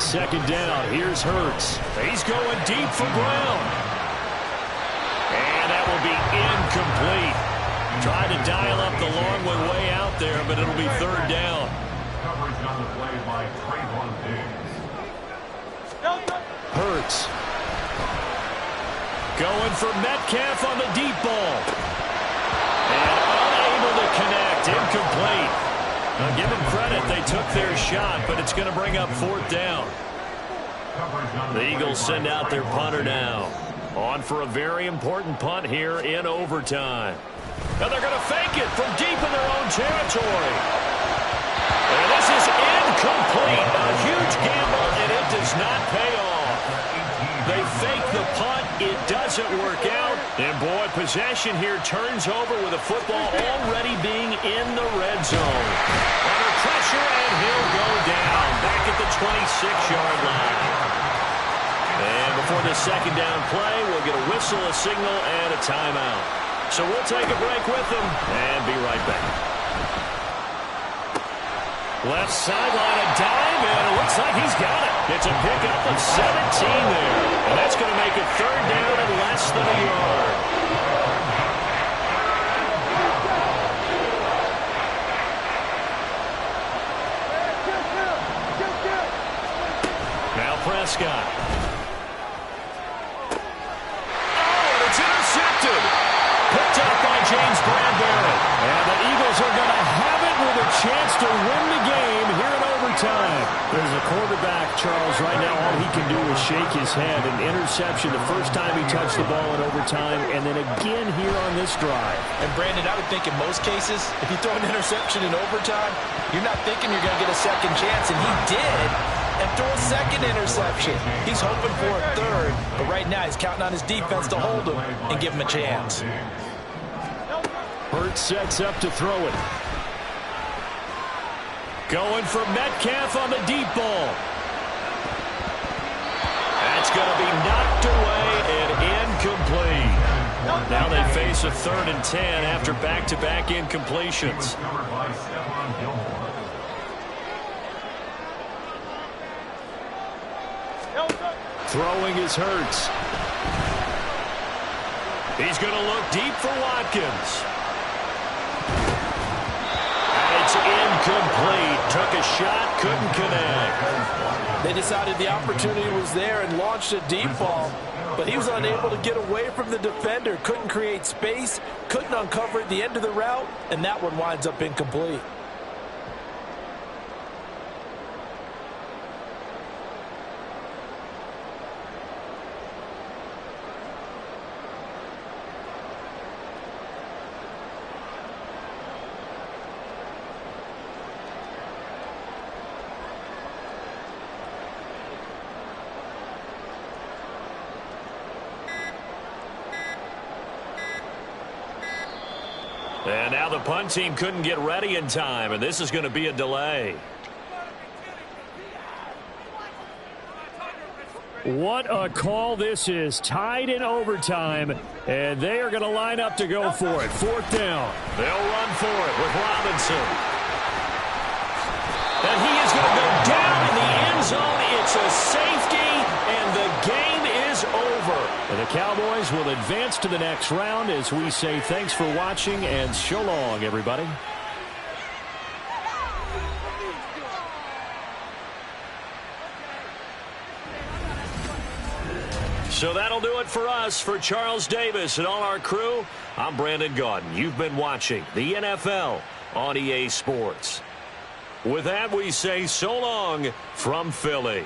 Second down, here's Hurts. He's going deep for Brown. And that will be incomplete. Tried to dial up the long one way out there, but it'll be third down. Coverage on the play by Trayvon Diggs. Hurts. Going for Metcalf on the deep ball. And unable to connect. Incomplete. Now give them credit. They took their shot, but it's going to bring up fourth down. The Eagles send out their punter now. On for a very important punt here in overtime. And they're going to fake it from deep in their own territory. And this is incomplete. A huge gamble, and it does not pay off. They fake the punt. It doesn't work out. And, boy, possession here turns over with the football already being in the red zone. Under pressure, and he'll go down back at the 26-yard line. And before the second down play, we'll get a whistle, a signal, and a timeout. So we'll take a break with them and be right back. Left sideline, a dive, and it looks like he's got it. It's a pickup of 17 there. And that's going to make it third down and less than a yard. Now Prescott. Picked up by James Bradbury. And the Eagles are going to have it with a chance to win the game here in overtime. There's a quarterback, Charles, right now all he can do is shake his head. An interception the first time he touched the ball in overtime, and then again here on this drive. And, Brandon, I would think in most cases, if you throw an interception in overtime, you're not thinking you're going to get a second chance, and he did. And throw a second interception. He's hoping for a third, but right now he's counting on his defense to hold him and give him a chance. Hurts sets up to throw it. Going for Metcalf on the deep ball. That's going to be knocked away and incomplete. Now they face a 3rd and 10 after back-to-back incompletions. Throwing is Hurts. He's going to look deep for Watkins. It's incomplete. Took a shot, couldn't connect. They decided the opportunity was there and launched a deep ball, but he was unable to get away from the defender. Couldn't create space, couldn't uncover at the end of the route, and that one winds up incomplete. And now the punt team couldn't get ready in time, and this is going to be a delay. What a call this is. Tied in overtime, and they are going to line up to go for it. 4th down. They'll run for it with Robinson. And he is going to go down in the end zone. It's a safety, and the game is over. And the Cowboys will advance to the next round as we say thanks for watching and so long, everybody. So that'll do it for us. For Charles Davis and all our crew, I'm Brandon Gaudin. You've been watching the NFL on EA Sports. With that, we say so long from Philly.